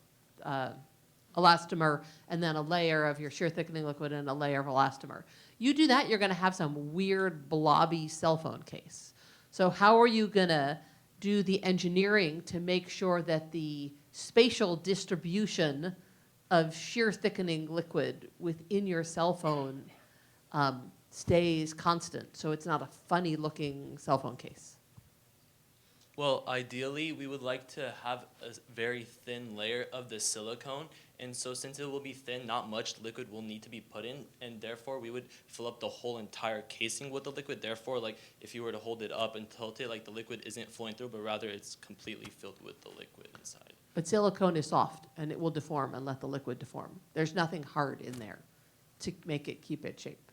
C: and then a layer of your shear thickening liquid and a layer of elastomer. You do that, you're gonna have some weird blobby cell phone case. So how are you gonna do the engineering to make sure that the spatial distribution of shear thickening liquid within your cell phone stays constant, so it's not a funny looking cell phone case?
B: Well, ideally, we would like to have a very thin layer of the silicone. And so since it will be thin, not much liquid will need to be put in. And therefore, we would fill up the whole entire casing with the liquid. Therefore, like if you were to hold it up and tilt it, like the liquid isn't flowing through, but rather it's completely filled with the liquid inside.
C: But silicone is soft, and it will deform and let the liquid deform. There's nothing hard in there. to make it keep its shape?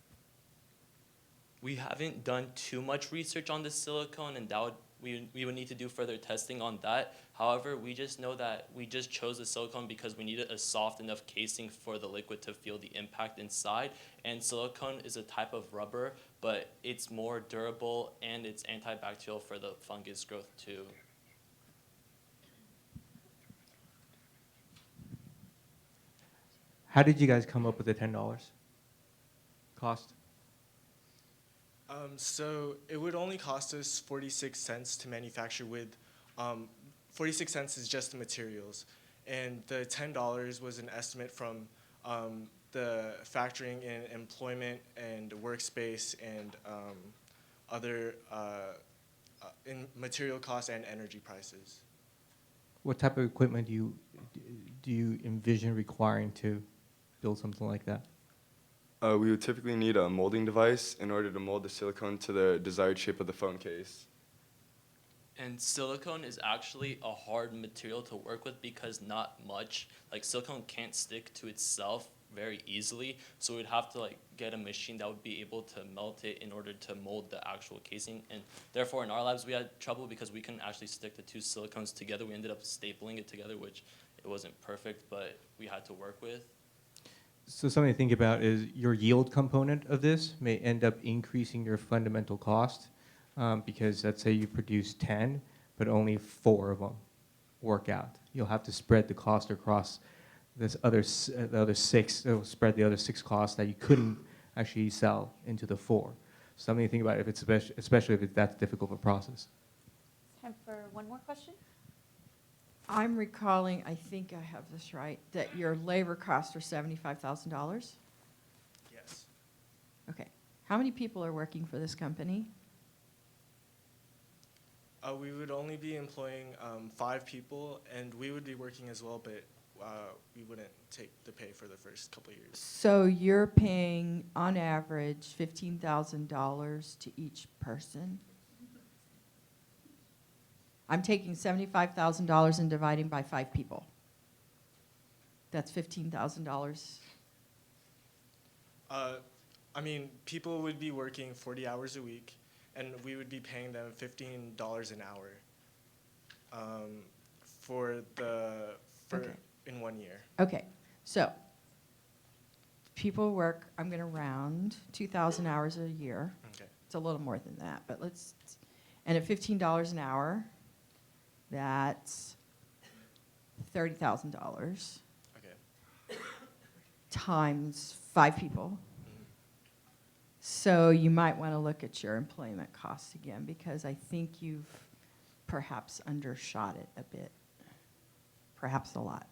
B: We haven't done too much research on the silicone, and we would need to do further testing on that. However, we just know that we just chose the silicone because we needed a soft enough casing for the liquid to feel the impact inside. And silicone is a type of rubber, but it's more durable and it's antibacterial for the fungus growth too.
G: How did you guys come up with the $10 cost?
O: So it would only cost us 46 cents to manufacture with, 46 cents is just the materials. And the $10 was an estimate from the factoring in employment and workspace and other in material costs and energy prices.
G: What type of equipment do you envision requiring to build something like that?
R: We would typically need a molding device in order to mold the silicone to the desired shape of the phone case.
B: And silicone is actually a hard material to work with because not much, like silicone can't stick to itself very easily. So we'd have to like get a machine that would be able to melt it in order to mold the actual casing. And therefore in our labs we had trouble because we couldn't actually stick the two silicones together. We ended up stapling it together, which it wasn't perfect, but we had to work with.
G: So something to think about is your yield component of this may end up increasing your fundamental cost because let's say you produce 10, but only 4 of them work out. You'll have to spread the cost across the other 6. It'll spread the other 6 costs that you couldn't actually sell into the 4. Something to think about if it's especially if it's that difficult of a process.
A: Time for one more question.
D: I'm recalling, I think I have this right, that your labor costs are $75,000?
O: Yes.
D: Okay. How many people are working for this company?
O: We would only be employing 5 people, and we would be working as well, but we wouldn't take the pay for the first couple of years.
D: So you're paying, on average, $15,000 to each person? I'm taking $75,000 and dividing by 5 people. That's $15,000.
O: I mean, people would be working 40 hours a week, and we would be paying them $15 an hour in 1 year.
D: Okay, so people work, I'm going to round, 2,000 hours a year.
O: Okay.
D: It's a little more than that, but let's, and at $15 an hour, that's $30,000.
O: Okay.
D: Times 5 people. So you might want to look at your employment costs again because I think you've perhaps undershot it a bit, perhaps a lot.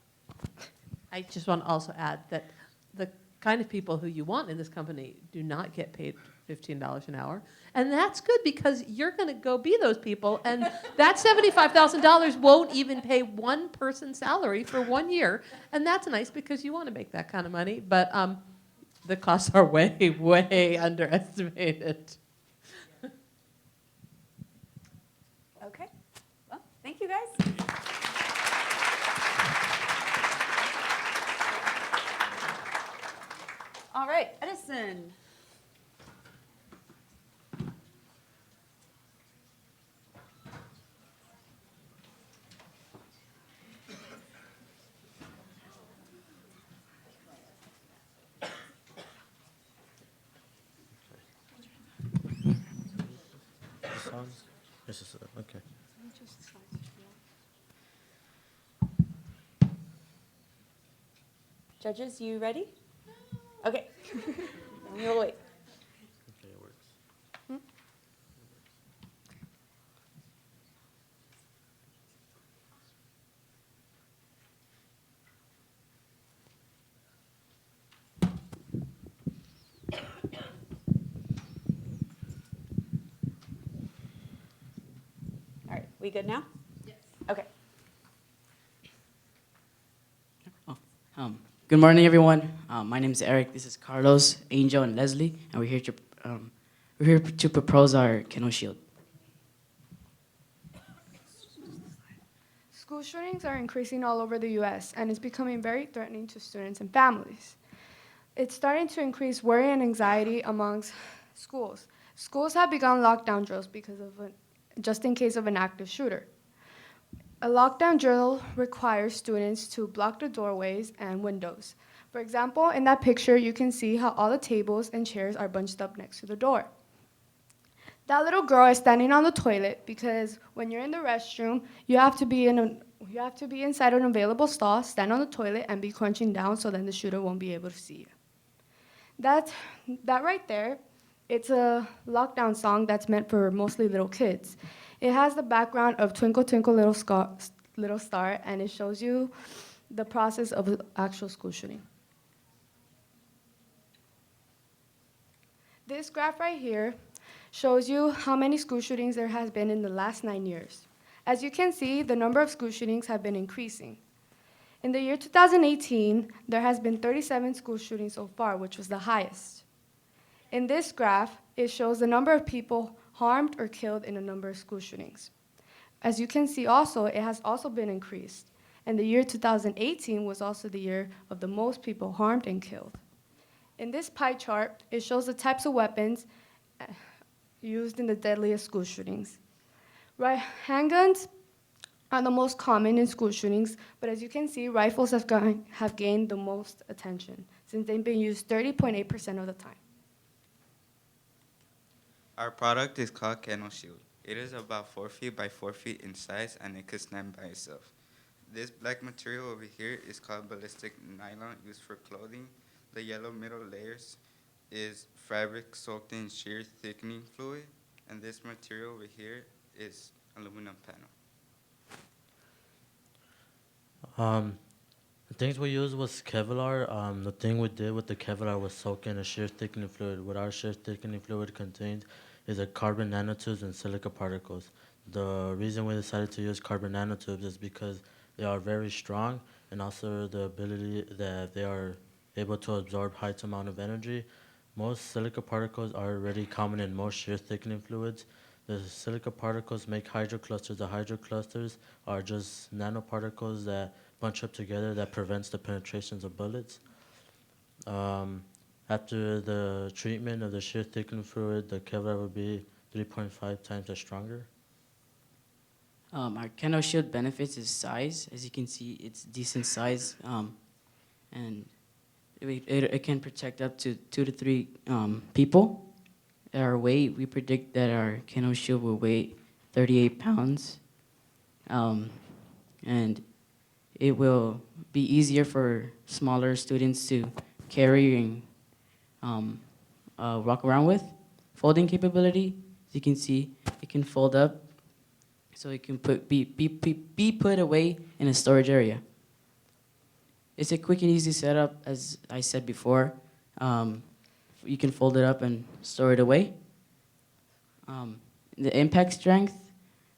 C: I just want to also add that the kind of people who you want in this company do not get paid $15 an hour. And that's good because you're going to go be those people. And that $75,000 won't even pay one person's salary for 1 year. And that's nice because you want to make that kind of money. But the costs are way, way underestimated.
A: Okay. Well, thank you guys. All right, Edison.
F: This is okay.
A: Judges, you ready? Okay. We'll wait.
F: Okay, it works.
A: All right, we good now? Yes. Okay.
T: Good morning, everyone. My name is Eric. This is Carlos, Angel, and Leslie, and we're here to propose our kennel shield.
U: School shootings are increasing all over the U.S., and it's becoming very threatening to students and families.
H: It's starting to increase worry and anxiety amongst schools. Schools have begun lockdown drills just in case of an active shooter. A lockdown drill requires students to block the doorways and windows. For example, in that picture, you can see how all the tables and chairs are bunched up next to the door. That little girl is standing on the toilet because when you're in the restroom, you have to be inside an available stall, stand on the toilet, and be crunching down so then the shooter won't be able to see you. That right there, it's a lockdown song that's meant for mostly little kids. It has the background of Twinkle Twinkle Little Star, and it shows you the process of an actual school shooting. This graph right here shows you how many school shootings there has been in the last 9 years. As you can see, the number of school shootings have been increasing. In the year 2018, there has been 37 school shootings so far, which was the highest. In this graph, it shows the number of people harmed or killed in a number of school shootings. As you can see also, it has also been increased. And the year 2018 was also the year of the most people harmed and killed. In this pie chart, it shows the types of weapons used in the deadliest school shootings. Right, handguns are the most common in school shootings, but as you can see, rifles have gained the most attention since they've been used 30.8% of the time.
I: Our product is called Nanoshield. It is about 4 feet by 4 feet in size, and it could stand by itself. This black material over here is called ballistic nylon, used for clothing. The yellow middle layers is fabric soaked in shear thickening fluid, and this material over here is aluminum panel.
F: The things we used was Kevlar. The thing we did with the Kevlar was soak in a shear thickening fluid. What our shear thickening fluid contains is a carbon nanotubes and silica particles. The reason we decided to use carbon nanotubes is because they are very strong, and also the ability that they are able to absorb high amount of energy. Most silica particles are already common in most shear thickening fluids. The silica particles make hydroclusters. The hydroclusters are just nanoparticles that bunch up together that prevents the penetrations of bullets. After the treatment of the shear thickening fluid, the Kevlar will be 3.5 times as stronger.
T: Our Nanoshield benefits is size. As you can see, it's decent size, and it can protect up to 2 to 3 people. Our weight, we predict that our Nanoshield will weigh 38 pounds, and it will be easier for smaller students to carry and walk around with. Folding capability, as you can see, it can fold up, so it can be put away in a storage area. It's a quick and easy setup, as I said before. You can fold it up and store it away. The impact strength,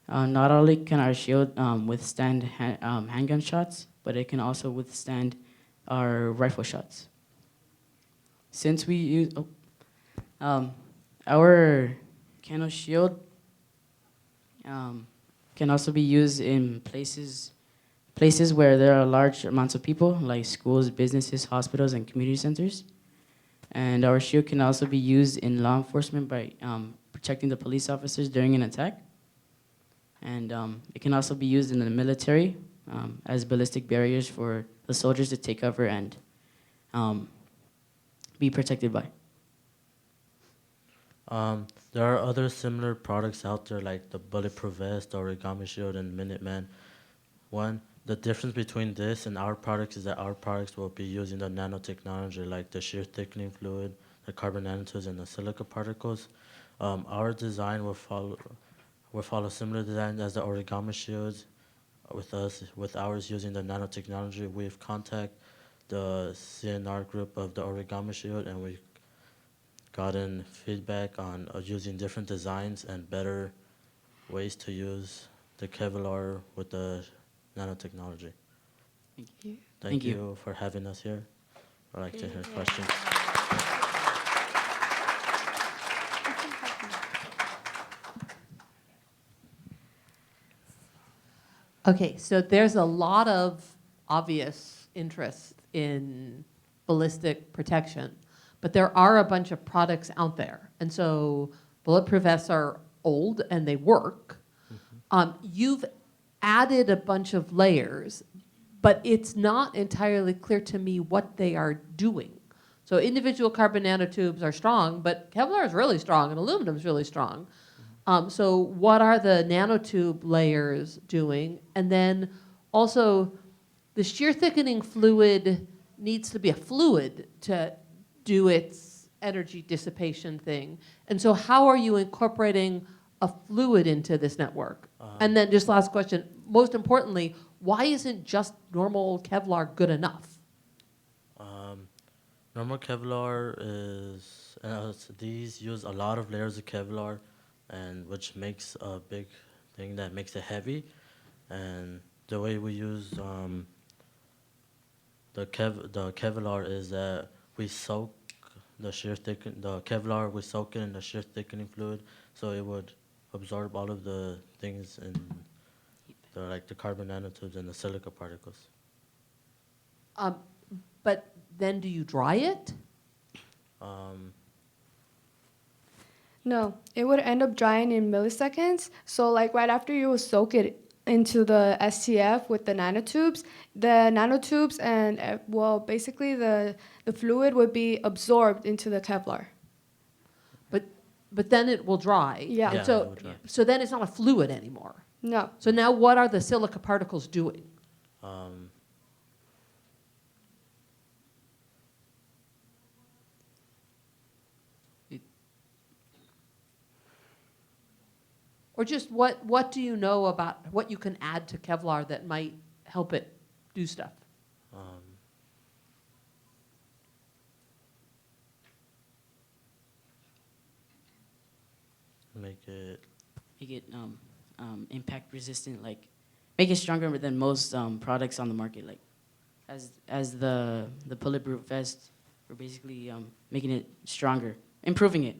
T: not only can our shield withstand handgun shots, but it can also withstand our rifle shots. Since we use our Nanoshield can also be used in places where there are large amounts of people, like schools, businesses, hospitals, and community centers. And our shield can also be used in law enforcement by protecting the police officers during an attack. And it can also be used in the military as ballistic barriers for the soldiers to take cover and be protected by.
F: There are other similar products out there like the Bulletproof Vest, the Origami Shield, and Minuteman. The difference between this and our products is that our products will be using the nanotechnology, like the shear thickening fluid, the carbon nanotubes, and the silica particles. Our design will follow similar design as the Origami Shields. With ours using the nanotechnology, we've contacted the CNR group of the Origami Shield, and we've gotten feedback on using different designs and better ways to use the Kevlar with the nanotechnology.
T: Thank you.
F: Thank you for having us here. I'd like to hear questions.
C: Okay, so there's a lot of obvious interest in ballistic protection. But there are a bunch of products out there. And so bulletproof vests are old and they work. You've added a bunch of layers, but it's not entirely clear to me what they are doing. So individual carbon nanotubes are strong, but Kevlar is really strong and aluminum is really strong. So what are the nanotube layers doing? And then also, the shear thickening fluid needs to be a fluid to do its energy dissipation thing. And so how are you incorporating a fluid into this network? And then just last question, most importantly, why isn't just normal Kevlar good enough?
F: Normal Kevlar is, these use a lot of layers of Kevlar, and which makes a big thing that makes it heavy. And the way we use the Kevlar is that we soak the Kevlar, we soak it in the shear thickening fluid, so it would absorb all of the things in like the carbon nanotubes and the silica particles.
C: But then do you dry it?
H: No, it would end up drying in milliseconds. So like right after you would soak it into the STF with the nanotubes and well, basically the fluid would be absorbed into the Kevlar.
C: But then it will dry.
H: Yeah.
C: And so then it's not a fluid anymore.
H: No.
C: So now what are the silica particles doing? Or just what do you know about what you can add to Kevlar that might help it do stuff?
F: Make it
T: impact resistant, like make it stronger than most products on the market. Like as the bulletproof vest, we're basically making it stronger, improving it.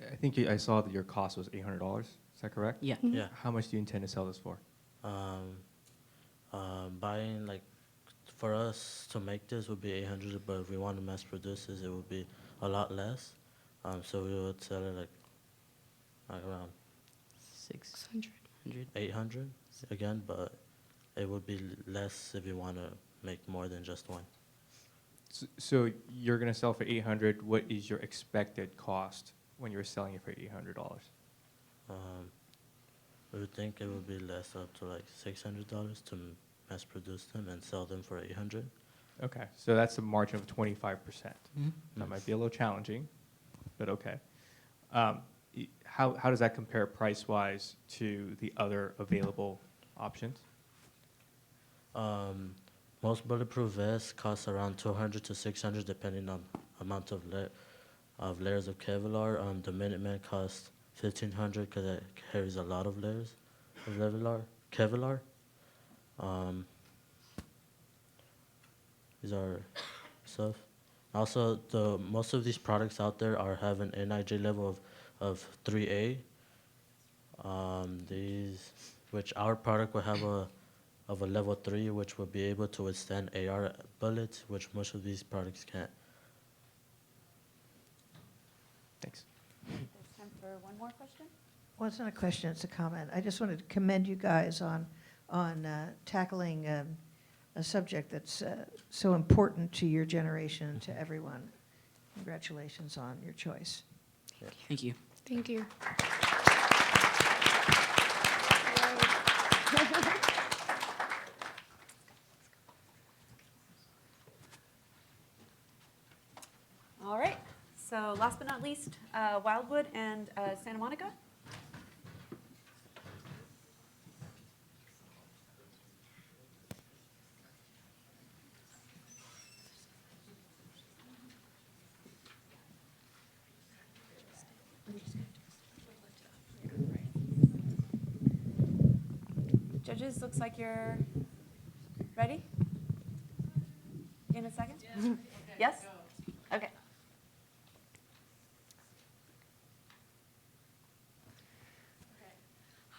G: I think I saw that your cost was $800. Is that correct?
T: Yeah.
H: Mm-hmm.
F: Yeah.
G: How much do you intend to sell this for?
F: Buying, like, for us to make this would be 800, but if we want to mass produce this, it would be a lot less. So we would sell it like around
T: 600.
F: 800 again, but it would be less if you want to make more than just one.
G: So you're going to sell for 800. What is your expected cost when you're selling it for $800?
F: We would think it would be less, up to like $600 to mass produce them and sell them for 800.
G: Okay, so that's a margin of 25%.
T: Mm-hmm.
G: That might be a little challenging, but okay. How does that compare price-wise to the other available options?
F: Most bulletproof vests cost around 200 to 600 depending on amount of layers of Kevlar. The Minuteman costs 1,500 because it carries a lot of layers of Kevlar. These are stuff. Also, most of these products out there have an NIJ level of 3A. Which our product will have of a level 3, which will be able to withstand AR bullets, which most of these products can't.
G: Thanks.
A: There's time for one more question.
E: Well, it's not a question, it's a comment. I just wanted to commend you guys on tackling a subject that's so important to your generation and to everyone. Congratulations on your choice.
T: Thank you.
H: Thank you.
A: All right. So last but not least, Wildwood and Santa Monica. Judges, looks like you're ready? In a second? Yes? Okay.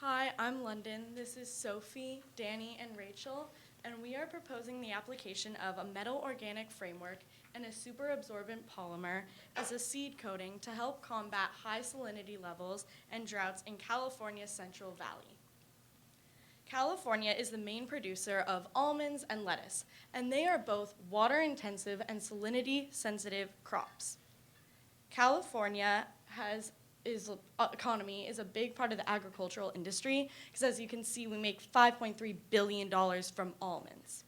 K: Hi, I'm London. This is Sophie, Danny, and Rachel, and we are proposing the application of a metal organic framework and a super absorbent polymer as a seed coating to help combat high salinity levels and droughts in California's Central Valley. California is the main producer of almonds and lettuce, and they are both water-intensive and salinity-sensitive crops. California economy is a big part of the agricultural industry because, as you can see, we make $5.3 billion from almonds.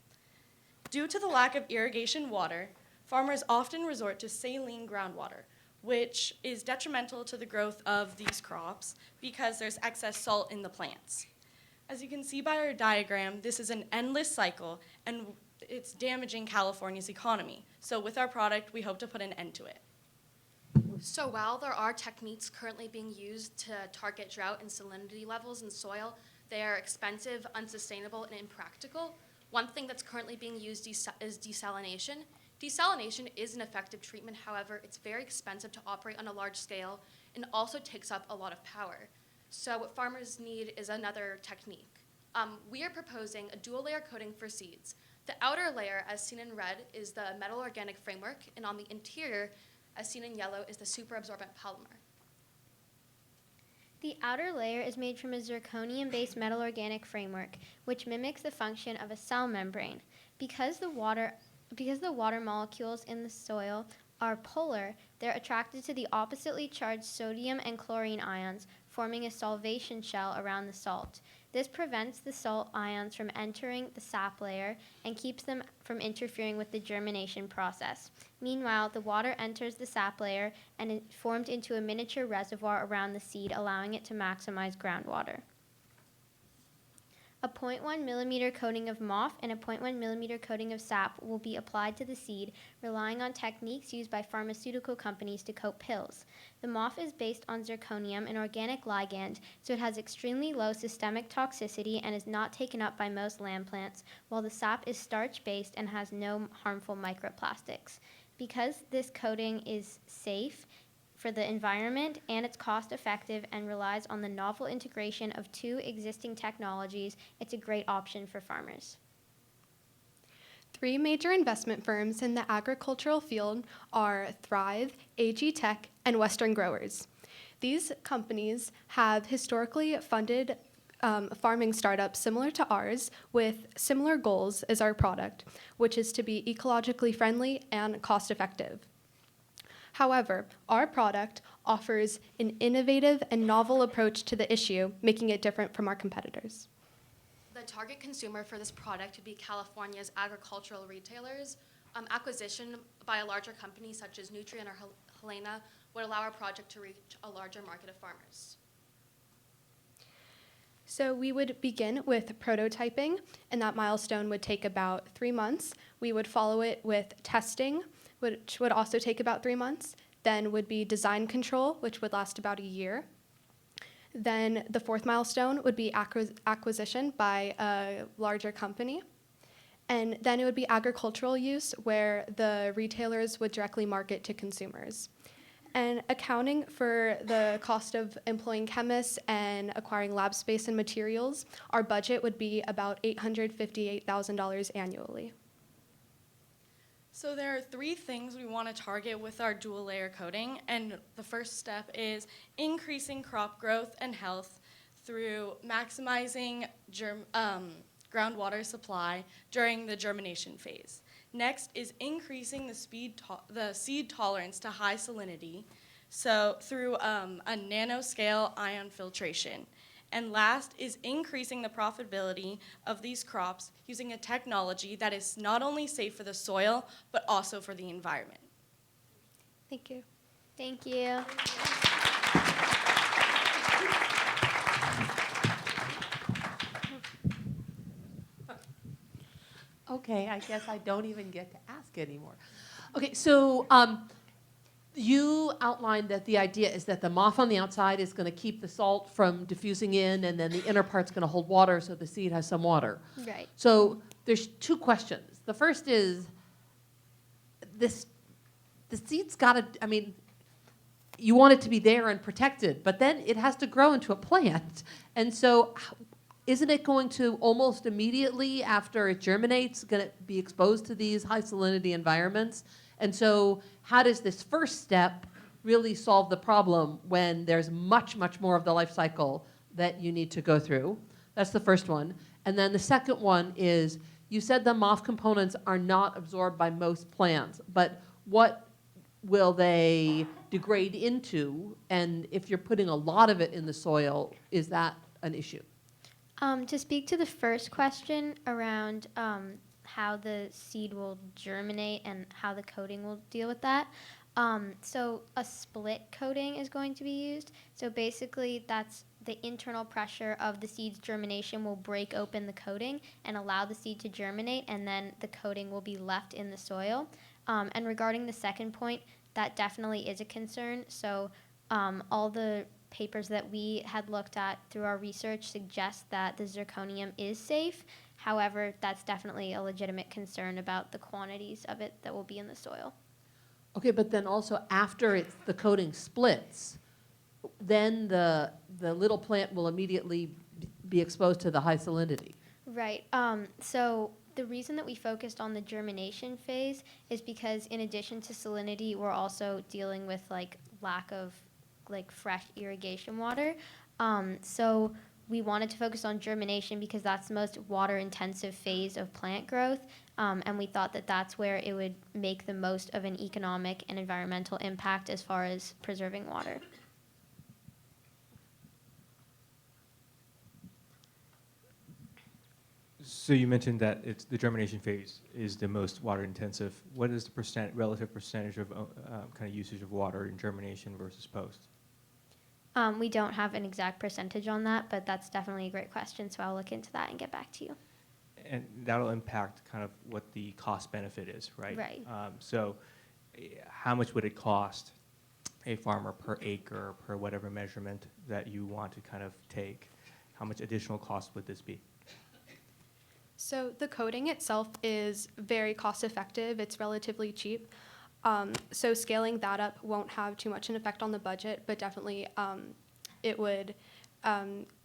K: Due to the lack of irrigation water, farmers often resort to saline groundwater, which is detrimental to the growth of these crops because there's excess salt in the plants. As you can see by our diagram, this is an endless cycle, and it's damaging California's economy. So with our product, we hope to put an end to it.
U: So while there are techniques currently being used to target drought and salinity levels in soil, they are expensive, unsustainable, and impractical. One thing that's currently being used is desalination. Desalination is an effective treatment, however, it's very expensive to operate on a large scale and also takes up a lot of power. So what farmers need is another technique. We are proposing a dual layer coating for seeds. The outer layer, as seen in red, is the metal organic framework, and on the interior, as seen in yellow, is the super absorbent polymer.
V: The outer layer is made from a zirconium-based metal organic framework, which mimics the function of a cell membrane. Because the water molecules in the soil are polar, they're attracted to the oppositely charged sodium and chlorine ions, forming a solvation shell around the salt. This prevents the salt ions from entering the sap layer and keeps them from interfering with the germination process. Meanwhile, the water enters the sap layer and is formed into a miniature reservoir around the seed, allowing it to maximize groundwater. A 0.1 millimeter coating of MOF and a 0.1 millimeter coating of sap will be applied to the seed, relying on techniques used by pharmaceutical companies to coat pills. The MOF is based on zirconium, an organic ligand, so it has extremely low systemic toxicity and is not taken up by most land plants, while the sap is starch-based and has no harmful microplastics. Because this coating is safe for the environment and it's cost-effective and relies on the novel integration of two existing technologies, it's a great option for farmers.
W: 3 major investment firms in the agricultural field are Thrive, AG Tech, and Western Growers. These companies have historically funded farming startups similar to ours with similar goals as our product, which is to be ecologically friendly and cost-effective. However, our product offers an innovative and novel approach to the issue, making it different from our competitors.
U: The target consumer for this product would be California's agricultural retailers. Acquisition by a larger company such as Nutrien or Helena would allow our project to reach a larger market of farmers.
W: So we would begin with prototyping, and that milestone would take about 3 months. We would follow it with testing, which would also take about 3 months. Then would be design control, which would last about a year. Then the 4th milestone would be acquisition by a larger company. And then it would be agricultural use, where the retailers would directly market to consumers. And accounting for the cost of employing chemists and acquiring lab space and materials, our budget would be about $858,000 annually.
K: So there are 3 things we want to target with our dual layer coating, and the first step is increasing crop growth and health through maximizing groundwater supply during the germination phase. Next is increasing the seed tolerance to high salinity, so through a nanoscale ion filtration. And last is increasing the profitability of these crops using a technology that is not only safe for the soil, but also for the environment.
W: Thank you.
V: Thank you.
C: Okay, I guess I don't even get to ask anymore. Okay, so you outlined that the idea is that the MOF on the outside is going to keep the salt from diffusing in, and then the inner part's going to hold water so the seed has some water.
V: Right.
C: So there's 2 questions. The first is, the seed's got to, I mean, you want it to be there and protected, but then it has to grow into a plant. And so isn't it going to almost immediately after it germinates going to be exposed to these high salinity environments? And so how does this first step really solve the problem when there's much, much more of the life cycle that you need to go through? That's the first one. And then the second one is, you said the MOF components are not absorbed by most plants, but what will they degrade into? And if you're putting a lot of it in the soil, is that an issue?
V: To speak to the first question around how the seed will germinate and how the coating will deal with that, so a split coating is going to be used. So basically that's the internal pressure of the seed's germination will break open the coating and allow the seed to germinate, and then the coating will be left in the soil. And regarding the second point, that definitely is a concern. So all the papers that we had looked at through our research suggest that the zirconium is safe. However, that's definitely a legitimate concern about the quantities of it that will be in the soil.
C: Okay, but then also after the coating splits, then the little plant will immediately be exposed to the high salinity.
V: Right. So the reason that we focused on the germination phase is because in addition to salinity, we're also dealing with lack of fresh irrigation water. So we wanted to focus on germination because that's the most water intensive phase of plant growth. And we thought that that's where it would make the most of an economic and environmental impact as far as preserving water.
G: So you mentioned that it's the germination phase is the most water intensive. What is the relative percentage of kind of usage of water in germination versus post?
V: We don't have an exact percentage on that, but that's definitely a great question, so I'll look into that and get back to you.
G: And that'll impact kind of what the cost benefit is, right?
V: Right.
G: So how much would it cost a farmer per acre, per whatever measurement that you want to kind of take? How much additional cost would this be?
W: So the coating itself is very cost effective. It's relatively cheap. So scaling that up won't have too much an effect on the budget, but definitely it would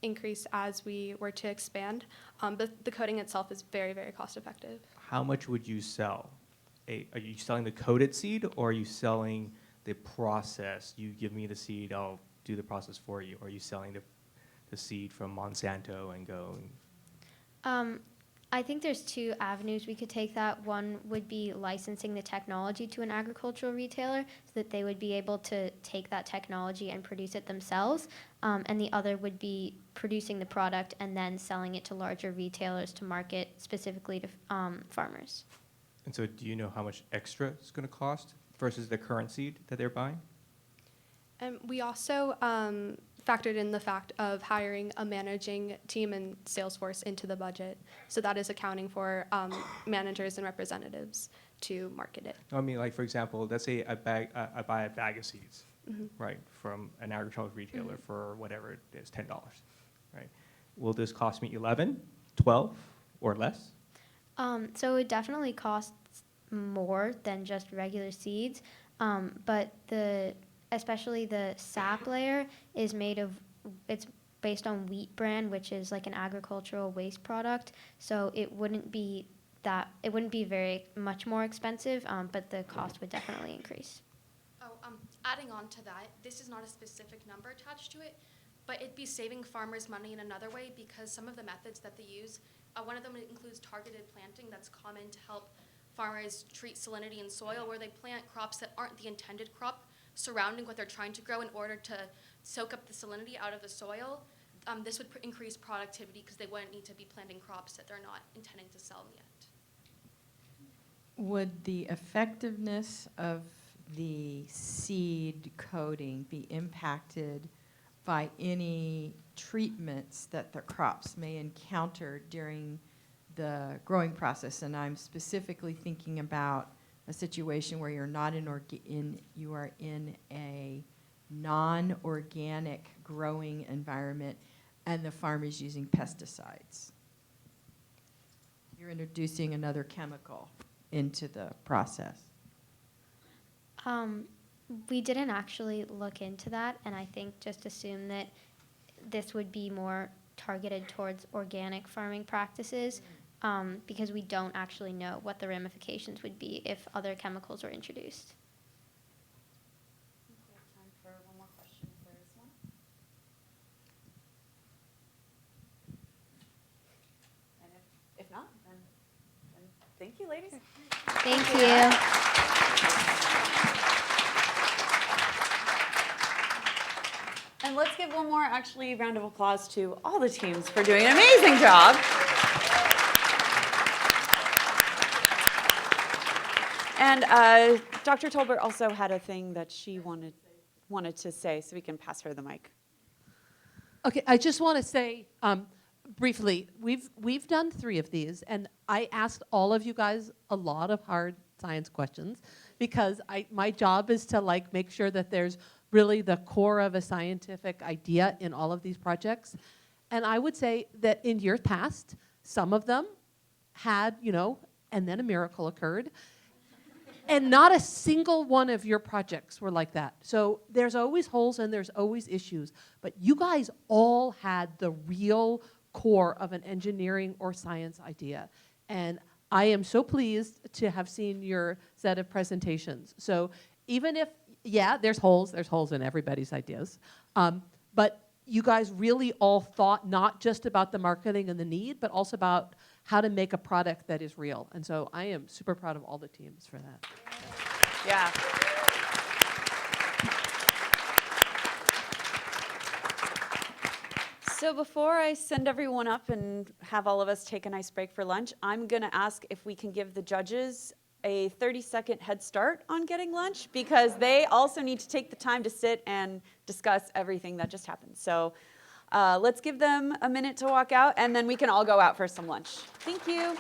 W: increase as we were to expand. But the coating itself is very, very cost effective.
G: How much would you sell? Are you selling the coated seed, or are you selling the process? You give me the seed, I'll do the process for you. Or are you selling the seed from Monsanto and go?
V: I think there's two avenues we could take that. One would be licensing the technology to an agricultural retailer so that they would be able to take that technology and produce it themselves. And the other would be producing the product and then selling it to larger retailers to market specifically to farmers.
G: And so do you know how much extra it's going to cost versus the current seed that they're buying?
W: We also factored in the fact of hiring a managing team and sales force into the budget. So that is accounting for managers and representatives to market it.
G: I mean, like, for example, let's say I buy a bag of seeds,
W: Mhm.
G: right, from an agricultural retailer for whatever it is, $10, right? Will this cost me 11, 12, or less?
V: So it would definitely cost more than just regular seeds, but especially the sap layer is it's based on wheat bran, which is like an agricultural waste product. So it wouldn't be very much more expensive, but the cost would definitely increase.
U: Adding on to that, this is not a specific number attached to it, but it'd be saving farmers money in another way because some of the methods that they use, one of them includes targeted planting that's common to help farmers treat salinity in soil, where they plant crops that aren't the intended crop surrounding what they're trying to grow in order to soak up the salinity out of the soil. This would increase productivity because they wouldn't need to be planting crops that they're not intending to sell yet.
D: Would the effectiveness of the seed coating be impacted by any treatments that the crops may encounter during the growing process? And I'm specifically thinking about a situation where you're not you are in a non-organic growing environment and the farm is using pesticides. You're introducing another chemical into the process.
V: We didn't actually look into that, and I think just assume that this would be more targeted towards organic farming practices because we don't actually know what the ramifications would be if other chemicals were introduced.
A: Time for one more question if there is one. And if not, then thank you, ladies.
V: Thank you.
A: And let's give one more, actually, round of applause to all the teams for doing an amazing job. And Dr. Tolbert also had a thing that she wanted to say, so we can pass her the mic.
C: Okay, I just want to say briefly, we've done 3 of these, and I asked all of you guys a lot of hard science questions because my job is to make sure that there's really the core of a scientific idea in all of these projects. And I would say that in years past, some of them had, and then a miracle occurred. And not a single one of your projects were like that. So there's always holes and there's always issues. But you guys all had the real core of an engineering or science idea. And I am so pleased to have seen your set of presentations. So even if, there's holes in everybody's ideas. But you guys really all thought not just about the marketing and the need, but also about how to make a product that is real. And so I am super proud of all the teams for that.
A: Yeah. So before I send everyone up and have all of us take a nice break for lunch, I'm going to ask if we can give the judges a 30-second head start on getting lunch, because they also need to take the time to sit and discuss everything that just happened. So let's give them a minute to walk out, and then we can all go out for some lunch. Thank you.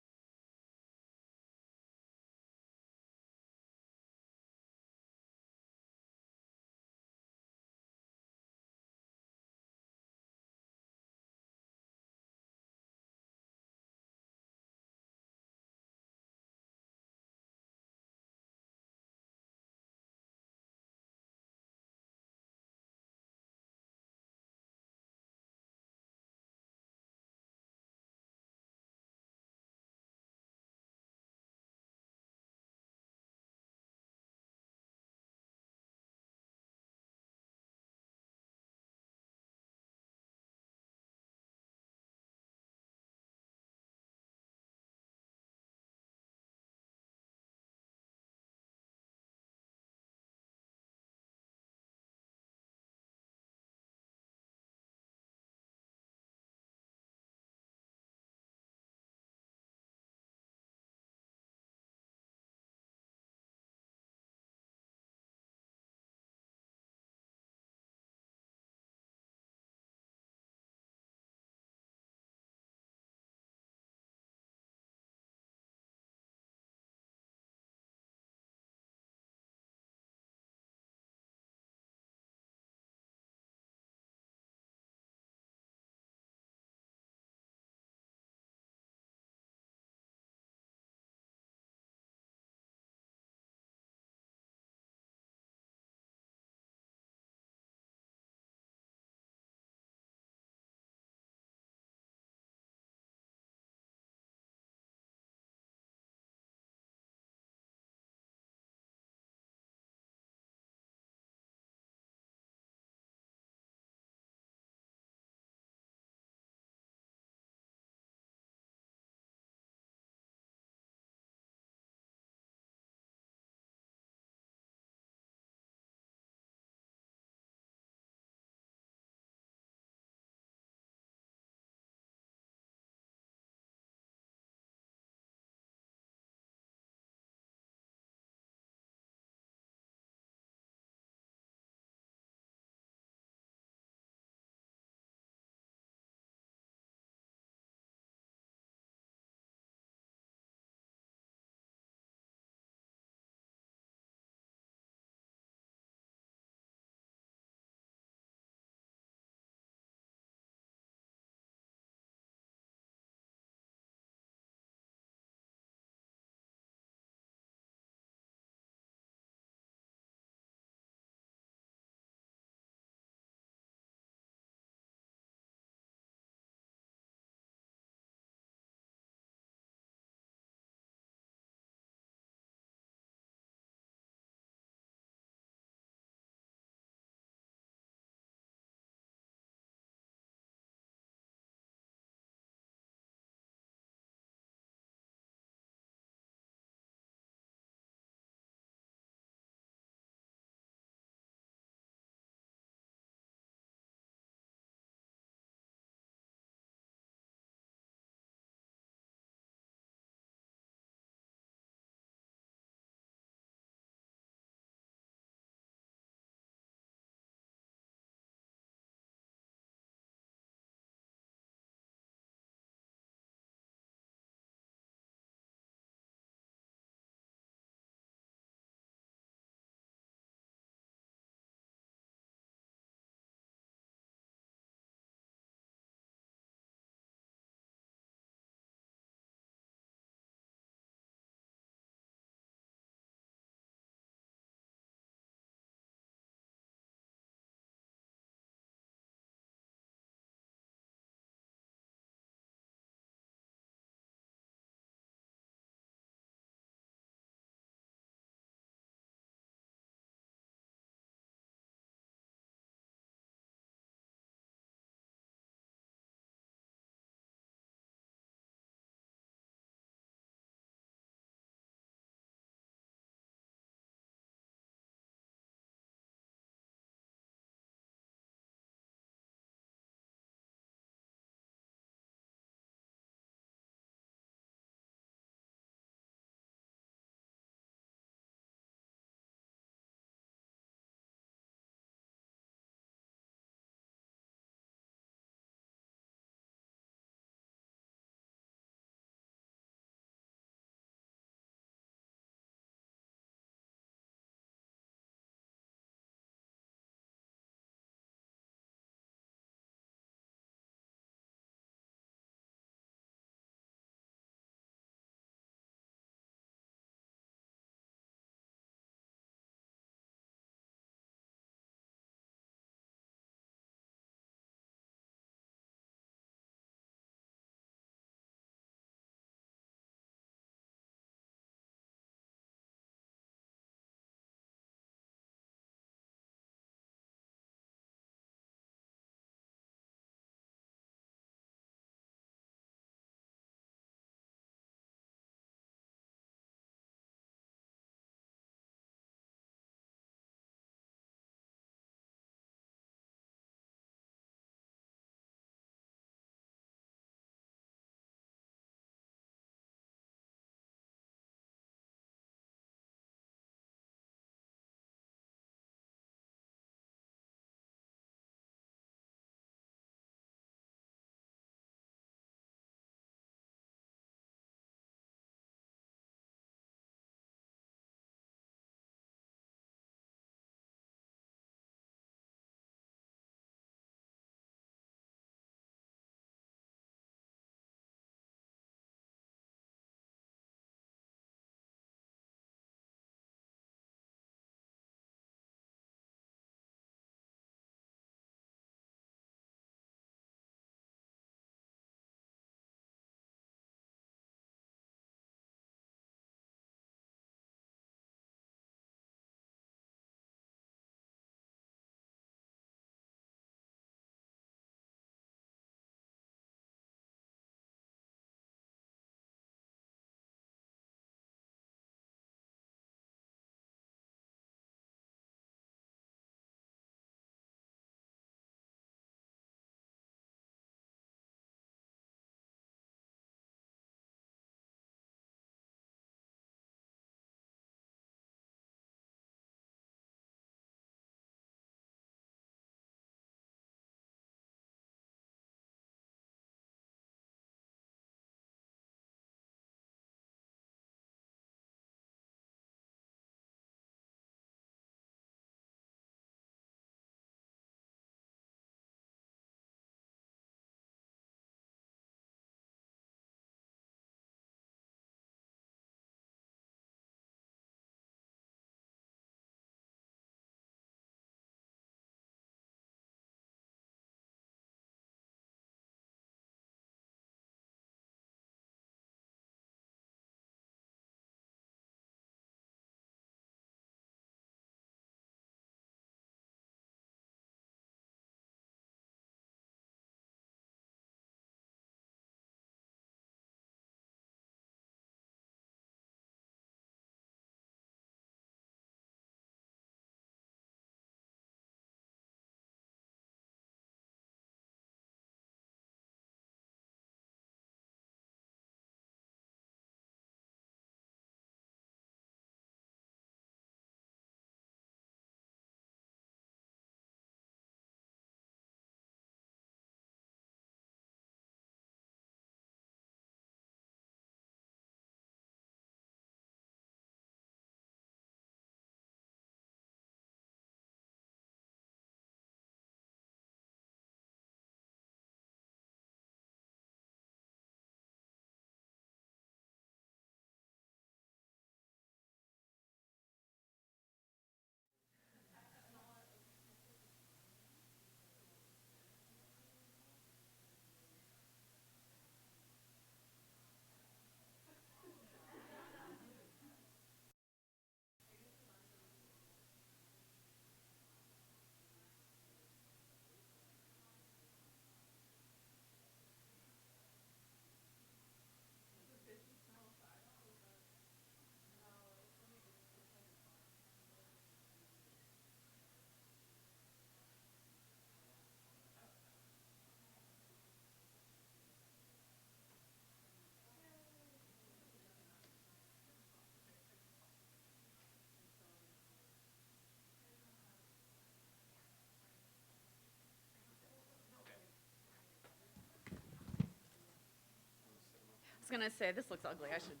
A: gonna say, this looks ugly. I should,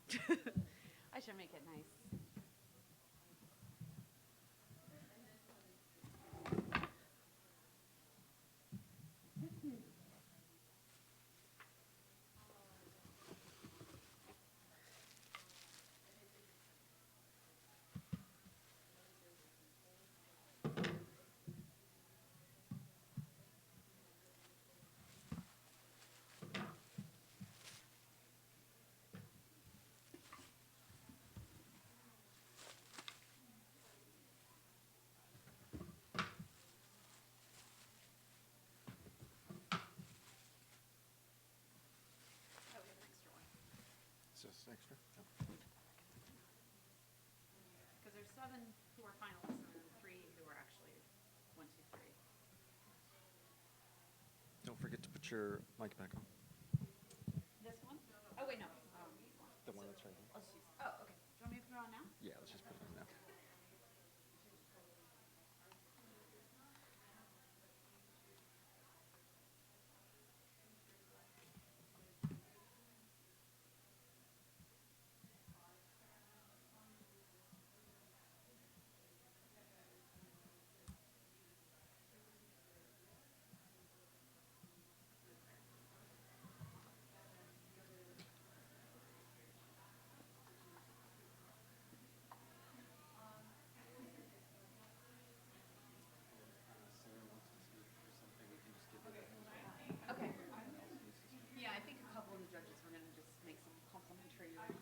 A: I should make it nice.
J: Is this extra?
A: Because there's 7 who are finalists and then 3 who are actually 1, 2, 3.
J: Don't forget to put your mic back on.
A: This one? Oh, wait, no.
J: The one that's right here.
A: Let's use, oh, okay. Do you want me to put it on now?
J: Yeah, let's just put it on now.
A: Okay. Yeah, I think a couple of the judges were going to just make some complimentary remarks.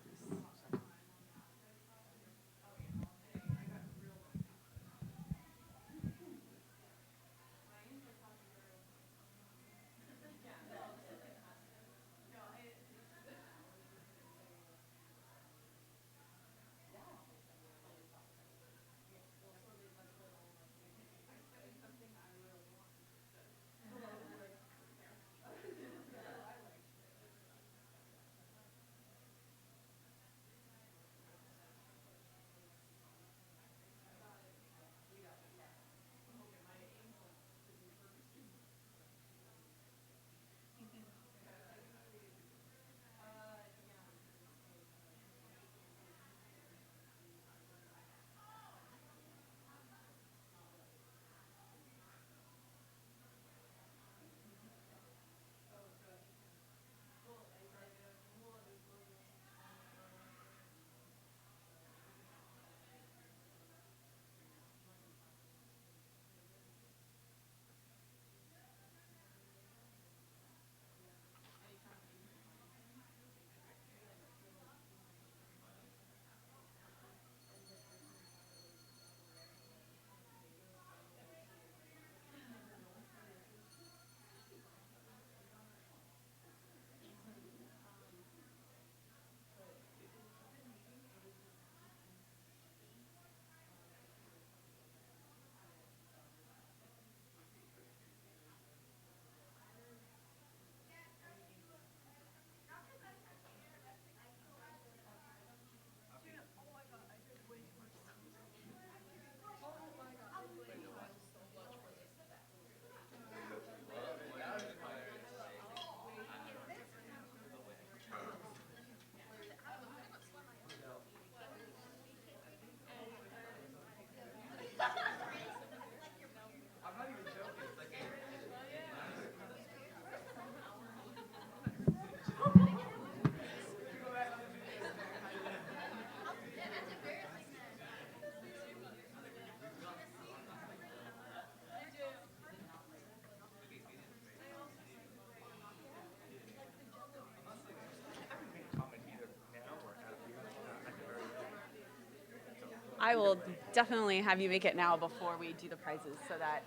A: I will definitely have you make it now before we do the prizes so that.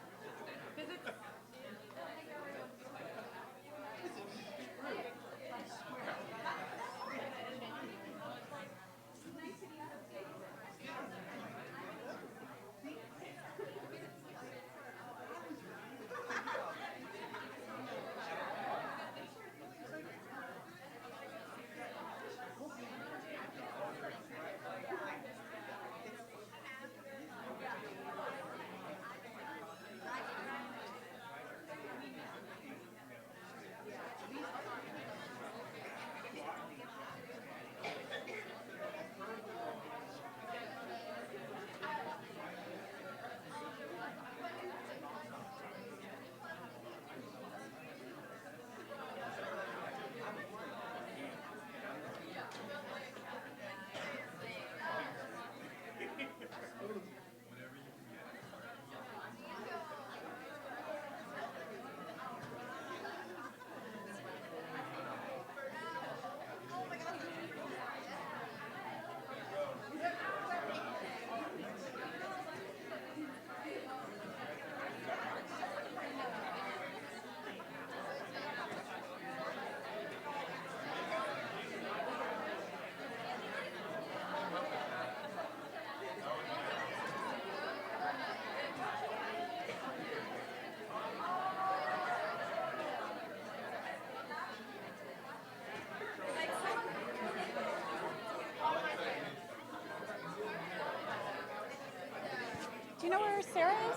A: where Sarah is?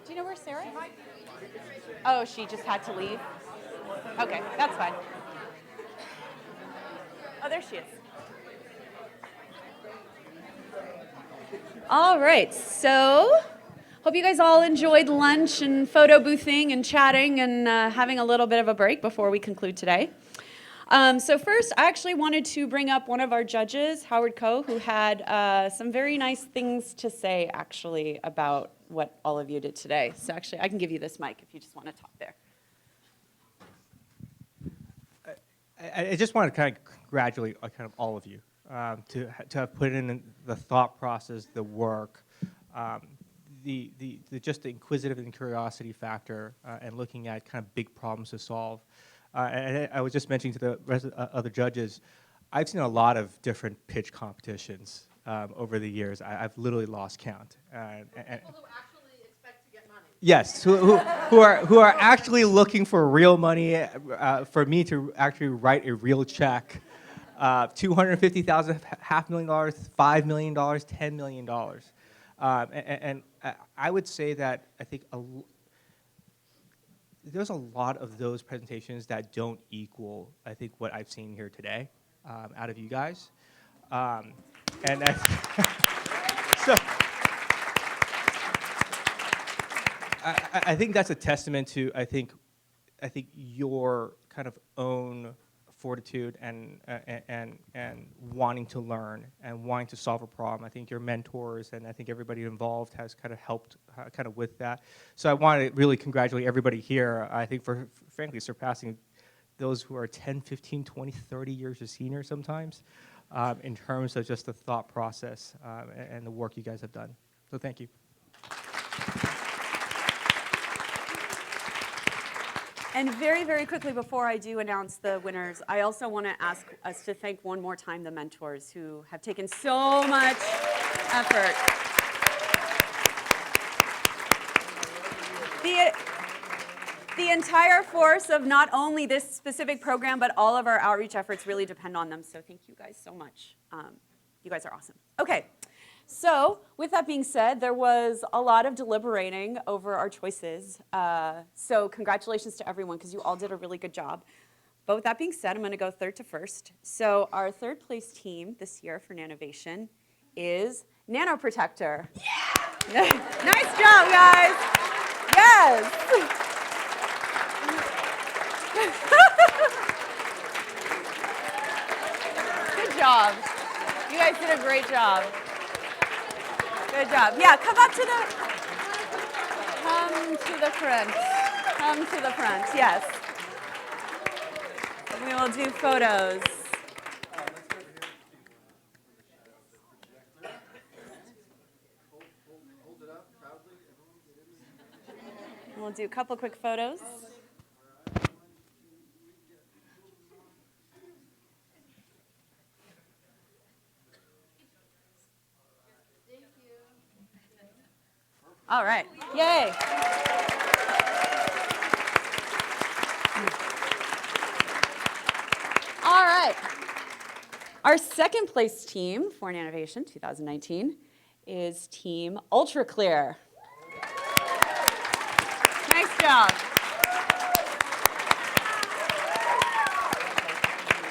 A: Do you know where Sarah is? Oh, she just had to leave? Okay, that's fine. Oh, there she is. All right, so hope you guys all enjoyed lunch and photo boothing and chatting and having a little bit of a break before we conclude today. So first, I actually wanted to bring up one of our judges, Howard Coe, who had some very nice things to say, actually, about what all of you did today. So actually, I can give you this mic if you just want to talk there.
G: I just want to kind of congratulate kind of all of you to have put in the thought process, the work, just the inquisitive and curiosity factor, and looking at kind of big problems to solve. And I was just mentioning to the other judges, I've seen a lot of different pitch competitions over the years. I've literally lost count. And people who actually expect to get money. Yes, who are actually looking for real money, for me to actually write a real check. $250,000, $500,000, $5 million, $10 million. And I would say that I think there's a lot of those presentations that don't equal, I think, what I've seen here today out of you guys. And so I think that's a testament to, I think your kind of own fortitude and wanting to learn and wanting to solve a problem. I think your mentors and I think everybody involved has kind of helped kind of with that. So I want to really congratulate everybody here, I think, for frankly surpassing those who are 10, 15, 20, 30 years or senior sometimes in terms of just the thought process and the work you guys have done. So thank you.
A: And very, very quickly before I do announce the winners, I also want to ask us to thank one more time the mentors who have taken so much effort. The entire force of not only this specific program, but all of our outreach efforts really depend on them. So thank you guys so much. You guys are awesome. Okay. So with that being said, there was a lot of deliberating over our choices. So congratulations to everyone because you all did a really good job. But with that being said, I'm going to go third to first. So our third place team this year for Nanovation is Nano Protector. Yeah! Nice job, guys. Yes. Good job. You guys did a great job. Good job. Yeah, come to the front. Come to the front, yes. We will do photos. We'll do a couple quick photos. All right. Yay. All right. Our second place team for Nanovation 2019 is Team Ultra Clear. Nice job.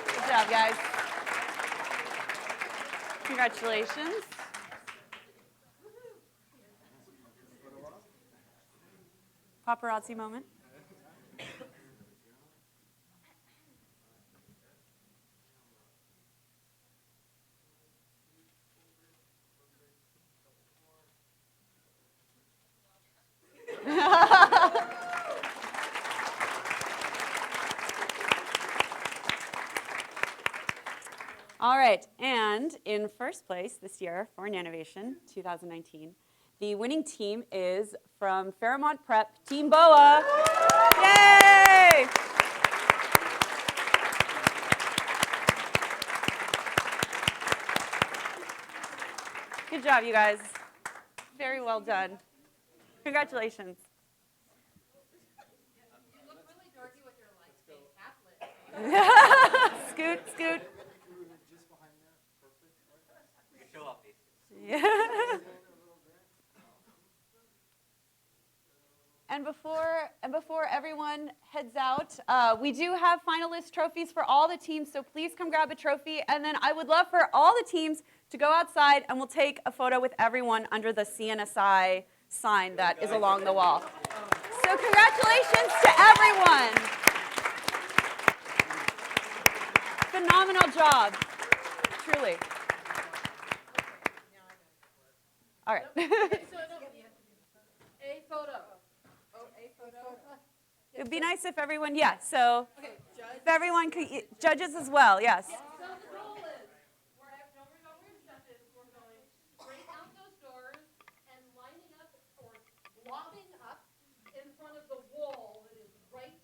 A: Good job, guys. Congratulations. Paparazzi moment. All right, and in first place this year for Nanovation 2019, the winning team is from Fairmont Prep, Team BOA. Yay! Good job, you guys. Very well done. Congratulations.
C: You look really dorky with your lights being half lit.
A: Scoot, scoot.
N: Show off these.
A: Yeah. And before everyone heads out, we do have finalist trophies for all the teams, so please come grab a trophy. And then I would love for all the teams to go outside, and we'll take a photo with everyone under the CNSI sign that is along the wall. So congratulations to everyone. Phenomenal job, truly. All right.
C: A photo. Oh, a photo.
A: It would be nice if everyone, yeah, so if everyone could, judges as well, yes.
C: So the goal is, we're judges, we're going straight out those doors and lining up or blobbing up in front of the wall that is right